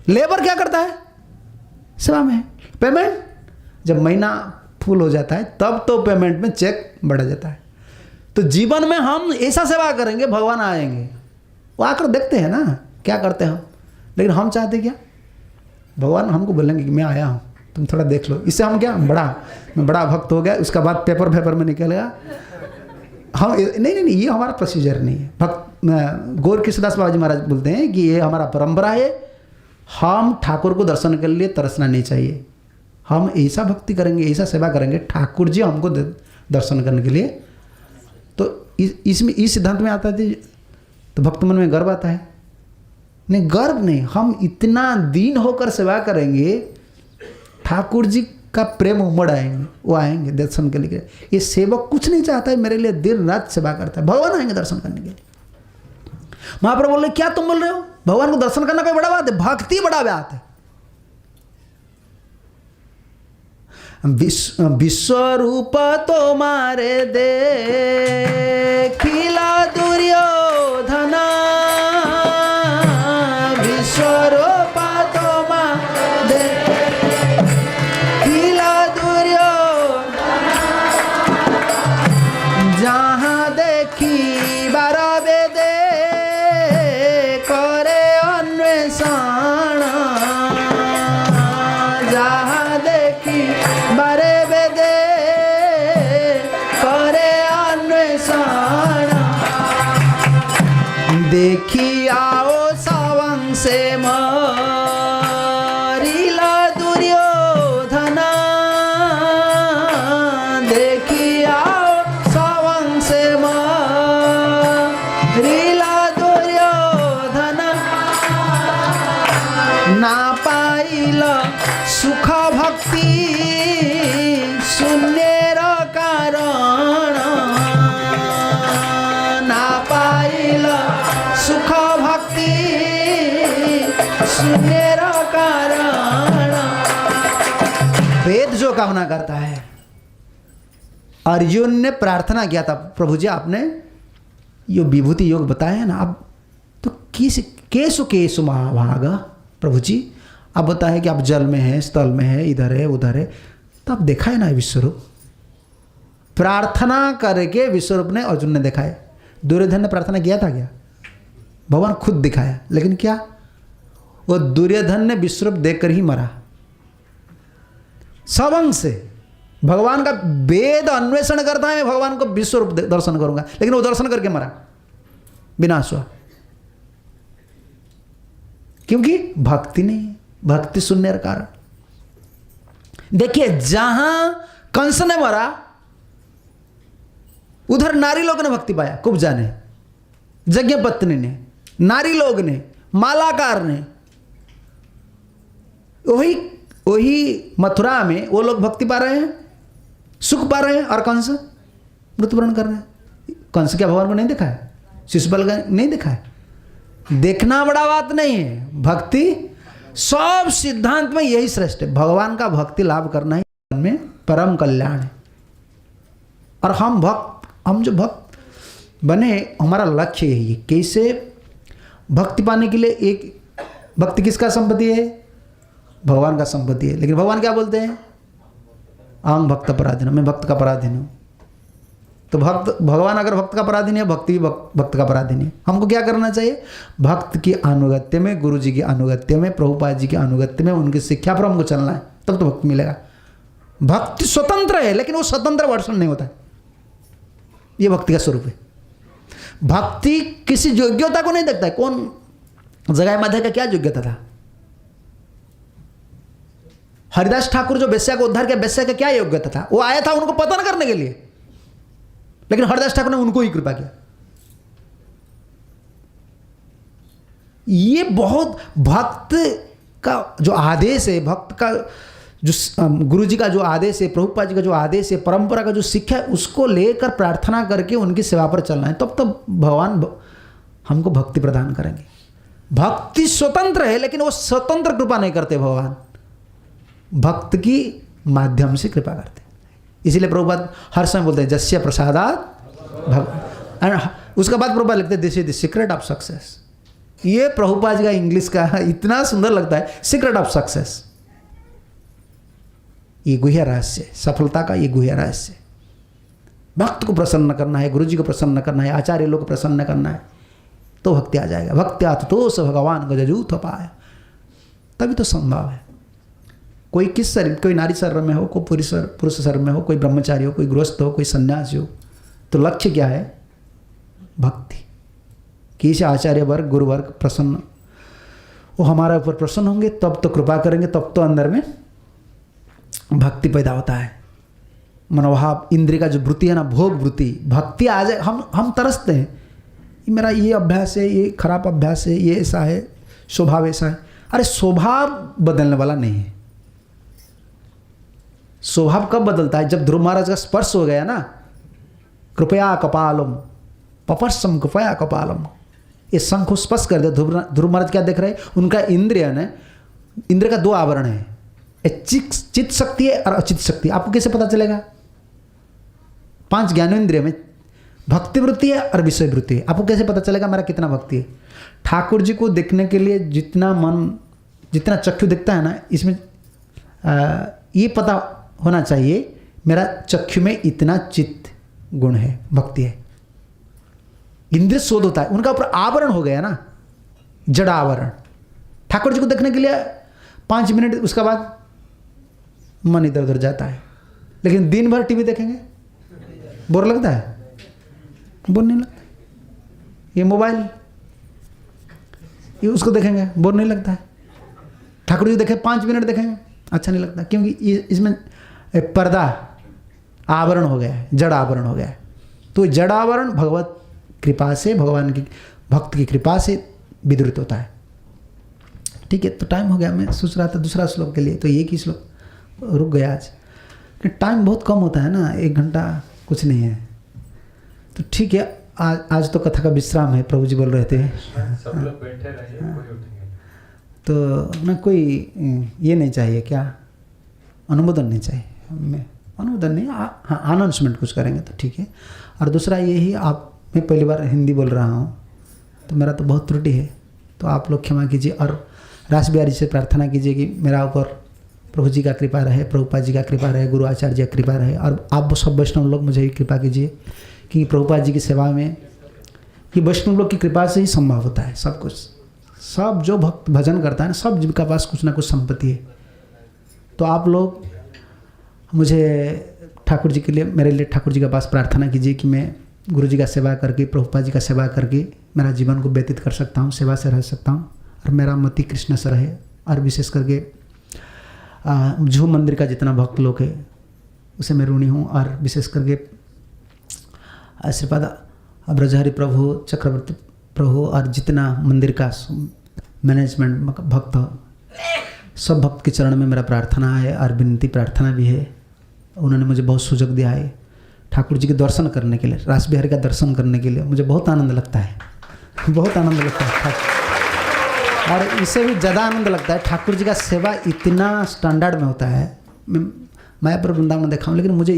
लेबर क्या करता है? सेवा में। पेमेंट जब महीना फुल हो जाता है तब तो पेमेंट में चेक बढ़ जाता है। तो जीवन में हम ऐसा सेवा करेंगे, भगवान आएंगे, वो आकर देखते हैं ना क्या करते हैं हम, लेकिन हम चाहते क्या? भगवान हमको बोलेंगे कि मैं आया हूँ, तुम थोड़ा देख लो। इससे हम क्या मैं बड़ा भक्त हो गया, उसका बाद पेपर में निकलेगा। हम नहीं, ये हमारा प्रोसीजर नहीं है। भक्त गौर कृष्णदास बाबा जी महाराज बोलते हैं कि ये हमारा परंपरा है, हम ठाकुर को दर्शन के लिए तरसना नहीं चाहिए। हम ऐसा भक्ति करेंगे, ऐसा सेवा करेंगे, ठाकुर जी हमको दर्शन करने के लिए। तो इसमें इस सिद्धांत में आता है तो भक्त मन में गर्व आता है? नहीं, गर्व नहीं, हम इतना दीन होकर सेवा करेंगे, ठाकुर जी का प्रेम उमड़ आएंगे, वो आएंगे दर्शन के लिए। ये सेवक कुछ नहीं चाहता है मेरे लिए, दिन रात सेवा करता है, भगवान आएंगे दर्शन करने के लिए। महाप्रभु बोल रहे क्या तुम बोल रहे हो? भगवान को दर्शन करना कोई बड़ा बात है? भक्ति बड़ा बात है। विश्वरूप तुम्हारे देखिला दुर्योधन, विश्वरूप तुम्हारे देखिला दुर्योधन, जहाँ देखी बारा बेदे करे अन्वेषण, जहाँ देखी बारे बेदे करे अन्वेषण। सुख भक्ति शून्यर कारण ना पाइल सुख भक्ति शून्यर कारण। वेद जो कामना करता है, अर्जुन ने प्रार्थना किया था, प्रभु जी आपने यो विभूति योग बताया ना, अब तो केसु केसु महाभाग, प्रभु जी आप बताएं कि आप जल में है, स्थल में है, इधर है उधर है, तो आप देखा है ना विश्वरूप। प्रार्थना करके विश्वरूप ने अर्जुन ने देखा है। दुर्योधन ने प्रार्थना किया था क्या? भगवान खुद दिखाया, लेकिन क्या वो दुर्योधन ने विश्वरूप देखकर ही मरा। सब अंग से भगवान का वेद अन्वेषण करता है, मैं भगवान को विश्वरूप दर्शन करूंगा, लेकिन वो दर्शन करके मरा, विनाश हुआ। क्योंकि भक्ति नहीं, भक्ति शून्य कारण। देखिए जहां कंस ने मरा उधर नारी लोग ने भक्ति पाया, कुब्जा ने, यज्ञपत्नी ने, नारी लोग ने, मालाकार ने। वही मथुरा में वो लोग भक्ति पा रहे हैं, सुख पा रहे हैं, और कंस मृत्युवरण कर रहे हैं। कंस क्या भगवान को नहीं देखा है? शिशुपाल का नहीं देखा है? देखना बड़ा बात नहीं है। भक्ति सब सिद्धांत में यही श्रेष्ठ है, भगवान का भक्ति लाभ करना ही जीवन में परम कल्याण है। और हम जो भक्त बने, हमारा लक्ष्य यही है, कैसे भक्ति पाने के लिए। एक भक्ति किसका संपत्ति है? भगवान का संपत्ति है। लेकिन भगवान क्या बोलते हैं? अहं भक्त पराधीन, मैं भक्त का पराधीन हूँ। तो भगवान अगर भक्त का पराधीन है, भक्ति भी भक्त का पराधीन है। हमको क्या करना चाहिए? भक्त की अनुगत्य में, गुरु जी की अनुगत्य में, प्रभुपाद जी की अनुगत्य में, उनकी शिक्षा पर हमको चलना है, तब तो भक्ति मिलेगा। भक्ति स्वतंत्र है, लेकिन वो स्वतंत्र वर्षण नहीं होता है। ये भक्ति का स्वरूप है। भक्ति किसी योग्यता को नहीं देखता है। कौन जगाए माधव का क्या योग्यता था? हरिदास ठाकुर जो वेश्या को उद्धार किया, वेश्या का क्या योग्यता था? वो आया था उनको पतन करने के लिए, लेकिन हरिदास ठाकुर ने उनको ही कृपा किया। ये बहुत भक्त का जो आदेश है, भक्त का जो गुरु जी का जो आदेश है, प्रभुपाद जी का जो आदेश है, परंपरा का जो शिक्षा है, उसको लेकर प्रार्थना करके उनकी सेवा पर चलना है, तब तो भगवान हमको भक्ति प्रदान करेंगे। भक्ति स्वतंत्र है, लेकिन वो स्वतंत्र कृपा नहीं करते भगवान, भक्त की माध्यम से कृपा करते। इसीलिए प्रभुपाद हर समय बोलते हैं जस्य प्रसादात। उसका बाद प्रभुपाद लिखते हैं this is the secret of success. ये प्रभुपाद जी का इंग्लिश का इतना सुंदर लगता है, सीक्रेट ऑफ सक्सेस। ये गुह्य रहस्य, सफलता का ये गुह्य रहस्य। भक्त को प्रसन्न करना है, गुरु जी को प्रसन्न करना है, आचार्य लोग को प्रसन्न करना है, तो भक्ति आ जाएगा। भक्त्यात् तो स भगवान गजूथ पाया, तभी तो संभव है। कोई किस शरीर, कोई नारी शरीर में हो, कोई पुरुष शरीर में हो, कोई ब्रह्मचारी हो, कोई गृहस्थ हो, कोई सन्यासी हो, तो लक्ष्य क्या है? भक्ति। किसी आचार्य वर्ग, गुरु वर्ग प्रसन्न, वो हमारे ऊपर प्रसन्न होंगे, तब तो कृपा करेंगे, तब तो अंदर में भक्ति पैदा होता है। मनोभाव, इंद्रिय का जो वृत्ति है ना, भोग वृत्ति, भक्ति आ जाए। हम तरसते हैं, मेरा ये अभ्यास है, ये खराब अभ्यास है, ये ऐसा है, स्वभाव ऐसा है। अरे स्वभाव बदलने वाला नहीं है। स्वभाव कब बदलता है? जब ध्रुव महाराज का स्पर्श हो गया ना, कृपया कपालम पपस्सम कृपया कपालम, ये शंख को स्पर्श कर दिया। ध्रुव महाराज क्या देख रहे हैं? उनका इंद्रिय का दो आवरण है, चित्त शक्ति है और अचित शक्ति। आपको कैसे पता चलेगा? 5 ज्ञानेंद्रिय में भक्ति वृत्ति है और विषय वृत्ति है। आपको कैसे पता चलेगा मेरा कितना भक्ति है? ठाकुर जी को देखने के लिए जितना मन, जितना चक्षु दिखता है ना, इसमें ये पता होना चाहिए मेरा चक्षु में इतना चित्त गुण है, भक्ति है। इंद्रिय शोध होता है, उनका ऊपर आवरण हो गया ना, जड़ आवरण। ठाकुर जी को देखने के लिए 5 मिनट, उसके बाद मन इधर उधर जाता है। लेकिन दिन भर टीवी देखेंगे, बोर लगता है? बोर नहीं लगता। ये मोबाइल, ये उसको देखेंगे, बोर नहीं लगता है। ठाकुर जी देखे 5 मिनट देखेंगे, अच्छा नहीं लगता, क्योंकि इसमें पर्दा आवरण हो गया है, जड़ आवरण हो गया है। तो जड़ आवरण भगवत कृपा से, भगवान की भक्त की कृपा से विदृत होता है। ठीक है, तो टाइम हो गया, मैं सोच रहा था दूसरा श्लोक के लिए, तो एक ही श्लोक रुक गया आज, कि टाइम बहुत कम होता है ना, 1 घंटा कुछ नहीं है। तो ठीक है, आज तो कथा का विश्राम है, प्रभु जी बोल रहे थे सब लोग बैठे रहिए, कोई उठेंगे तो ना, कोई ये नहीं चाहिए क्या, अनुमोदन नहीं चाहिए, मैं अनुमोदन नहीं, हाँ अनाउंसमेंट कुछ करेंगे तो ठीक है। और दूसरा यही, आप, मैं पहली बार हिंदी बोल रहा हूँ तो मेरा तो बहुत त्रुटि है, तो आप लोग क्षमा कीजिए और रास बिहारी से प्रार्थना कीजिए कि मेरा ऊपर प्रभु जी का कृपा रहे, प्रभुपाद जी का कृपा रहे, गुरु आचार्य जी का कृपा रहे, और आप सब वैष्णव लोग मुझे भी कृपा कीजिए कि प्रभुपाद जी की सेवा में, कि वैष्णव लोग की कृपा से ही संभव होता है सब कुछ। सब जो भक्त भजन करता है ना, सब जिनका पास कुछ ना कुछ संपत्ति है। तो आप लोग मुझे ठाकुर जी के लिए, मेरे लिए ठाकुर जी के पास प्रार्थना कीजिए कि मैं गुरु जी का सेवा करके, प्रभुपाद जी का सेवा करके मेरा जीवन को व्यतीत कर सकता हूँ, सेवा से रह सकता हूँ, और मेरा मति कृष्ण से रहे। और विशेष करके जू मंदिर का जितना भक्त लोग है उसे मैं ऋणी हूँ, और विशेष करके श्रीपाद ब्रजहरि प्रभु, चक्रवर्ती प्रभु, और जितना मंदिर का मैनेजमेंट भक्त, सब भक्त के चरण में मेरा प्रार्थना है और विनती प्रार्थना भी है। उन्होंने मुझे बहुत सुजग दिया है ठाकुर जी के दर्शन करने के लिए, रास बिहारी का दर्शन करने के लिए। मुझे बहुत आनंद लगता है, बहुत आनंद लगता है, और इससे भी ज़्यादा आनंद लगता है ठाकुर जी का सेवा इतना स्टैंडर्ड में होता है। मैं मायापुर वृंदावन में देखा हूँ, लेकिन मुझे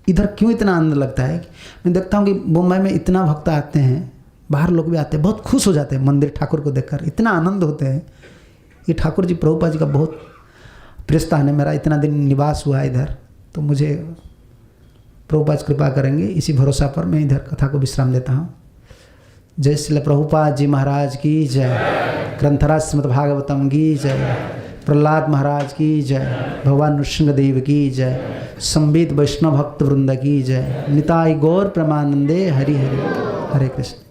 इधर क्यों इतना आनंद लगता है कि मैं देखता हूँ कि मुंबई में इतना भक्त आते हैं, बाहर लोग भी आते हैं, बहुत खुश हो जाते हैं मंदिर ठाकुर को देखकर, इतना आनंद होते हैं। ये ठाकुर जी प्रभुपाद जी का बहुत प्रिय स्थान है। मेरा इतना दिन निवास हुआ इधर, तो मुझे प्रभुपाद कृपा करेंगे, इसी भरोसा पर मैं इधर कथा को विश्राम देता हूँ। जय श्री प्रभुपाद जी महाराज की जय, ग्रंथराज श्रीमद् भागवतम की जय, प्रहलाद महाराज की जय, भगवान नृसिंहदेव की जय, संबित वैष्णव भक्त वृंद की जय, निताई गौर प्रेमानंदे हरि हरि। हरे कृष्ण।